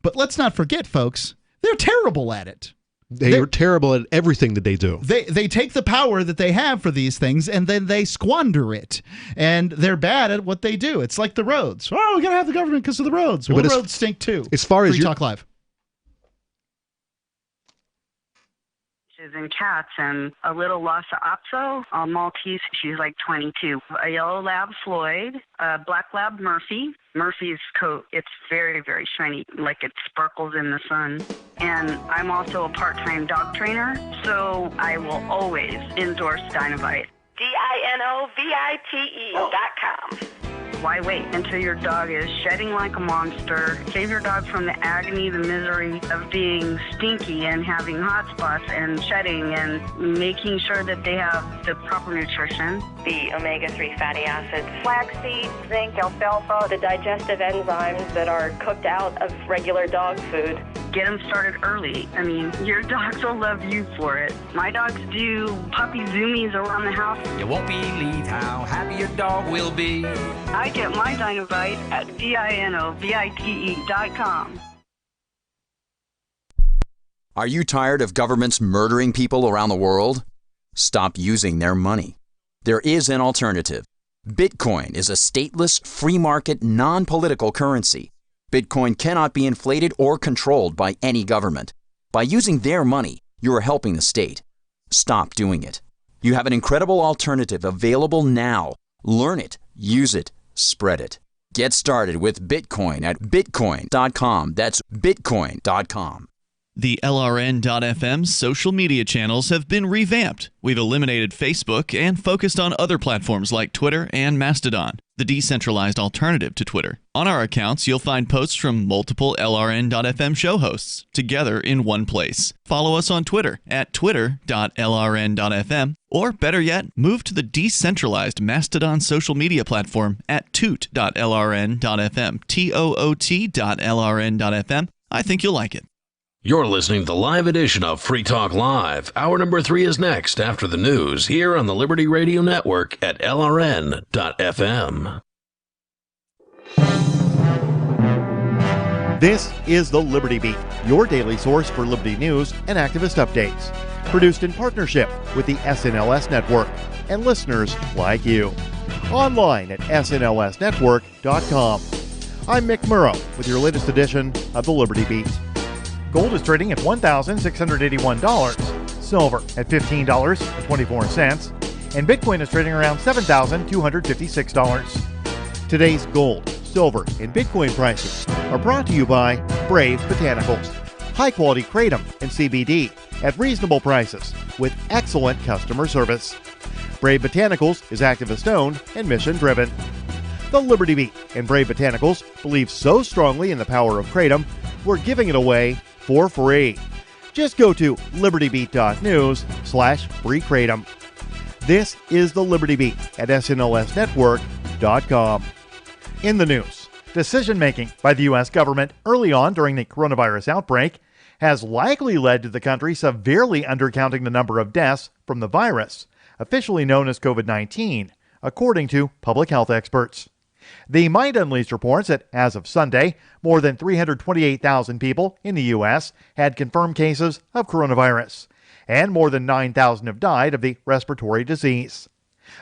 But let's not forget, folks, they're terrible at it. They're terrible at everything that they do. They take the power that they have for these things and then they squander it. And they're bad at what they do. It's like the roads. Oh, we got to have the government because of the roads. Well, the roads stink too. As far as Free Talk Live. and cats, and a little Lhasa Apso, a Maltese, she's like 22, a yellow lab Floyd, a black lab Murphy. Murphy's coat, it's very, very shiny, like it sparkles in the sun. And I'm also a part-time dog trainer, so I will always endorse Dinovite. DINOVITE.com. Why wait until your dog is shedding like a monster? Save your dog from the agony, the misery of being stinky and having hot spots and shedding, and making sure that they have the proper nutrition. The omega-3 fatty acids, flaxseed, zinc, alfalfa, the digestive enzymes that are cooked out of regular dog food. Get them started early. I mean, your dogs will love you for it. My dogs do puppy zoomies around the house. You won't believe how happy your dog will be. I get my Dinovite at DINOVITE.com. Are you tired of governments murdering people around the world? Stop using their money. There is an alternative. Bitcoin is a stateless, free market, non-political currency. Bitcoin cannot be inflated or controlled by any government. By using their money, you are helping the state. Stop doing it. You have an incredible alternative available now. Learn it, use it, spread it. Get started with Bitcoin at bitcoin.com. That's bitcoin.com. The LRN.FM social media channels have been revamped. We've eliminated Facebook and focused on other platforms like Twitter and Mastodon, the decentralized alternative to Twitter. On our accounts, you'll find posts from multiple LRN.FM show hosts together in one place. Follow us on Twitter at twitter.lrn.fm, or better yet, move to the decentralized Mastodon social media platform at toot.lrn.fm, toot.lrn.fm. I think you'll like it. You're listening to the live edition of Free Talk Live. Hour number 3 is next after the news here on the Liberty Radio Network at LRN.FM. This is the Liberty Beat, your daily source for Liberty news and activist updates. Produced in partnership with the SNLS Network and listeners like you. Online at snlsnetwork.com. I'm Mick Murrow with your latest edition of the Liberty Beat. Gold is trading at $1,681, silver at $15.24, and Bitcoin is trading around $7,256. Today's gold, silver, and Bitcoin prices are brought to you by Brave Botanicals, high-quality kratom and CBD at reasonable prices with excellent customer service. Brave Botanicals is activist-owned and mission-driven. The Liberty Beat and Brave Botanicals believe so strongly in the power of kratom, we're giving it away for free. Just go to libertybeat.news/free kratom. This is the Liberty Beat at snlsnetwork.com. In the news, decision-making by the U.S. government early on during the coronavirus outbreak has likely led to the country severely undercounting the number of deaths from the virus, officially known as COVID-19, according to public health experts. The Mind Unleashed reports that, as of Sunday, more than 328,000 people in the U.S. had confirmed cases of coronavirus, and more than 9,000 have died of the respiratory disease.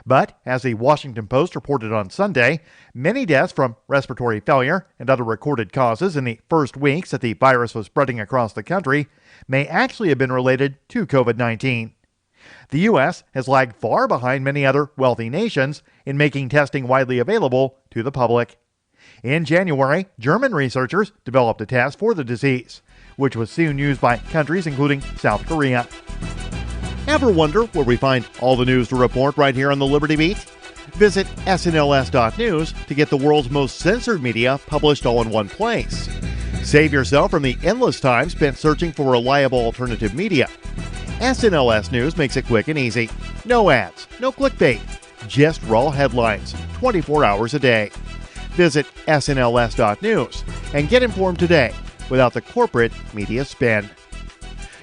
But, as the Washington Post reported on Sunday, many deaths from respiratory failure and other recorded causes in the first weeks that the virus was spreading across the country may actually have been related to COVID-19. The U.S. has lagged far behind many other wealthy nations in making testing widely available to the public. In January, German researchers developed a test for the disease, which was soon used by countries including South Korea. Ever wonder where we find all the news to report right here on the Liberty Beat? Visit snls.news to get the world's most censored media published all in one place. Save yourself from the endless time spent searching for reliable alternative media. SNLS News makes it quick and easy. No ads, no clickbait, just raw headlines, 24 hours a day. Visit snls.news and get informed today without the corporate media spin.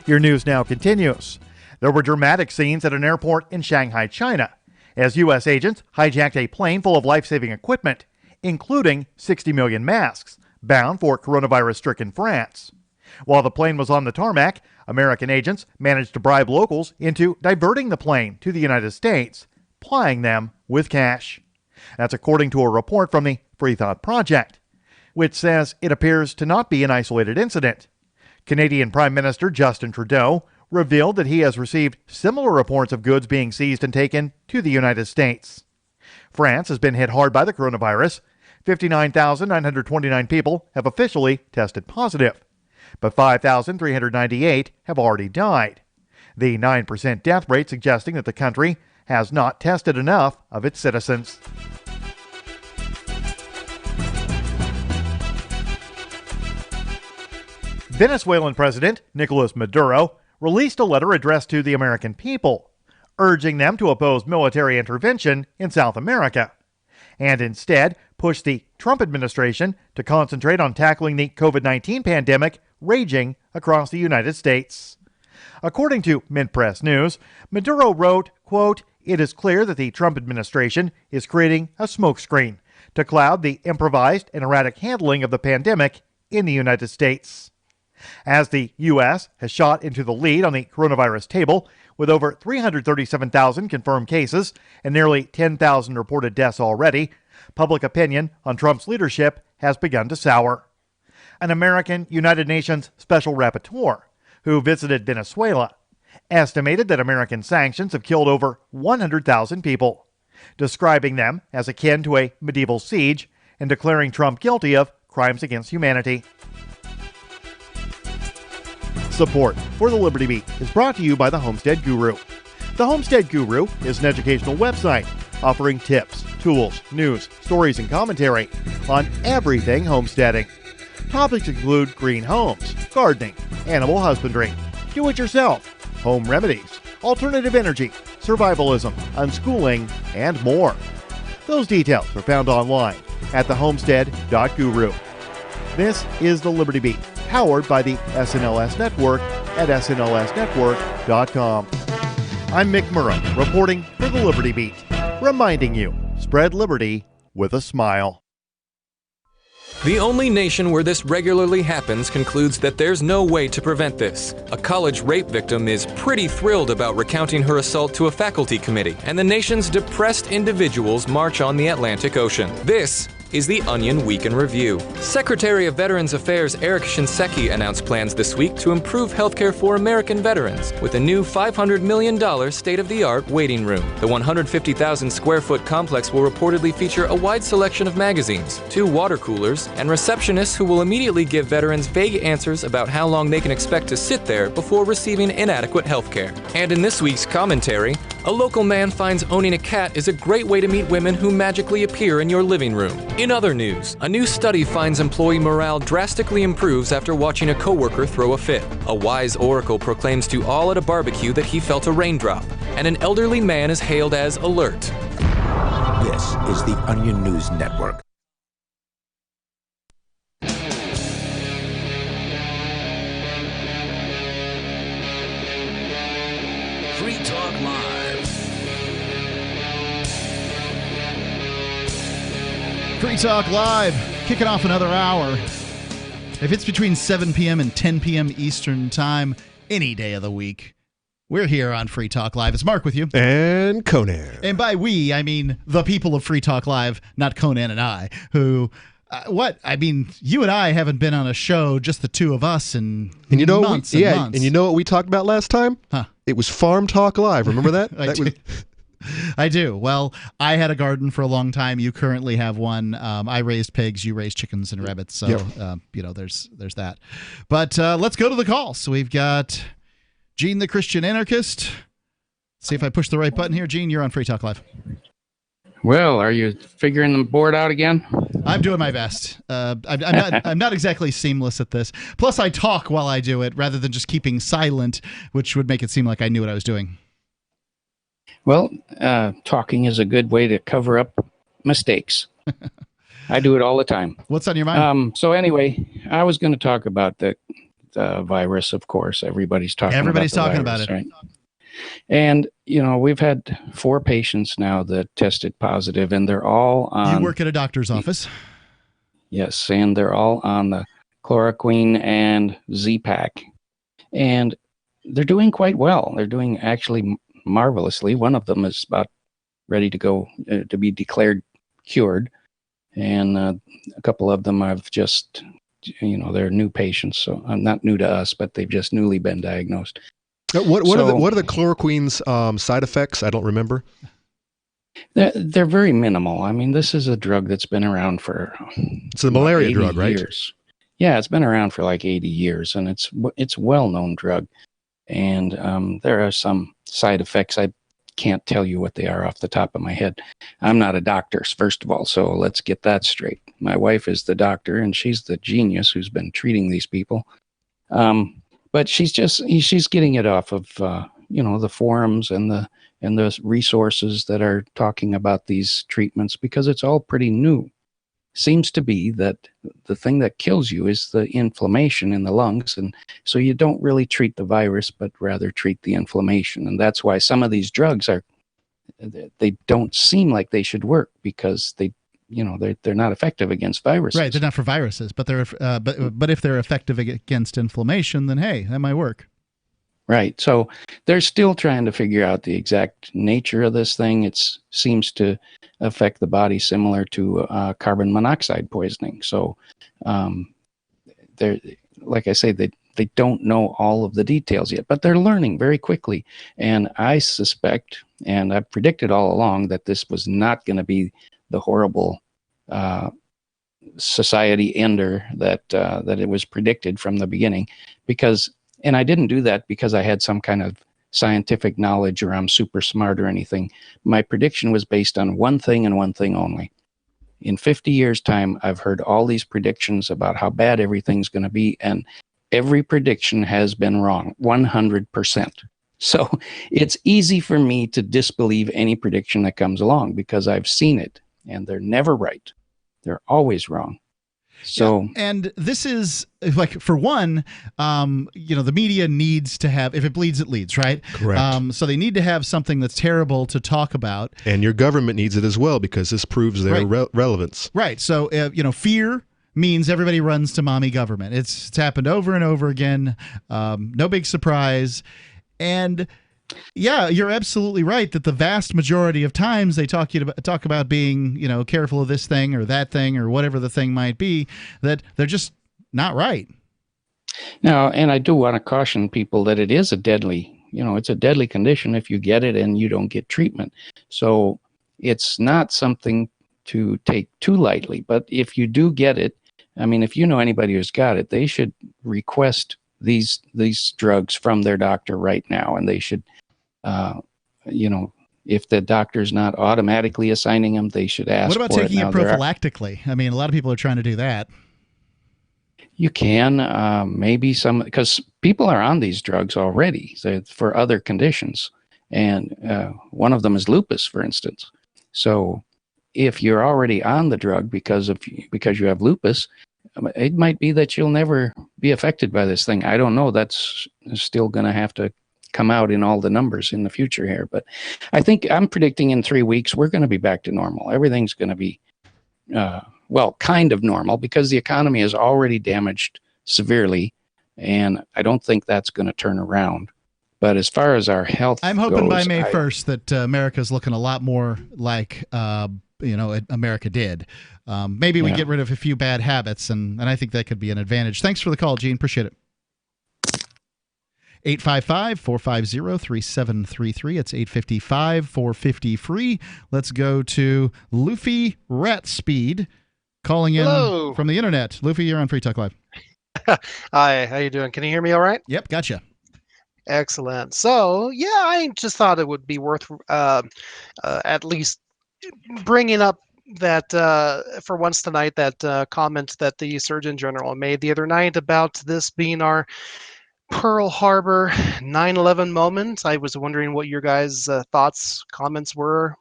Your news now continues. There were dramatic scenes at an airport in Shanghai, China, as U.S. agents hijacked a plane full of life-saving equipment, including 60 million masks, bound for coronavirus-stricken France. While the plane was on the tarmac, American agents managed to bribe locals into diverting the plane to the United States, plying them with cash. That's according to a report from the Free Thought Project, which says it appears to not be an isolated incident. Canadian Prime Minister Justin Trudeau revealed that he has received similar reports of goods being seized and taken to the United States. France has been hit hard by the coronavirus. 59,929 people have officially tested positive, but 5,398 have already died. The 9% death rate suggesting that the country has not tested enough of its citizens. Venezuelan President Nicolas Maduro released a letter addressed to the American people, urging them to oppose military intervention in South America, and instead push the Trump administration to concentrate on tackling the COVID-19 pandemic raging across the United States. According to Mint Press News, Maduro wrote, quote, "It is clear that the Trump administration is creating a smokescreen to cloud the improvised and erratic handling of the pandemic in the United States." As the U.S. has shot into the lead on the coronavirus table with over 337,000 confirmed cases and nearly 10,000 reported deaths already, public opinion on Trump's leadership has begun to sour. An American United Nations Special Rapporteur who visited Venezuela estimated that American sanctions have killed over 100,000 people, describing them as akin to a medieval siege and declaring Trump guilty of crimes against humanity. Support for the Liberty Beat is brought to you by the Homestead Guru. The Homestead Guru is an educational website offering tips, tools, news, stories, and commentary on everything homesteading. Topics include green homes, gardening, animal husbandry, do-it-yourself, home remedies, alternative energy, survivalism, unschooling, and more. Those details are found online at thehomestead.guru. This is the Liberty Beat, powered by the SNLS Network at snlsnetwork.com. I'm Mick Murrow, reporting for the Liberty Beat, reminding you, spread liberty with a smile. The only nation where this regularly happens concludes that there's no way to prevent this. A college rape victim is pretty thrilled about recounting her assault to a faculty committee, and the nation's depressed individuals march on the Atlantic Ocean. This is the Onion Week in Review. Secretary of Veterans Affairs Eric Shinseki announced plans this week to improve healthcare for American veterans with a new $500 million state-of-the-art waiting room. The 150,000 square foot complex will reportedly feature a wide selection of magazines, 2 water coolers, and receptionists who will immediately give veterans vague answers about how long they can expect to sit there before receiving inadequate healthcare. And in this week's commentary, a local man finds owning a cat is a great way to meet women who magically appear in your living room. In other news, a new study finds employee morale drastically improves after watching a coworker throw a fit. A wise oracle proclaims to all at a barbecue that he felt a raindrop, and an elderly man is hailed as alert. This is the Onion News Network. Free Talk Live. Free Talk Live, kicking off another hour. If it's between 7 p.m. and 10 p.m. Eastern Time, any day of the week, we're here on Free Talk Live. It's Mark with you. And Conan. And by we, I mean the people of Free Talk Live, not Conan and I, who... you and I haven't been on a show, just the two of us, in months and months. And you know what we talked about last time? Huh. It was Farm Talk Live. Remember that? I do. Well, I had a garden for a long time. You currently have one. I raised pigs. You raised chickens and rabbits. So, there's that. But let's go to the call. So we've got Gene, the Christian anarchist. See if I push the right button here. Gene, you're on Free Talk Live. Well, are you figuring the board out again? I'm doing my best. I'm not exactly seamless at this. Plus, I talk while I do it rather than just keeping silent, which would make it seem like I knew what I was doing. Well, talking is a good way to cover up mistakes. I do it all the time. What's on your mind? So anyway, I was going to talk about the virus, of course. Everybody's talking about it. Right? And, we've had 4 patients now that tested positive, and they're all on... You work at a doctor's office? Yes, and they're all on the chloroquine and Z-Pack. And they're doing quite well. They're doing actually marvelously. One of them is about ready to go to be declared cured. And a couple of them I've just, they're new patients. So I'm not new to us, but they've just newly been diagnosed. What are the chloroquine's side effects? I don't remember. They're very minimal. I mean, this is a drug that's been around for it's a malaria drug, right? Years. Yeah, it's been around for like 80 years, and it's a well-known drug. And there are some side effects. I can't tell you what they are off the top of my head. I'm not a doctor, first of all, so let's get that straight. My wife is the doctor, and she's the genius who's been treating these people. But she's getting it off of the forums and the resources that are talking about these treatments, because it's all pretty new. Seems to be that the thing that kills you is the inflammation in the lungs, and so you don't really treat the virus, but rather treat the inflammation. And that's why some of these drugs they don't seem like they should work, because they're not effective against viruses. Right, they're not for viruses, but they're but if they're effective against inflammation, then hey, that might work. Right. So they're still trying to figure out the exact nature of this thing. It seems to affect the body similar to carbon monoxide poisoning. So they're, like I say, they don't know all of the details yet, but they're learning very quickly. And I suspect, and I've predicted all along, that this was not going to be the horrible society ender that it was predicted from the beginning, and I didn't do that because I had some kind of scientific knowledge or I'm super smart or anything. My prediction was based on one thing and one thing only. In 50 years' time, I've heard all these predictions about how bad everything's going to be, and every prediction has been wrong, 100%. So it's easy for me to disbelieve any prediction that comes along because I've seen it, and they're never right. They're always wrong. So, and this is like, for one, the media needs to have, if it bleeds, it leads, right? Correct. So they need to have something that's terrible to talk about. And your government needs it as well, because this proves their relevance. Right. So, fear means everybody runs to mommy government. It's happened over and over again. No big surprise. And yeah, you're absolutely right that the vast majority of times they talk about being, careful of this thing or that thing or whatever the thing might be, that they're just not right. Now, and I do want to caution people that it is a deadly, it's a deadly condition if you get it and you don't get treatment. So it's not something to take too lightly. But if you do get it, I mean, if you know anybody who's got it, they should request these drugs from their doctor right now, and they should if the doctor's not automatically assigning them, they should ask. What about taking it prophylactically? I mean, a lot of people are trying to do that. You can, maybe because people are on these drugs already for other conditions. And one of them is lupus, for instance. So if you're already on the drug because you have lupus, it might be that you'll never be affected by this thing. I don't know. That's still going to have to come out in all the numbers in the future here. But I think I'm predicting in 3 weeks, we're going to be back to normal. Everything's going to be, kind of normal, because the economy is already damaged severely. And I don't think that's going to turn around. But as far as our health I'm hoping goes, by May 1st that America's looking a lot more like, America did. Maybe we get rid of a few bad habits, and I think that could be an advantage. Thanks for the call, Gene. Appreciate it. 855-450-3733. It's 855-450-FREE. Let's go to Luffy Rat Speed calling in from the internet. Luffy, you're on Free Talk Live. Hi, how you doing? Can you hear me all right? Yep, gotcha. Excellent. So, yeah, I just thought it would be worth at least bringing up that for once tonight, that comment that the Surgeon General made the other night about this being our Pearl Harbor 9/11 moment. I was wondering what your guys' comments were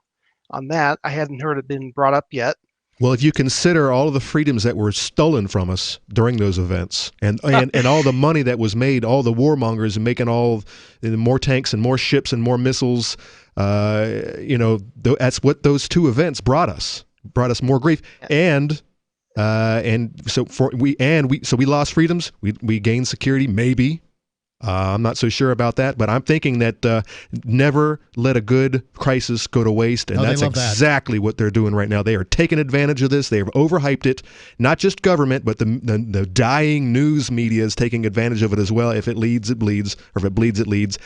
on that. I hadn't heard it been brought up yet. Well, if you consider all of the freedoms that were stolen from us during those events, and all the money that was made, all the warmongers making all more tanks and more ships and more missiles, that's what those two events brought us more grief, and so we lost freedoms, we gained security, maybe. I'm not so sure about that, but I'm thinking that never let a good crisis go to waste, and that's exactly what they're doing right now. They are taking advantage of this. They have overhyped it. Not just government, but the dying news media is taking advantage of it as well. If it leads, it bleeds, or if it bleeds, it leads.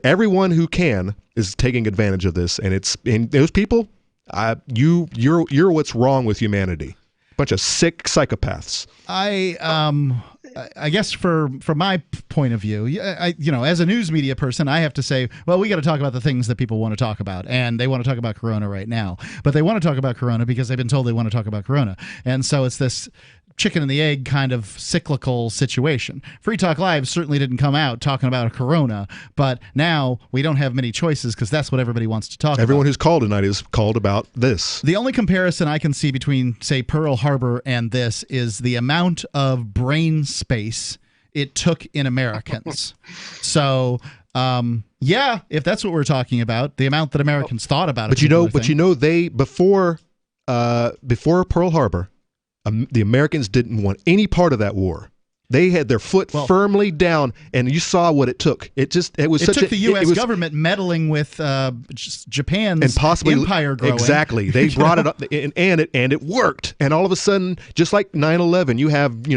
Everyone who can is taking advantage of this, and those people, you're what's wrong with humanity. Bunch of sick psychopaths. I guess from my point of view, as a news media person, I have to say, well, we got to talk about the things that people want to talk about, and they want to talk about Corona right now. But they want to talk about Corona because they've been told they want to talk about Corona, and so it's this chicken and the egg kind of cyclical situation. Free Talk Live certainly didn't come out talking about a Corona, but now we don't have many choices because that's what everybody wants to talk about. Everyone who's called tonight is called about this. The only comparison I can see between, say, Pearl Harbor and this is the amount of brain space it took in Americans. So, if that's what we're talking about, the amount that Americans thought about it. They before Pearl Harbor, the Americans didn't want any part of that war. They had their foot firmly down, and you saw what it took. It took the U.S. government meddling with Japan's and possibly empire growing. Exactly, they brought it up, and it worked. And all of a sudden, just like 9/11, you have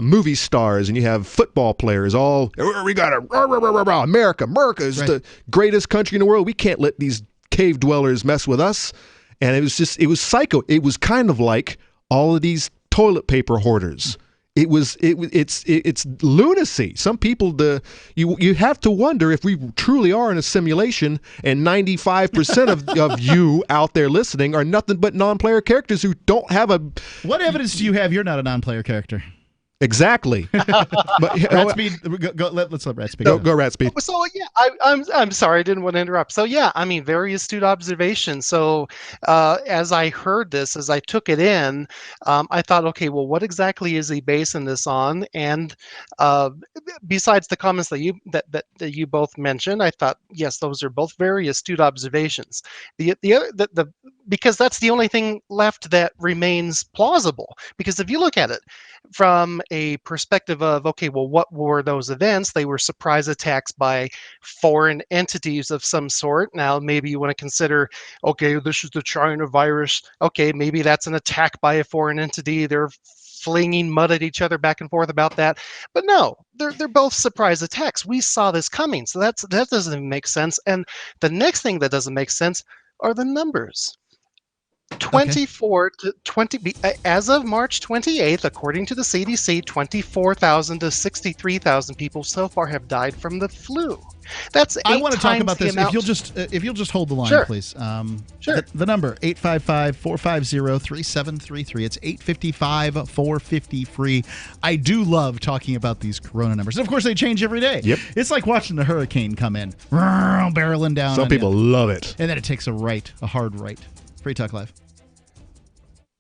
movie stars and you have football players. All we got America. America is the greatest country in the world. We can't let these cave dwellers mess with us. And it was psycho. It was kind of like all of these toilet paper hoarders. It's lunacy. Some people, you have to wonder if we truly are in a simulation, and 95% of you out there listening are nothing but non-player characters who don't have a. What evidence do you have you're not a non-player character? Exactly. But let's let Rat speak. Go Rat speak. So I'm sorry, I didn't want to interrupt. So very astute observation. So as I heard this, as I took it in, I thought, okay, well, what exactly is he basing this on? And besides the comments that you both mentioned, I thought, yes, those are both very astute observations. Because that's the only thing left that remains plausible. Because if you look at it from a perspective of, okay, well, what were those events? They were surprise attacks by foreign entities of some sort. Now, maybe you want to consider, okay, this is the China virus. Okay, maybe that's an attack by a foreign entity. They're flinging mud at each other back and forth about that. But no, they're both surprise attacks. We saw this coming. So that doesn't even make sense. And the next thing that doesn't make sense are the numbers. 24 to 20 as of March 28th, according to the CDC, 24,000 to 63,000 people so far have died from the flu. That's 8 I want to talk about this. Amount. If you'll just hold the line, sure. Please. Sure. The number 855-450-3733. It's 855-450-FREE. I do love talking about these Corona numbers. And of course, they change every day. Yep. It's like watching the hurricane come in, barreling down. Some people love it, and then it takes a hard right. Free Talk Live.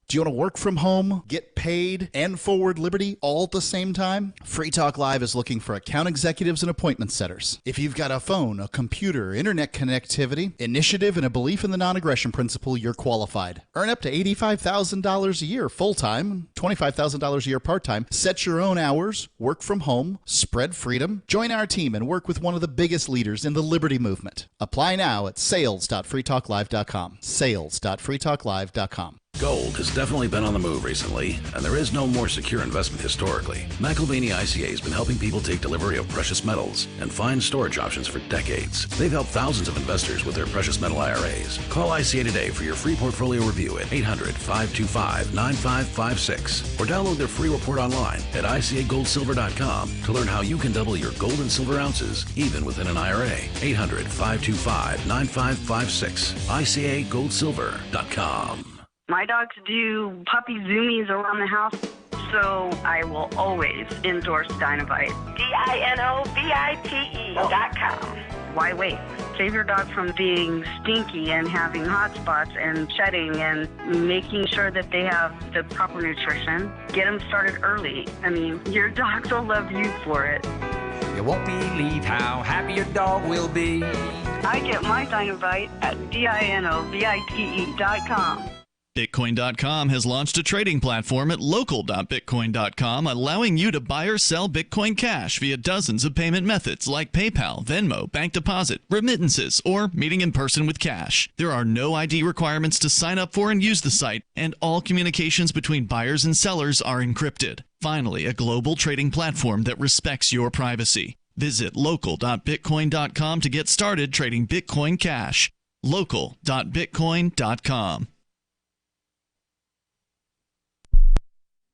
Do you want to work from home, get paid, and forward Liberty all at the same time? Free Talk Live is looking for account executives and appointment setters. If you've got a phone, a computer, internet connectivity, initiative, and a belief in the non-aggression principle, you're qualified. Earn up to $85,000 a year full-time, $25,000 a year part-time. Set your own hours, work from home, spread freedom. Join our team and work with one of the biggest leaders in the Liberty movement. Apply now at sales.freetalklive.com. Sales.freetalklive.com. Gold has definitely been on the move recently, and there is no more secure investment historically. McIlvaney ICA has been helping people take delivery of precious metals and find storage options for decades. They've helped thousands of investors with their precious metal IRAs. Call ICA today for your free portfolio review at 800-525-9556 or download their free report online at ICAGoldSilver.com to learn how you can double your gold and silver ounces even within an IRA. 800-525-9556. ICAGoldSilver.com. My dogs do puppy zoomies around the house, so I will always endorse Dinovite. DINOVITE.com. Why wait? Save your dog from being stinky and having hot spots and shedding and making sure that they have the proper nutrition. Get them started early. I mean, your dogs will love you for it. You won't believe how happy your dog will be. I get my Dinovite at DINOVITE.com. Bitcoin.com has launched a trading platform at local.bitcoin.com, allowing you to buy or sell Bitcoin Cash via dozens of payment methods like PayPal, Venmo, bank deposit, remittances, or meeting in person with cash. There are no ID requirements to sign up for and use the site, and all communications between buyers and sellers are encrypted. Finally, a global trading platform that respects your privacy. Visit local.bitcoin.com to get started trading Bitcoin Cash. local.bitcoin.com.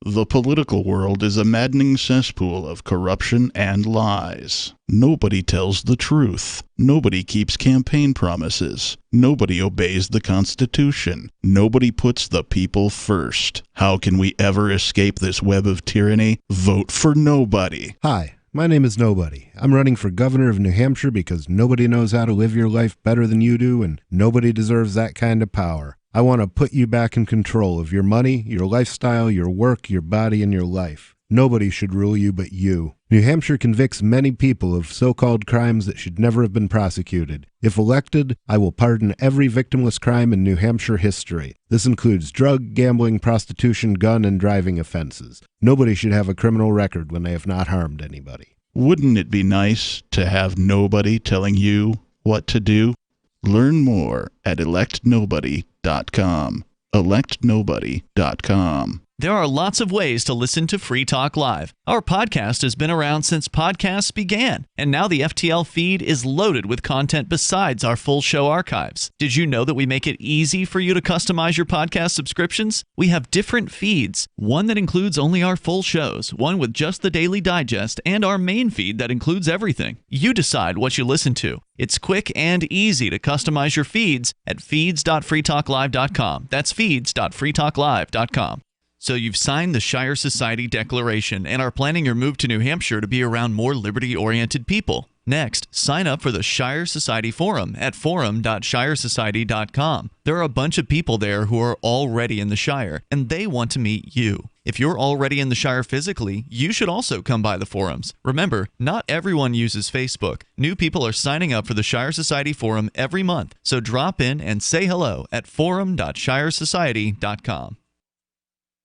The political world is a maddening cesspool of corruption and lies. Nobody tells the truth. Nobody keeps campaign promises. Nobody obeys the Constitution. Nobody puts the people first. How can we ever escape this web of tyranny? Vote for nobody. Hi, my name is Nobody. I'm running for governor of New Hampshire because nobody knows how to live your life better than you do, and nobody deserves that kind of power. I want to put you back in control of your money, your lifestyle, your work, your body, and your life. Nobody should rule you but you. New Hampshire convicts many people of so-called crimes that should never have been prosecuted. If elected, I will pardon every victimless crime in New Hampshire history. This includes drug, gambling, prostitution, gun, and driving offenses. Nobody should have a criminal record when they have not harmed anybody. Wouldn't it be nice to have nobody telling you what to do? Learn more at electnobody.com. electnobody.com. There are lots of ways to listen to Free Talk Live. Our podcast has been around since podcasts began, and now the FTL feed is loaded with content besides our full show archives. Did you know that we make it easy for you to customize your podcast subscriptions? We have different feeds, one that includes only our full shows, one with just the Daily Digest, and our main feed that includes everything. You decide what you listen to. It's quick and easy to customize your feeds at feeds.freetalklive.com. That's feeds.freetalklive.com. So you've signed the Shire Society Declaration and are planning your move to New Hampshire to be around more liberty-oriented people. Next, sign up for the Shire Society Forum at forum.shiresociety.com. There are a bunch of people there who are already in the Shire, and they want to meet you. If you're already in the Shire physically, you should also come by the forums. Remember, not everyone uses Facebook. New people are signing up for the Shire Society Forum every month, so drop in and say hello at forum.shiresociety.com.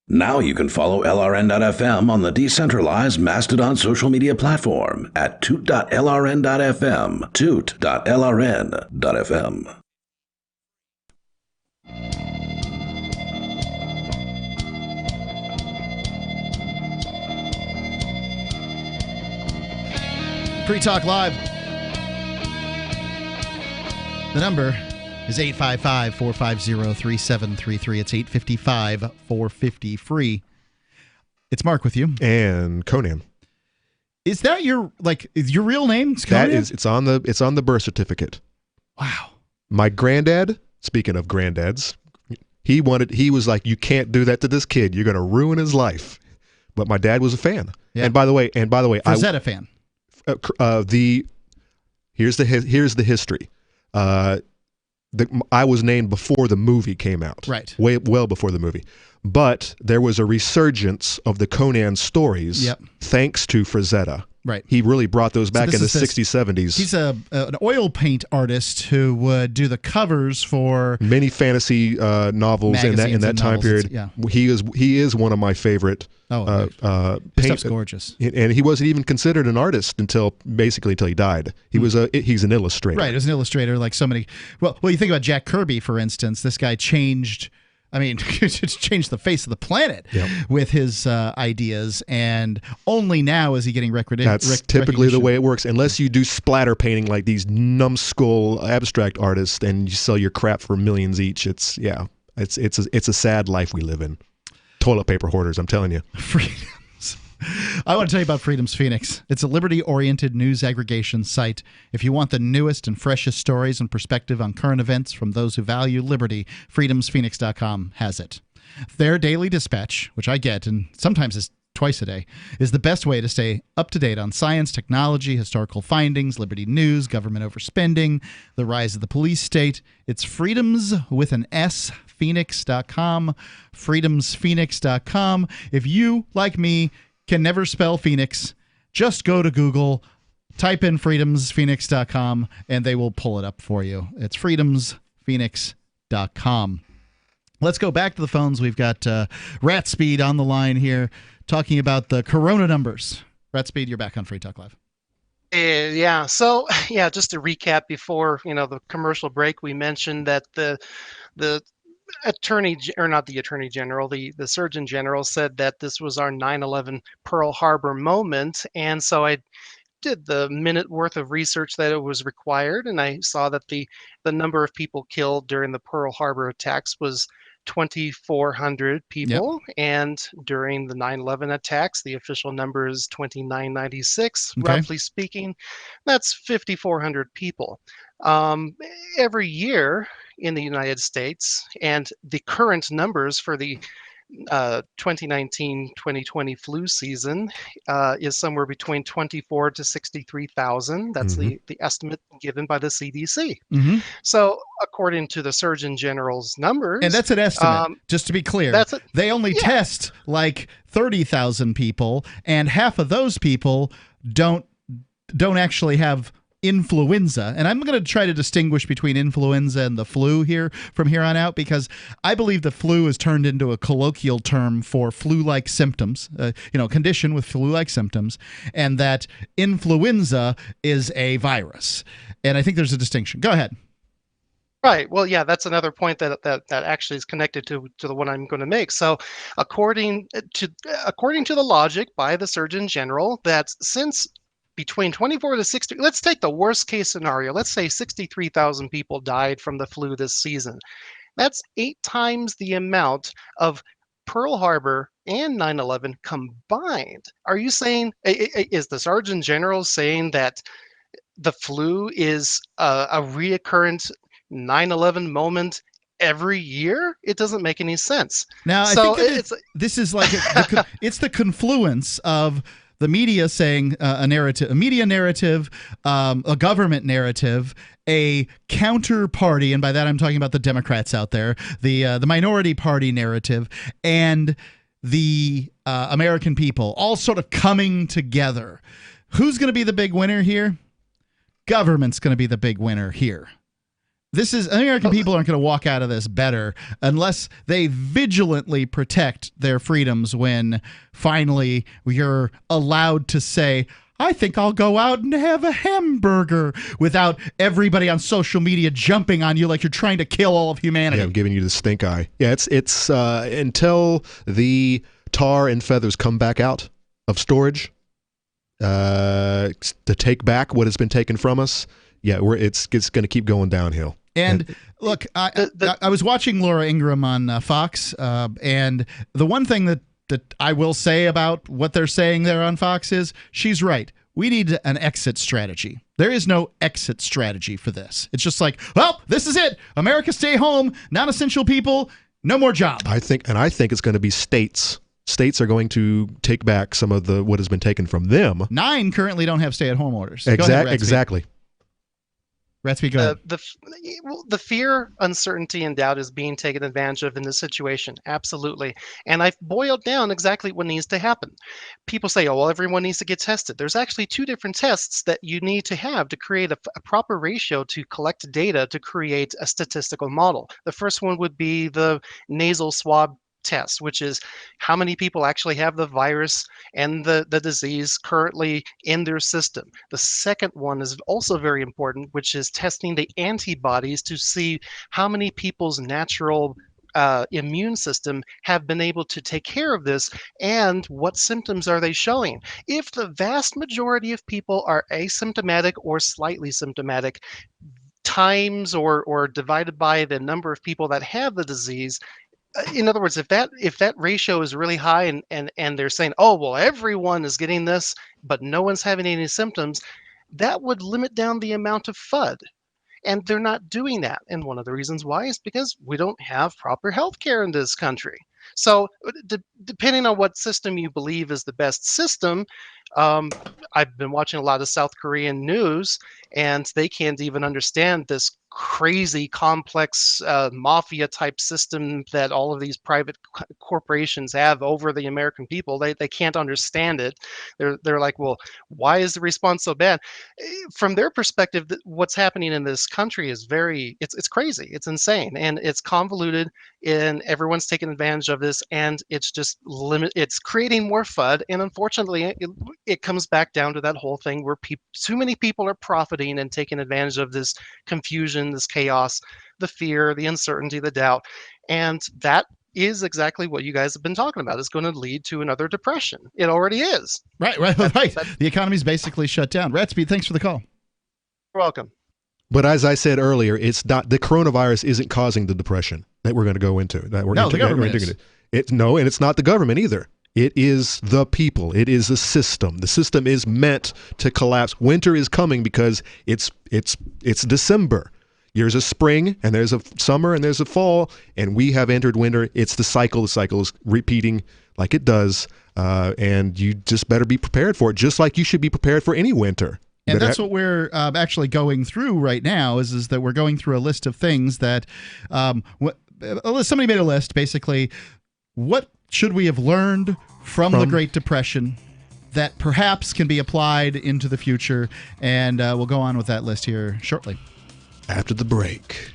Now you can follow LRN.FM on the decentralized Mastodon social media platform at toot.lrn.fm, toot.lrn.fm. Free Talk Live. The number is 855-450-3733. It's 855-450-FREE. It's Mark with you. And Conan. Is that your real name? It's Conan? It's on the birth certificate. Wow. My granddad, speaking of granddads, he was like, you can't do that to this kid. You're going to ruin his life. But my dad was a fan. Yeah. And by the way, Frazetta fan. Here's the history. I was named before the movie came out. Right. Well before the movie. But there was a resurgence of the Conan stories thanks to Frazetta. Right. He really brought those back in the 60s, 70s. He's an oil paint artist who would do the covers for many fantasy novels in that time period. Yeah. He is one of my favorite His stuff's gorgeous. And he wasn't even considered an artist until he died. He's an illustrator. Right, he was an illustrator like so many. Well, you think about Jack Kirby, for instance. This guy changed changed the face of the planet with his ideas, and only now is he getting recognition. That's typically the way it works, unless you do splatter painting like these numbskull abstract artists and you sell your crap for millions each. It's a sad life we live in. Toilet paper hoarders, I'm telling you. I want to tell you about Freedom's Phoenix. It's a liberty-oriented news aggregation site. If you want the newest and freshest stories and perspective on current events from those who value liberty, freedomsphoenix.com has it. Their daily dispatch, which I get, and sometimes is twice a day, is the best way to stay up to date on science, technology, historical findings, liberty news, government overspending, the rise of the police state. It's freedoms with an S, phoenix.com, freedomsphoenix.com. If you, like me, can never spell Phoenix, just go to Google, type in freedomsphoenix.com, and they will pull it up for you. It's freedomsphoenix.com. Let's go back to the phones. We've got Rat Speed on the line here talking about the corona numbers. Rat Speed, you're back on Free Talk Live. Yeah. So, yeah, just to recap before, the commercial break, we mentioned that the the Surgeon General said that this was our 9/11 Pearl Harbor moment. And so I did the minute worth of research that it was required, and I saw that the number of people killed during the Pearl Harbor attacks was 2,400 people, and during the 9/11 attacks, the official number is 2,996, roughly speaking. That's 5,400 people. Every year in the United States, and the current numbers for the 2019-2020 flu season is somewhere between 24 to 63,000. That's the estimate given by the CDC. So according to the Surgeon General's numbers, and that's an estimate, just to be clear, they only test like 30,000 people, and half of those people don't actually have influenza. And I'm going to try to distinguish between influenza and the flu here from here on out, because I believe the flu has turned into a colloquial term for flu-like symptoms, condition with flu-like symptoms, and that influenza is a virus. And I think there's a distinction. Go ahead. Right. Well, yeah, that's another point that actually is connected to the one I'm going to make. So, according to the logic by the Surgeon General, that since between 24 to 60, let's take the worst case scenario. Let's say 63,000 people died from the flu this season. That's 8 times the amount of Pearl Harbor and 9/11 combined. Are you saying, is the Surgeon General saying that the flu is a reoccurrent 9/11 moment every year? It doesn't make any sense. Now, so I think this is like it's the confluence of the media saying a narrative, a media narrative, a government narrative, a counterparty, and by that I'm talking about the Democrats out there, the minority party narrative, and the American people all sort of coming together. Who's going to be the big winner here? Government's going to be the big winner here. American people aren't going to walk out of this better unless they vigilantly protect their freedoms when finally you're allowed to say, I think I'll go out and have a hamburger, without everybody on social media jumping on you like you're trying to kill all of humanity. Yeah, I'm giving you the stink eye. Yeah, it's until the tar and feathers come back out of storage to take back what has been taken from us. Yeah, it's going to keep going downhill. And look, I was watching Laura Ingraham on Fox, and the one thing that I will say about what they're saying there on Fox is she's right. We need an exit strategy. There is no exit strategy for this. It's just like, well, this is it. America, stay home. Non-essential people, no more jobs. I think it's going to be states. States are going to take back some of what has been taken from them. 9 currently don't have stay-at-home orders. Exactly. Ratsby, go ahead. The fear, uncertainty, and doubt is being taken advantage of in this situation. Absolutely. And I've boiled down exactly what needs to happen. People say, oh, well, everyone needs to get tested. There's actually 2 different tests that you need to have to create a proper ratio to collect data to create a statistical model. The first one would be the nasal swab test, which is how many people actually have the virus and the disease currently in their system. The second one is also very important, which is testing the antibodies to see how many people's natural immune system have been able to take care of this and what symptoms are they showing. If the vast majority of people are asymptomatic or slightly symptomatic, times or divided by the number of people that have the disease, in other words, if that ratio is really high and they're saying, oh, well, everyone is getting this, but no one's having any symptoms, that would limit down the amount of FUD. And they're not doing that. And one of the reasons why is because we don't have proper health care in this country. So depending on what system you believe is the best system, I've been watching a lot of South Korean news, and they can't even understand this crazy complex mafia type system that all of these private corporations have over the American people. They can't understand it. They're like, well, why is the response so bad? From their perspective, what's happening in this country is it's crazy. It's insane, and it's convoluted, and everyone's taking advantage of this, and it's just it's creating more FUD. And unfortunately, it comes back down to that whole thing where too many people are profiting and taking advantage of this confusion, this chaos, the fear, the uncertainty, the doubt. And that is exactly what you guys have been talking about. It's going to lead to another depression. It already is. Right. The economy's basically shut down. Ratspeed, thanks for the call. You're welcome. But as I said earlier, it's not the coronavirus isn't causing the depression that we're going to go into. The government is. No, and it's not the government either. It is the people. It is a system. The system is meant to collapse. Winter is coming because it's December. There's a spring, and there's a summer, and there's a fall, and we have entered winter. It's the cycle. The cycle is repeating like it does, and you just better be prepared for it, just like you should be prepared for any winter. And that's what we're actually going through right now is that we're going through a list of things that somebody made a list, basically, what should we have learned from the Great Depression that perhaps can be applied into the future, and we'll go on with that list here shortly. After the break.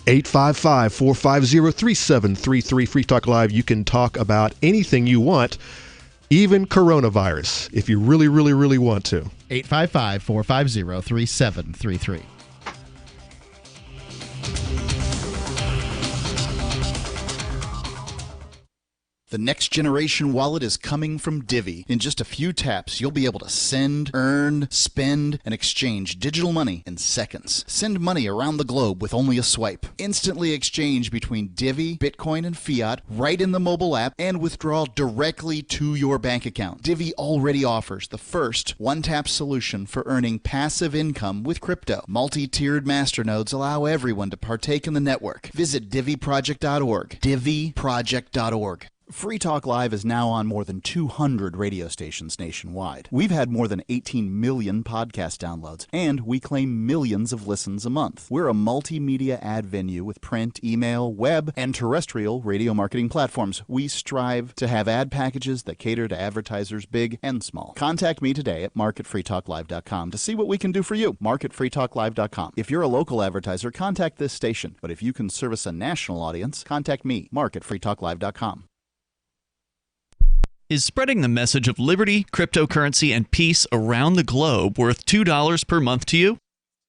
855-450-3733, Free Talk Live. You can talk about anything you want, even coronavirus, if you really, really, really want to. 855-450-3733. The next generation wallet is coming from Divvy. In just a few taps, you'll be able to send, earn, spend, and exchange digital money in seconds. Send money around the globe with only a swipe. Instantly exchange between Divvy, Bitcoin, and fiat right in the mobile app, and withdraw directly to your bank account. Divvy already offers the first one-tap solution for earning passive income with crypto. Multi-tiered masternodes allow everyone to partake in the network. Visit divvyproject.org. divvyproject.org. Free Talk Live is now on more than 200 radio stations nationwide. We've had more than 18 million podcast downloads, and we claim millions of listens a month. We're a multimedia ad venue with print, email, web, and terrestrial radio marketing platforms. We strive to have ad packages that cater to advertisers big and small. Contact me today at marketfreetalklive.com to see what we can do for you. Marketfreetalklive.com. If you're a local advertiser, contact this station. But if you can service a national audience, contact me, marketfreetalklive.com. Is spreading the message of liberty, cryptocurrency, and peace around the globe worth $2 per month to you?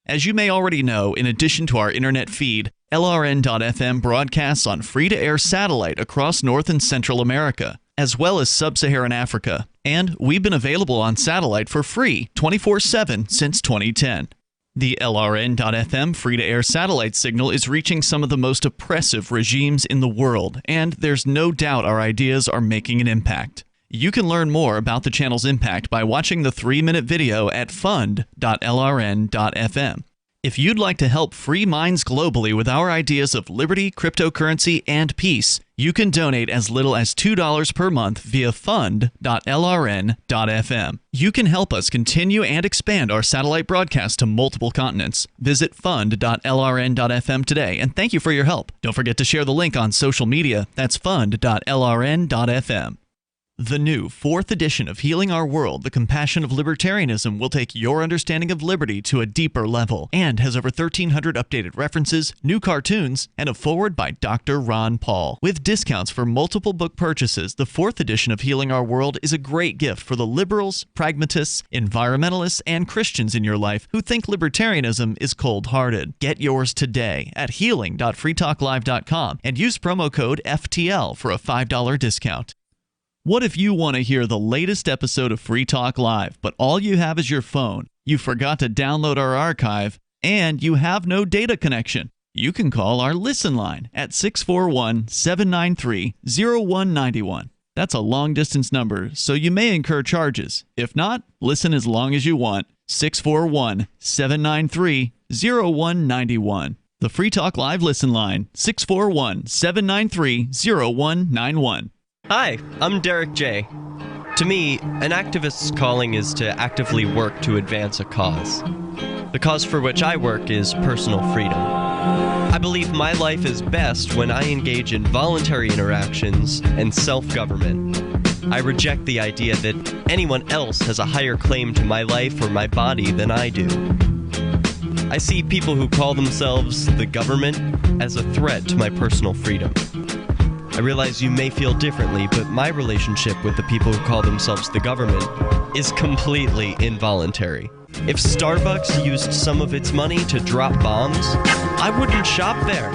As you may already know, in addition to our internet feed, LRN.FM broadcasts on free-to-air satellite across North and Central America, as well as Sub-Saharan Africa. And we've been available on satellite for free 24/7 since 2010. The LRN.FM free-to-air satellite signal is reaching some of the most oppressive regimes in the world, and there's no doubt our ideas are making an impact. You can learn more about the channel's impact by watching the 3-minute video at fund.lrn.fm. If you'd like to help free minds globally with our ideas of liberty, cryptocurrency, and peace, you can donate as little as $2 per month via fund.lrn.fm. You can help us continue and expand our satellite broadcast to multiple continents. Visit fund.lrn.fm today, and thank you for your help. Don't forget to share the link on social media. That's fund.lrn.fm. The new 4th edition of Healing Our World, The Compassion of Libertarianism will take your understanding of liberty to a deeper level and has over 1,300 updated references, new cartoons, and a foreword by Dr. Ron Paul. With discounts for multiple book purchases, the 4th edition of Healing Our World is a great gift for the liberals, pragmatists, environmentalists, and Christians in your life who think libertarianism is cold-hearted. Get yours today at healing.freetalklive.com and use promo code FTL for a $5 discount. What if you want to hear the latest episode of Free Talk Live, but all you have is your phone, you forgot to download our archive, and you have no data connection? You can call our Listen line at 641-793-0191. That's a long-distance number, so you may incur charges. If not, listen as long as you want. 641-793-0191. The Free Talk Live Listen line, 641-793-0191. Hi, I'm Derek J. To me, an activist's calling is to actively work to advance a cause. The cause for which I work is personal freedom. I believe my life is best when I engage in voluntary interactions and self-government. I reject the idea that anyone else has a higher claim to my life or my body than I do. I see people who call themselves the government as a threat to my personal freedom. I realize you may feel differently, but my relationship with the people who call themselves the government is completely involuntary. If Starbucks used some of its money to drop bombs, I wouldn't shop there.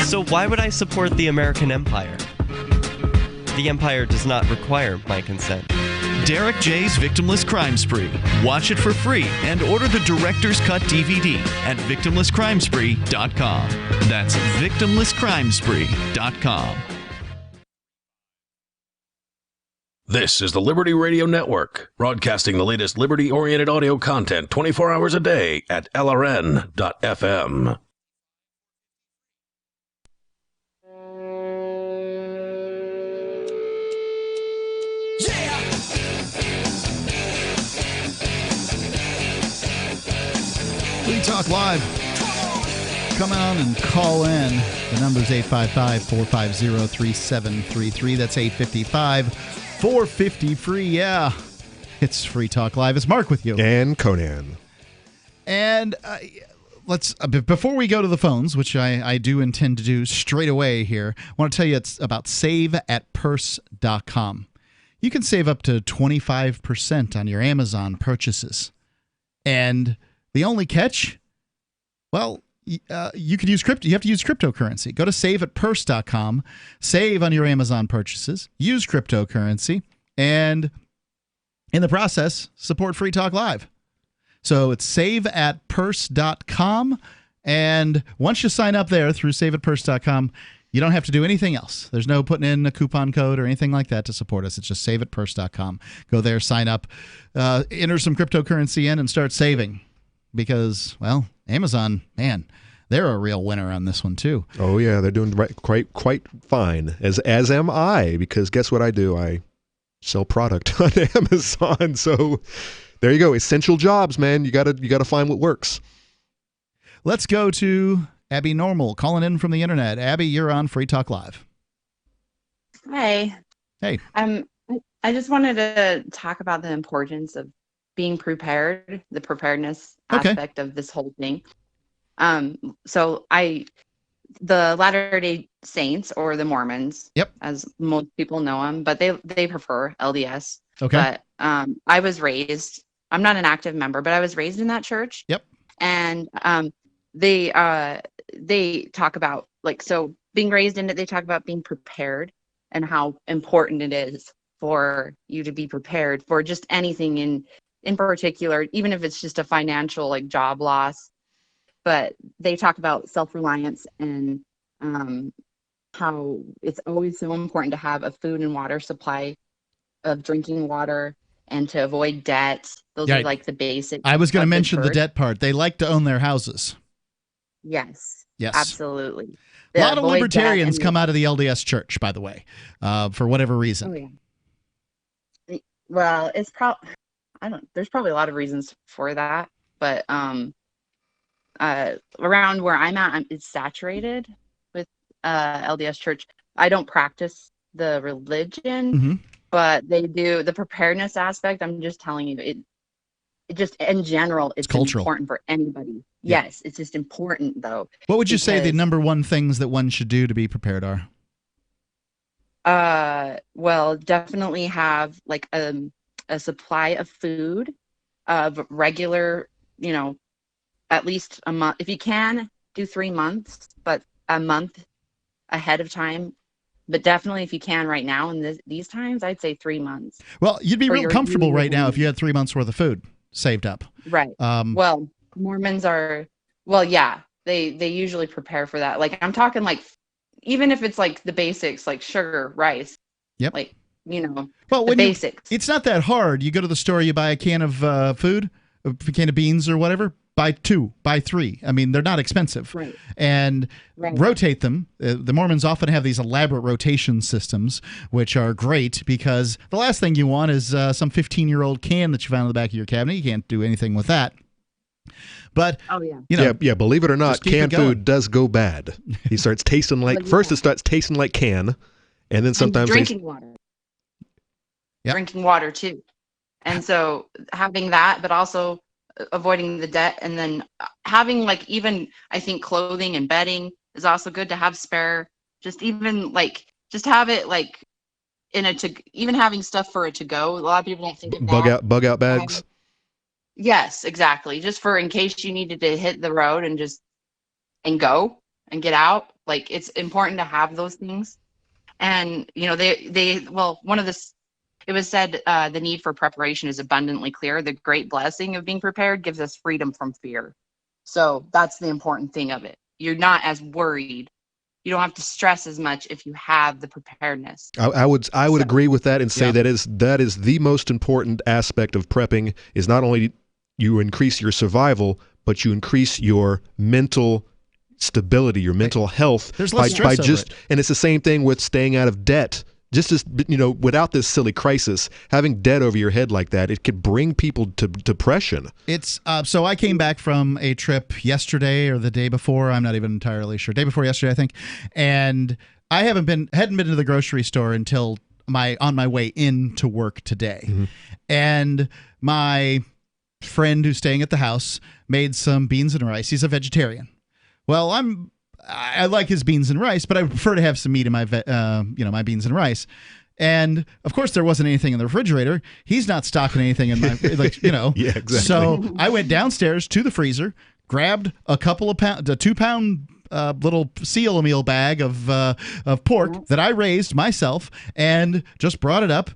So why would I support the American empire? The empire does not require my consent. Derek J's Victimless Crime Spree. Watch it for free and order the Director's Cut DVD at victimlesscrimespree.com. That's victimlesscrimespree.com. This is the Liberty Radio Network, broadcasting the latest liberty-oriented audio content 24 hours a day at lrn.fm. Free Talk Live. Come on and call in. The number's 855-450-3733. That's 855-450-FREE. Yeah. It's Free Talk Live. It's Mark with you. And Conan. And let's before we go to the phones, which I do intend to do straight away here, I want to tell you it's about saveatpurse.com. You can save up to 25% on your Amazon purchases. And the only catch, well, you could use crypto. You have to use cryptocurrency. Go to saveatpurse.com, save on your Amazon purchases, use cryptocurrency, and in the process, support Free Talk Live. So it's saveatpurse.com, and once you sign up there through saveatpurse.com, you don't have to do anything else. There's no putting in a coupon code or anything like that to support us. It's just saveatpurse.com. Go there, sign up, enter some cryptocurrency in, and start saving. Because, well, Amazon, man, they're a real winner on this one too. Oh yeah, they're doing quite fine. As am I, because guess what I do? I sell product on Amazon. So there you go. Essential jobs, man. You gotta find what works. Let's go to Abby Normal calling in from the internet. Abby, you're on Free Talk Live. Hi. Hey. I just wanted to talk about the importance of being prepared, the preparedness aspect of this whole thing. So the Latter-day Saints, or the Mormons, as most people know them, but they prefer LDS. Okay. But I was raised, I'm not an active member, but I was raised in that church. Yep. And they talk about, so being raised in it, they talk about being prepared and how important it is for you to be prepared for just anything in particular, even if it's just a financial job loss. But they talk about self-reliance and how it's always so important to have a food and water supply of drinking water and to avoid debt. Those are the basics. I was going to mention the debt part. They like to own their houses. Yes. Yes. Absolutely. A lot of libertarians come out of the LDS church, by the way, for whatever reason. Oh, yeah. Well, it's probably, there's probably a lot of reasons for that, but around where I'm at, it's saturated with LDS church. I don't practice the religion, but they do the preparedness aspect. I'm just telling you, it just in general, it's important for anybody. Yeah. Yes, it's just important though. What would you say the number one things that one should do to be prepared are? Well, definitely have a supply of food, of regular, at least a month. If you can, do 3 months, but a month ahead of time. But definitely, if you can right now in these times, I'd say 3 months. Well, you'd be real comfortable right now if you had 3 months worth of food saved up. Right. Well, Mormons are, they usually prepare for that. I'm talking even if it's the basics, like sugar, rice. Yep. Well, the basics. It's not that hard. You go to the store, you buy a can of food, a can of beans or whatever, buy 2, buy 3. I mean, they're not expensive. Right. And Right. rotate them. The Mormons often have these elaborate rotation systems, which are great because the last thing you want is some 15-year-old can that you found in the back of your cabinet. You can't do anything with that. But, yeah, believe it or not, just keep it canned going. food does go bad. He starts tasting like, first it starts tasting like can, and then sometimes drinking water. Yep. Drinking water too. And so having that, but also avoiding the debt, and then having like even I think clothing and bedding is also good to have spare. Just even like just have it like in a even having stuff for it to go. A lot of people don't think of that. bug out bags. Yes, exactly. Just for in case you needed to hit the road and go and get out. Like it's important to have those things. And one of the it was said the need for preparation is abundantly clear. The great blessing of being prepared gives us freedom from fear. So that's the important thing of it. You're not as worried. You don't have to stress as much if you have the preparedness. I would agree with that and say that is the most important aspect of prepping. Is not only you increase your survival, but you increase your mental stability, your mental health. There's less stress over it. And it's the same thing with staying out of debt. Just as, without this silly crisis, having debt over your head like that, it could bring people to depression. It's so I came back from a trip yesterday or the day before. I'm not even entirely sure. Day before yesterday, I think. And I hadn't been to the grocery store until on my way into work today. Mm-hmm. And my friend who's staying at the house made some beans and rice. He's a vegetarian. Well, I like his beans and rice, but I prefer to have some meat in my my beans and rice. And of course, there wasn't anything in the refrigerator. He's not stocking anything in my Yeah, exactly. So I went downstairs to the freezer, grabbed a 2-pound little seal meal bag of pork that I raised myself, and just brought it up,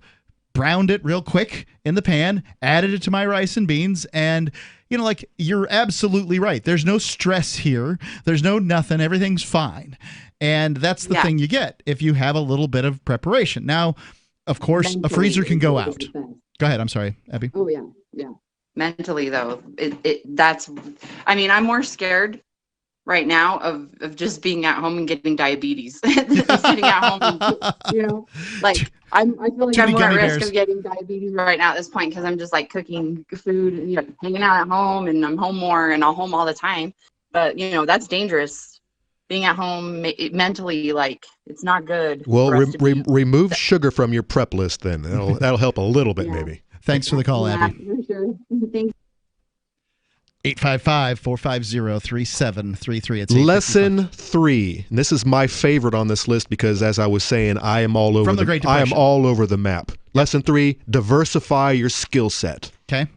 browned it real quick in the pan, added it to my rice and beans, and you're absolutely right. There's no stress here. There's no nothing. Everything's fine. And that's the thing you get if you have a little bit of preparation. Now, of course, a freezer can go out. Go ahead. I'm sorry, Abby. Oh, yeah. Yeah. Mentally, though, I'm more scared right now of just being at home and getting diabetes. Just sitting at home, I feel like I'm more at risk of getting diabetes right now at this point because I'm just like cooking food, hanging out at home, and I'm home more and I'm home all the time. But that's dangerous. Being at home mentally, it's not good. Well, remove sugar from your prep list then. That'll help a little bit, maybe. Thanks for the call, Abby. For sure. Thanks. 855-450-3733. It's Lesson 3. And this is my favorite on this list because, as I was saying, I am all over I am all over the map. Lesson 3: diversify your skill set. Okay.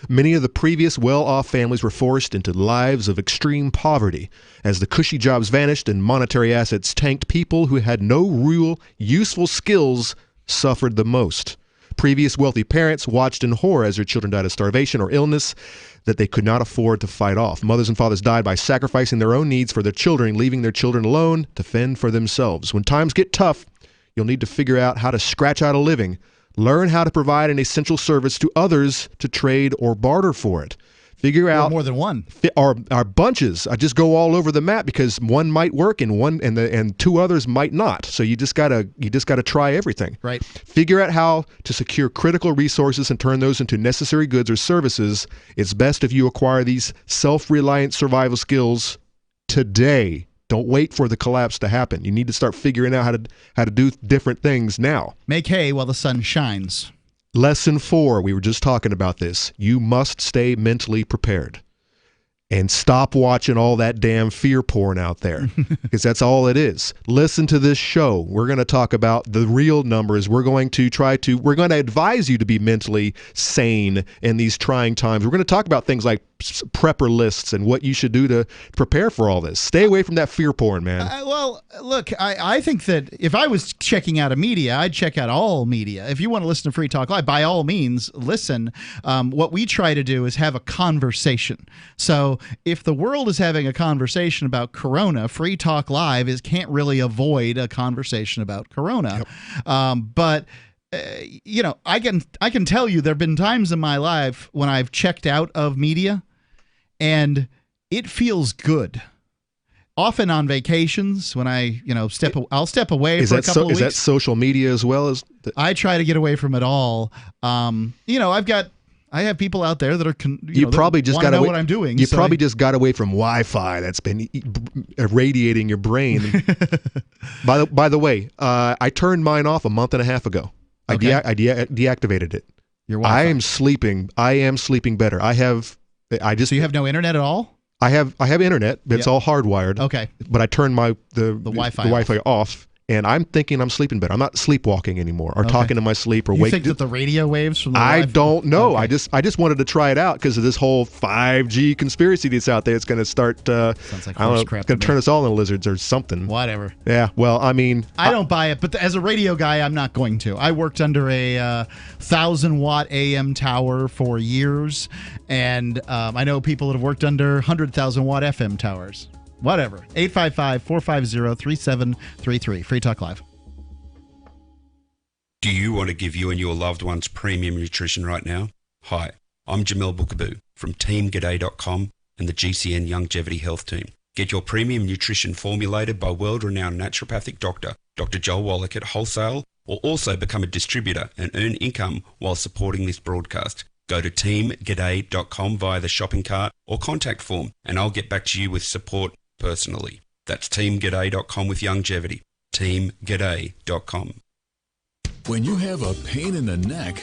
Many of the previous well-off families were forced into lives of extreme poverty. As the cushy jobs vanished and monetary assets tanked, people who had no real useful skills suffered the most. Previous wealthy parents watched in horror as their children died of starvation or illness that they could not afford to fight off. Mothers and fathers died by sacrificing their own needs for their children, leaving their children alone to fend for themselves. When times get tough, you'll need to figure out how to scratch out a living. Learn how to provide an essential service to others to trade or barter for it. Figure out more than one. Our bunches. I just go all over the map because one might work and two others might not. So you just gotta try everything. Right. Figure out how to secure critical resources and turn those into necessary goods or services. It's best if you acquire these self-reliant survival skills today. Don't wait for the collapse to happen. You need to start figuring out how to do different things now. Make hay while the sun shines. Lesson 4, we were just talking about this. You must stay mentally prepared. And stop watching all that damn fear porn out there, because that's all it is. Listen to this show. We're going to talk about the real numbers. We're going to advise you to be mentally sane in these trying times. We're going to talk about things like prepper lists and what you should do to prepare for all this. Stay away from that fear porn, man. Well, look, I think that if I was checking out a media, I'd check out all media. If you want to listen to Free Talk Live, by all means, listen. What we try to do is have a conversation. So if the world is having a conversation about Corona, Free Talk Live can't really avoid a conversation about Corona. Yep. But I can tell you there have been times in my life when I've checked out of media and it feels good. Often on vacations, when I'll step away for a couple of weeks. Is that social media as well as? I try to get away from it all. I have people out there that are you probably just got to know what I'm doing. You probably just got away from Wi-Fi that's been irradiating your brain. By the way, I turned mine off a month and a half ago. Okay. I deactivated it. Your Wi-Fi. I am sleeping better. So you have no internet at all? I have internet, but it's all hardwired. Okay. But I turned the Wi-Fi off, and I'm thinking I'm sleeping better. I'm not sleepwalking anymore, or talking in my sleep, or You think that the radio waves from the I Wi-Fi? don't know. Okay. I just wanted to try it out because of this whole 5G conspiracy that's out there. It's going to start. Sounds like I don't know. horse crap It's going to to turn me. us all into lizards or something. Whatever. Yeah. Well, I mean, I don't buy it, but as a radio guy, I'm not going to. I worked under a 1,000-watt AM tower for years, and I know people that have worked under 100,000-watt FM towers. Whatever. 855-450-3733. Free Talk Live. Do you want to give you and your loved ones premium nutrition right now? Hi, I'm Jamel Bookaboo from TeamGaday.com and the GCN Longevity Health Team. Get your premium nutrition formulated by world-renowned naturopathic doctor, Dr. Joel Wallach at Wholesale, or also become a distributor and earn income while supporting this broadcast. Go to TeamGaday.com via the shopping cart or contact form, and I'll get back to you with support personally. That's TeamGaday.com with longevity. TeamGaday.com. When you have a pain in the neck,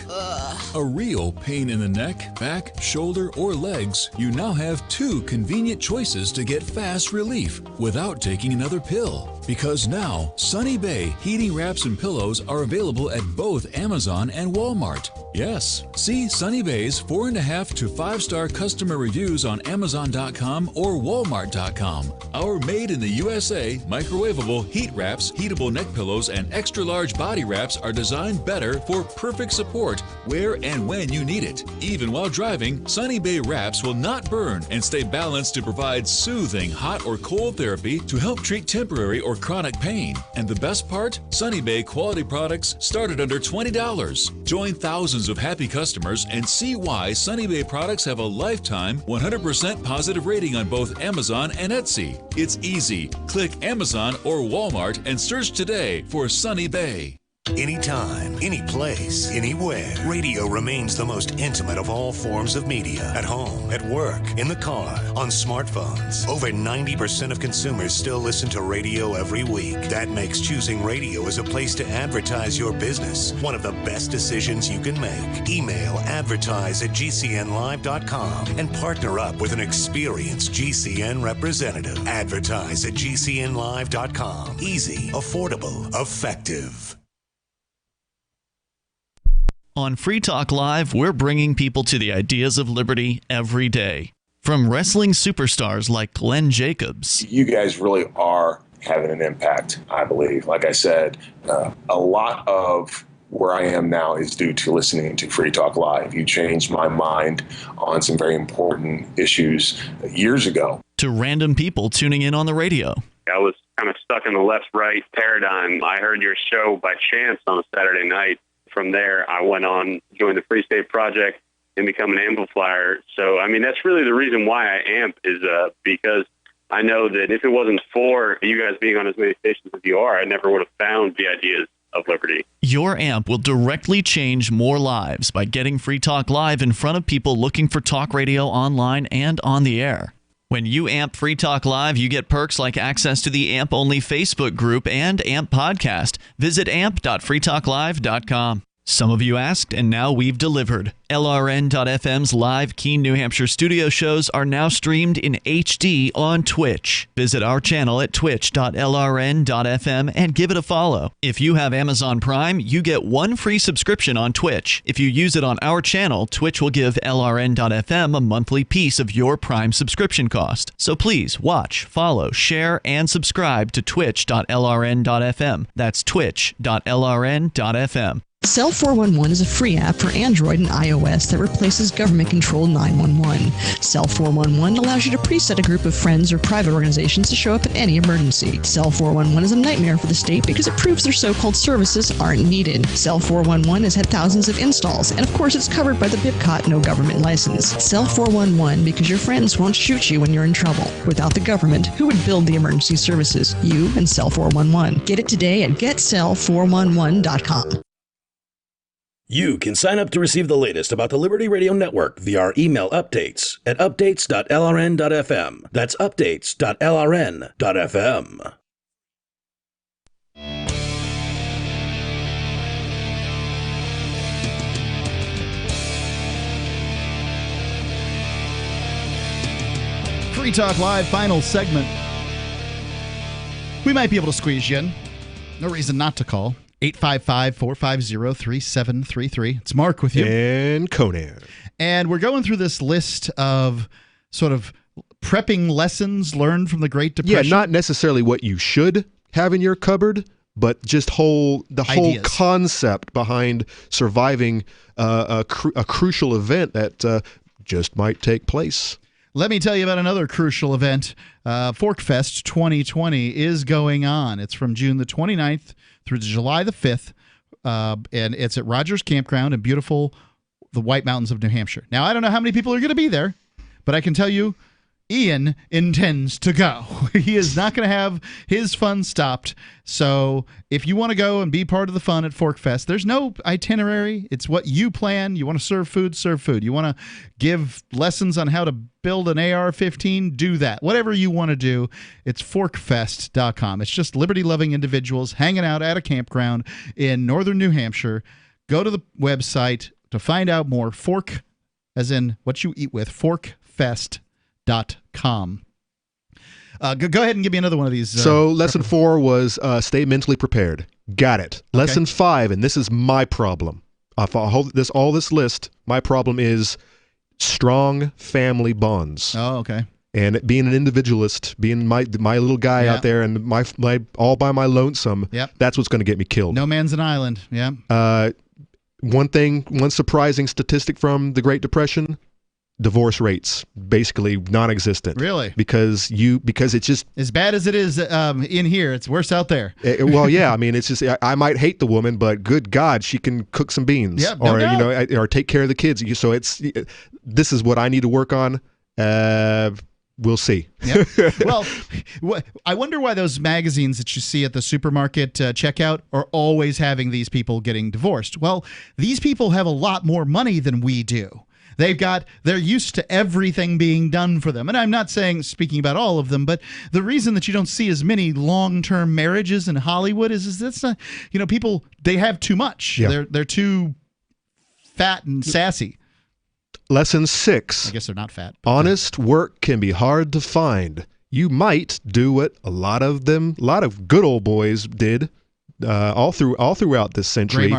a real pain in the neck, back, shoulder, or legs, you now have 2 convenient choices to get fast relief without taking another pill. Because now, Sunny Bay heating wraps and pillows are available at both Amazon and Walmart. Yes, see Sunny Bay's 4.5 to 5-star customer reviews on Amazon.com or Walmart.com. Our made in the USA microwavable heat wraps, heatable neck pillows, and extra large body wraps are designed better for perfect support where and when you need it. Even while driving, Sunny Bay wraps will not burn and stay balanced to provide soothing hot or cold therapy to help treat temporary or chronic pain. And the best part? Sunny Bay quality products start at under $20. Join thousands of happy customers and see why Sunny Bay products have a lifetime 100% positive rating on both Amazon and Etsy. It's easy. Click Amazon or Walmart and search today for Sunny Bay. Anytime, any place, anywhere, radio remains the most intimate of all forms of media. At home, at work, in the car, on smartphones. Over 90% of consumers still listen to radio every week. That makes choosing radio as a place to advertise your business one of the best decisions you can make. Email advertise@gcnlive.com and partner up with an experienced GCN representative. Advertise@gcnlive.com. Easy, affordable, effective. On Free Talk Live, we're bringing people to the ideas of liberty every day. From wrestling superstars like Glenn Jacobs. You guys really are having an impact, I believe. Like I said, a lot of where I am now is due to listening to Free Talk Live. You changed my mind on some very important issues years ago. To random people tuning in on the radio. I was kind of stuck in the left-right paradigm. I heard your show by chance on a Saturday night. From there, I went on, joined the Free State Project, and become an amplifier. So, I mean, that's really the reason why I amp is because I know that if it wasn't for you guys being on as many stations as you are, I never would have found the ideas of liberty. Your amp will directly change more lives by getting Free Talk Live in front of people looking for talk radio online and on the air. When you amp Free Talk Live, you get perks like access to the AMP-only Facebook group and AMP podcast. Visit amp.freetalklive.com. Some of you asked, and now we've delivered. LRN.FM's live Keene, New Hampshire studio shows are now streamed in HD on Twitch. Visit our channel at twitch.lrn.fm and give it a follow. If you have Amazon Prime, you get 1 free subscription on Twitch. If you use it on our channel, Twitch will give LRN.FM a monthly piece of your Prime subscription cost. So please watch, follow, share, and subscribe to twitch.lrn.fm. That's twitch.lrn.fm. Cell 411 is a free app for Android and iOS that replaces government-controlled 911. Cell 411 allows you to preset a group of friends or private organizations to show up at any emergency. Cell 411 is a nightmare for the state because it proves their so-called services aren't needed. Cell 411 has had thousands of installs, and of course it's covered by the BIPCOT no government license. Cell 411 because your friends won't shoot you when you're in trouble. Without the government, who would build the emergency services? You and Cell 411. Get it today at getcell411.com. You can sign up to receive the latest about the Liberty Radio Network via our email updates at updates.lrn.fm. That's updates.lrn.fm. Free Talk Live, final segment. We might be able to squeeze you in. No reason not to call. 855-450-3733. It's Mark with you. And Conan. And we're going through this list of sort of prepping lessons learned from the Great Depression. Yeah, not necessarily what you should have in your cupboard, but just whole concept behind surviving a crucial event that just might take place. Let me tell you about another crucial event. Forkfest 2020 is going on. It's from June the 29th through July the 5th, and it's at Rogers Campground in beautiful the White Mountains of New Hampshire. Now, I don't know how many people are going to be there, but I can tell you Ian intends to go. He is not going to have his fun stopped. So if you want to go and be part of the fun at Forkfest, there's no itinerary. It's what you plan. You want to serve food, serve food. You want to give lessons on how to build an AR-15, do that. Whatever you want to do, it's forkfest.com. It's just liberty-loving individuals hanging out at a campground in northern New Hampshire. Go to the website to find out more. Fork, as in what you eat with, forkfest.com. Go ahead and give me another one of these. So lesson 4 was stay mentally prepared. Got it. Okay. Lesson 5, and this is my problem. All this list, my problem is strong family bonds. Oh, okay. And being an individualist, being my little guy out there and my all by my lonesome, that's what's going to get me killed. No man's an island. Yeah. One surprising statistic from the Great Depression, divorce rates basically non-existent. Really? Because it's just as bad as it is in here, it's worse out there. Well, yeah. I mean, it's just I might hate the woman, but good God, she can cook some beans, or take care of the kids. So this is what I need to work on. We'll see. Yep. Well, I wonder why those magazines that you see at the supermarket checkout are always having these people getting divorced. Well, these people have a lot more money than we do. They're used to everything being done for them. And I'm not speaking about all of them, but the reason that you don't see as many long-term marriages in Hollywood is that's not, people, they have too much. Yeah. They're too fat and sassy. Lesson 6. I guess they're not fat. Honest work can be hard to find. You might do what a lot of good old boys did. All throughout this century,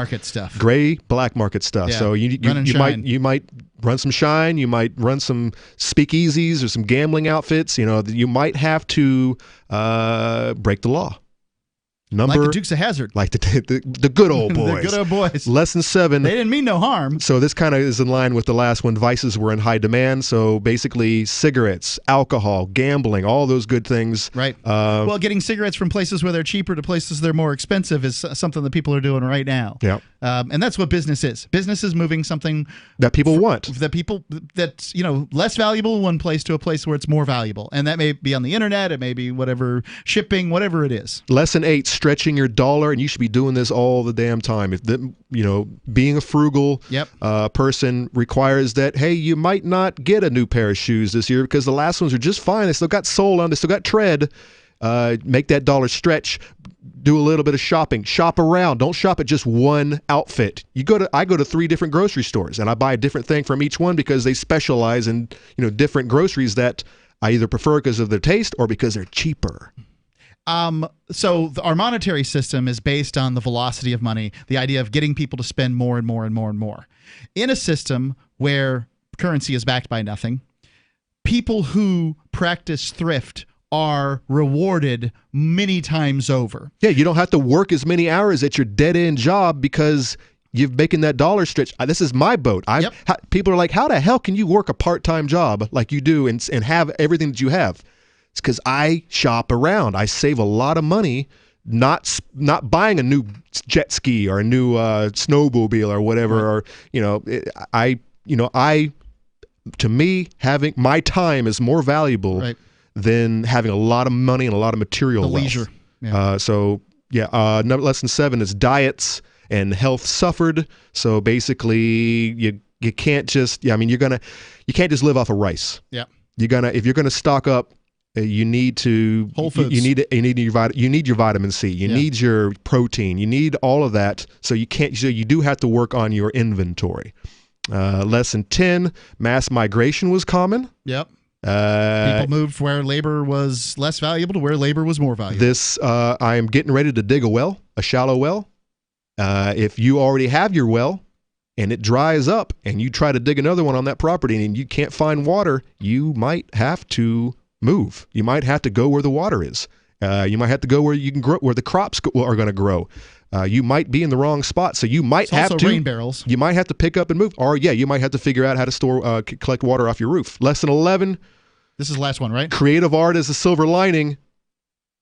gray black market stuff. Yeah. So you might run some shine, you might run some speakeasies or some gambling outfits. You might have to break the law. Like the Dukes of Hazzard. Like the good old boys. The good old boys. Lesson 7. They didn't mean no harm. So this kind of is in line with the last one. Vices were in high demand. So basically cigarettes, alcohol, gambling, all those good things. Right. Well, getting cigarettes from places where they're cheaper to places they're more expensive is something that people are doing right now. Yeah. And that's what business is. Business is moving something that people want. That's less valuable in one place to a place where it's more valuable. And that may be on the internet. It may be whatever, shipping, whatever it is. Lesson 8. Stretching your dollar, and you should be doing this all the damn time. Being a frugal person requires that, hey, you might not get a new pair of shoes this year because the last ones are just fine. They still got sole on, they still got tread. Make that dollar stretch. Do a little bit of shopping. Shop around. Don't shop at just one outfit. I go to 3 different grocery stores, and I buy a different thing from each one because they specialize in different groceries that I either prefer because of their taste or because they're cheaper. So our monetary system is based on the velocity of money, the idea of getting people to spend more and more and more and more. In a system where currency is backed by nothing, people who practice thrift are rewarded many times over. Yeah, you don't have to work as many hours at your dead-end job because you're making that dollar stretch. This is my boat. People are like, how the hell can you work a part-time job like you do and have everything that you have? It's because I shop around. I save a lot of money not buying a new jet ski or a new snowmobile or whatever. Right. Or to me, having my time is more valuable than having a lot of money and a lot of material wealth. Leisure. Yeah. Number lesson 7 is diets and health suffered. So basically, you can't just you can't just live off of rice. Yeah. If you're gonna stock up, you need to Whole Foods. You need your vitamin C. You need your protein. You need all of that. So you can't. So you do have to work on your inventory. Lesson 10: mass migration was common. Yep. People moved where labor was less valuable to where labor was more valuable. I am getting ready to dig a shallow well. If you already have your well and it dries up and you try to dig another one on that property and you can't find water, you might have to move. You might have to go where the water is. You might have to go where you can grow, where the crops are going to grow. You might be in the wrong spot, so you might have to rain barrels. You might have to pick up and move, or you might have to figure out how to store, collect water off your roof. Lesson 11. This is the last one, right? Creative art is a silver lining.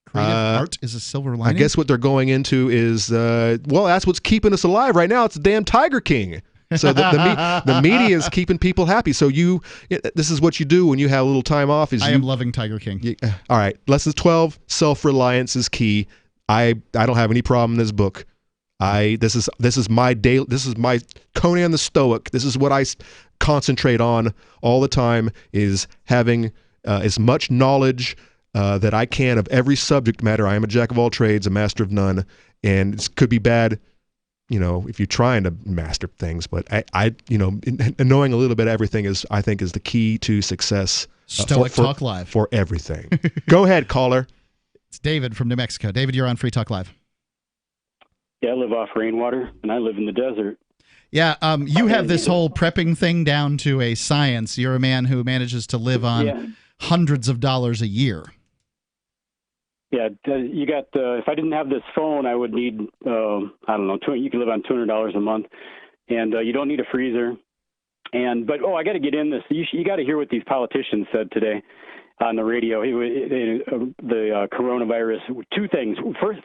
Creative art is a silver lining. I guess what they're going into is, that's what's keeping us alive right now. It's the damn Tiger King. So the media is keeping people happy. So this is what you do when you have a little time off. I am loving Tiger King. All right. Lesson 12, self-reliance is key. I don't have any problem in this book. This is my Conan the Stoic. This is what I concentrate on all the time, is having as much knowledge that I can of every subject matter. I am a jack of all trades, a master of none, and it could be bad, if you're trying to master things. But knowing a little bit of everything I think is the key to success. Stoic Talk Live for everything. Go ahead, caller. It's David from New Mexico. David, you're on Free Talk Live. Yeah, I live off rainwater, and I live in the desert. Yeah, you have this whole prepping thing down to a science. You're a man who manages to live on hundreds of dollars a year. Yeah, you got. If I didn't have this phone, I would need. You can live on $200 a month, and you don't need a freezer. But I got to get in this. You got to hear what these politicians said today on the radio. The coronavirus. Two things.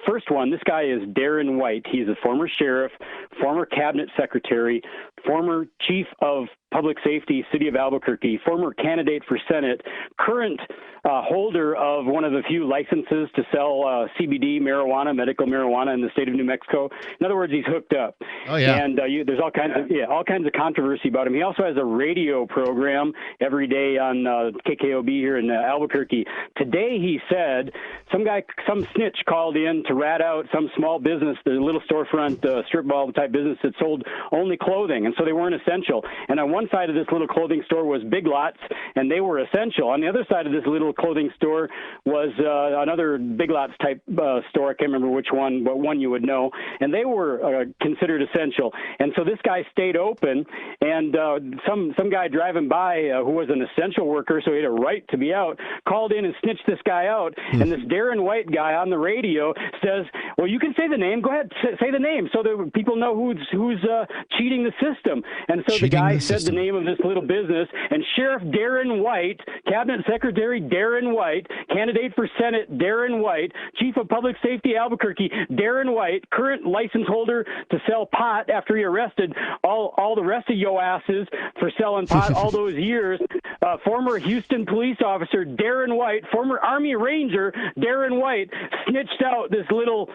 First one, this guy is Darren White. He's a former sheriff, former cabinet secretary, former chief of public safety, city of Albuquerque, former candidate for Senate, current holder of one of the few licenses to sell CBD marijuana, medical marijuana in the state of New Mexico. In other words, he's hooked up. Oh yeah. And there's all kinds of controversy about him. He also has a radio program every day on KKOB here in Albuquerque. Today he said some snitch called in to rat out some small business, the little storefront strip mall type business that sold only clothing, and so they weren't essential. And on one side of this little clothing store was Big Lots, and they were essential. On the other side of this little clothing store was another Big Lots type store. I can't remember which one, but one you would know. And they were considered essential. And so this guy stayed open, and some guy driving by who was an essential worker, so he had a right to be out, called in and snitched this guy out. And this Darren White guy on the radio says, well, you can say the name. Go ahead, say the name so that people know who's cheating the system. And so the guy said the name of this little business, and Sheriff Darren White, Cabinet Secretary Darren White, candidate for Senate Darren White, Chief of Public Safety Albuquerque Darren White, current license holder to sell pot after he arrested all the rest of yo asses for selling pot all those years, former Houston police officer Darren White, former Army Ranger Darren White, snitched out this little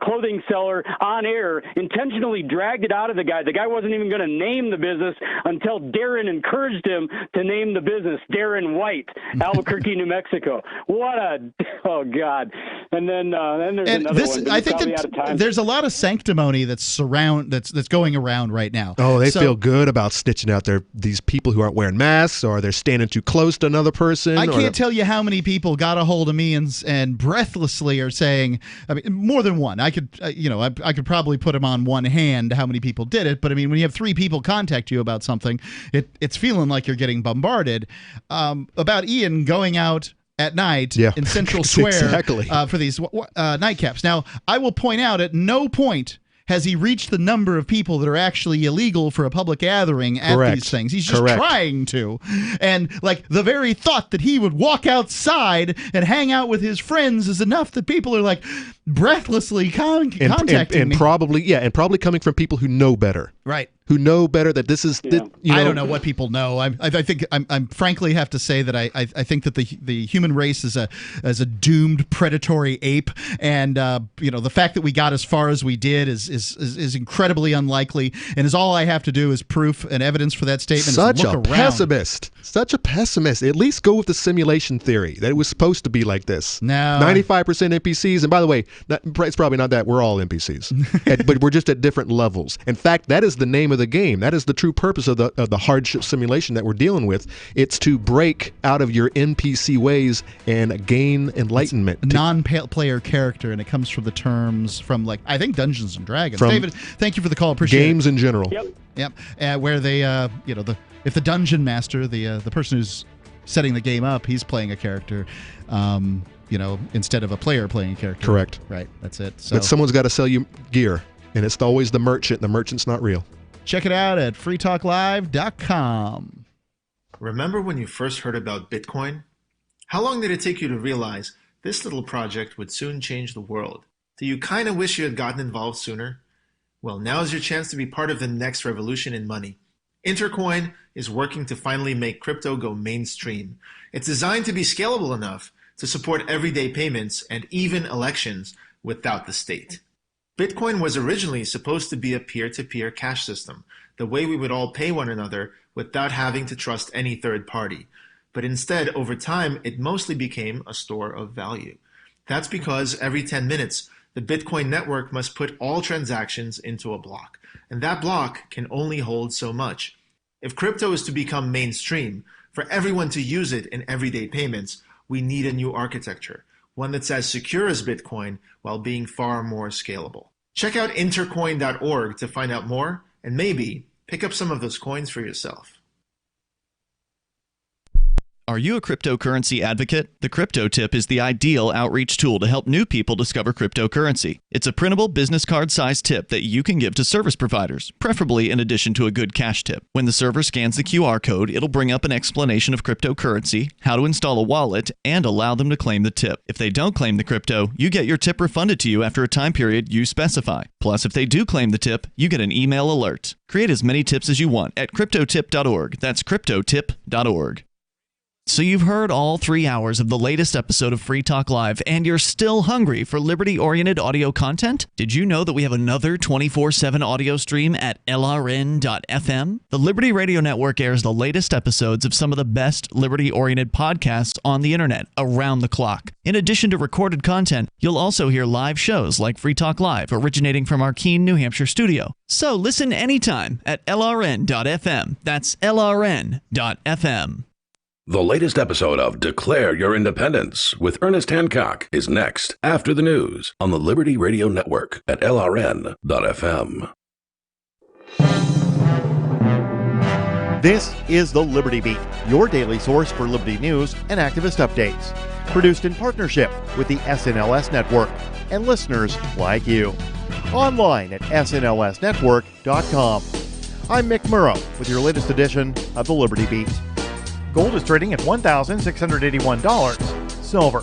clothing seller on air, intentionally dragged it out of the guy. The guy wasn't even going to name the business until Darren encouraged him to name the business, Darren White, Albuquerque, New Mexico. Oh God! And then there's another one. I think that there's a lot of sanctimony that's going around right now. Oh, they feel good about snitching out these people who aren't wearing masks, or they're standing too close to another person. I can't tell you how many people got a hold of me and breathlessly are saying, I mean, more than one. I could I could probably put them on one hand how many people did it, but I mean, when you have 3 people contact you about something, it's feeling like you're getting bombarded. About Ian going out at night in Central Square for these nightcaps. Now, I will point out, at no point has he reached the number of people that are actually illegal for a public gathering at these things. He's just trying to. And like the very thought that he would walk outside and hang out with his friends is enough that people are like breathlessly contacting me. Probably coming from people who know better. Right. Who know better that this is. I don't know what people know. I think I'm frankly have to say that I think that the human race is a doomed predatory ape, and the fact that we got as far as we did is incredibly unlikely, and is all I have to do is proof and evidence for that statement. Such is look a pessimist. Such a pessimist. At least go with the simulation theory that it was supposed to be like this. No, 95% NPCs, and by the way, it's probably not that we're all NPCs, but we're just at different levels. In fact, that is the name of the game. That is the true purpose of the hardship simulation that we're dealing with. It's to break out of your NPC ways and gain enlightenment. Non-player character, and it comes from the terms from I think Dungeons and Dragons. David, thank you for the call. Appreciate games in general. Yep. Where they if the dungeon master, the person who's setting the game up, he's playing a character. Instead of a player playing a character. Correct. Right. That's it. So, but someone's got to sell you gear, and it's always the merchant. The merchant's not real. Check it out at freetalklive.com. Remember when you first heard about Bitcoin? How long did it take you to realize this little project would soon change the world? Do you kind of wish you had gotten involved sooner? Well, now is your chance to be part of the next revolution in money. Intercoin is working to finally make crypto go mainstream. It's designed to be scalable enough to support everyday payments and even elections without the state. Bitcoin was originally supposed to be a peer-to-peer cash system, the way we would all pay one another without having to trust any third party. But instead, over time, it mostly became a store of value. That's because every 10 minutes, the Bitcoin network must put all transactions into a block, and that block can only hold so much. If crypto is to become mainstream, for everyone to use it in everyday payments, we need a new architecture, one that's as secure as Bitcoin while being far more scalable. Check out intercoin.org to find out more and maybe pick up some of those coins for yourself. Are you a cryptocurrency advocate? The Crypto Tip is the ideal outreach tool to help new people discover cryptocurrency. It's a printable business card-sized tip that you can give to service providers, preferably in addition to a good cash tip. When the server scans the QR code, it'll bring up an explanation of cryptocurrency, how to install a wallet, and allow them to claim the tip. If they don't claim the crypto, you get your tip refunded to you after a time period you specify. Plus, if they do claim the tip, you get an email alert. Create as many tips as you want at cryptotip.org. That's cryptotip.org. So you've heard all 3 hours of the latest episode of Free Talk Live, and you're still hungry for liberty-oriented audio content? Did you know that we have another 24/7 audio stream at LRN.FM? The Liberty Radio Network airs the latest episodes of some of the best liberty-oriented podcasts on the internet around the clock. In addition to recorded content, you'll also hear live shows like Free Talk Live, originating from our Keene, New Hampshire studio. So listen anytime at LRN.FM. That's LRN.FM. The latest episode of Declare Your Independence with Ernest Hancock is next after the news on the Liberty Radio Network at LRN.FM. This is the Liberty Beat, your daily source for liberty news and activist updates. Produced in partnership with the SNLS Network and listeners like you. Online at snlsnetwork.com. I'm Mick Murrow with your latest edition of the Liberty Beat. Gold is trading at $1,681. Silver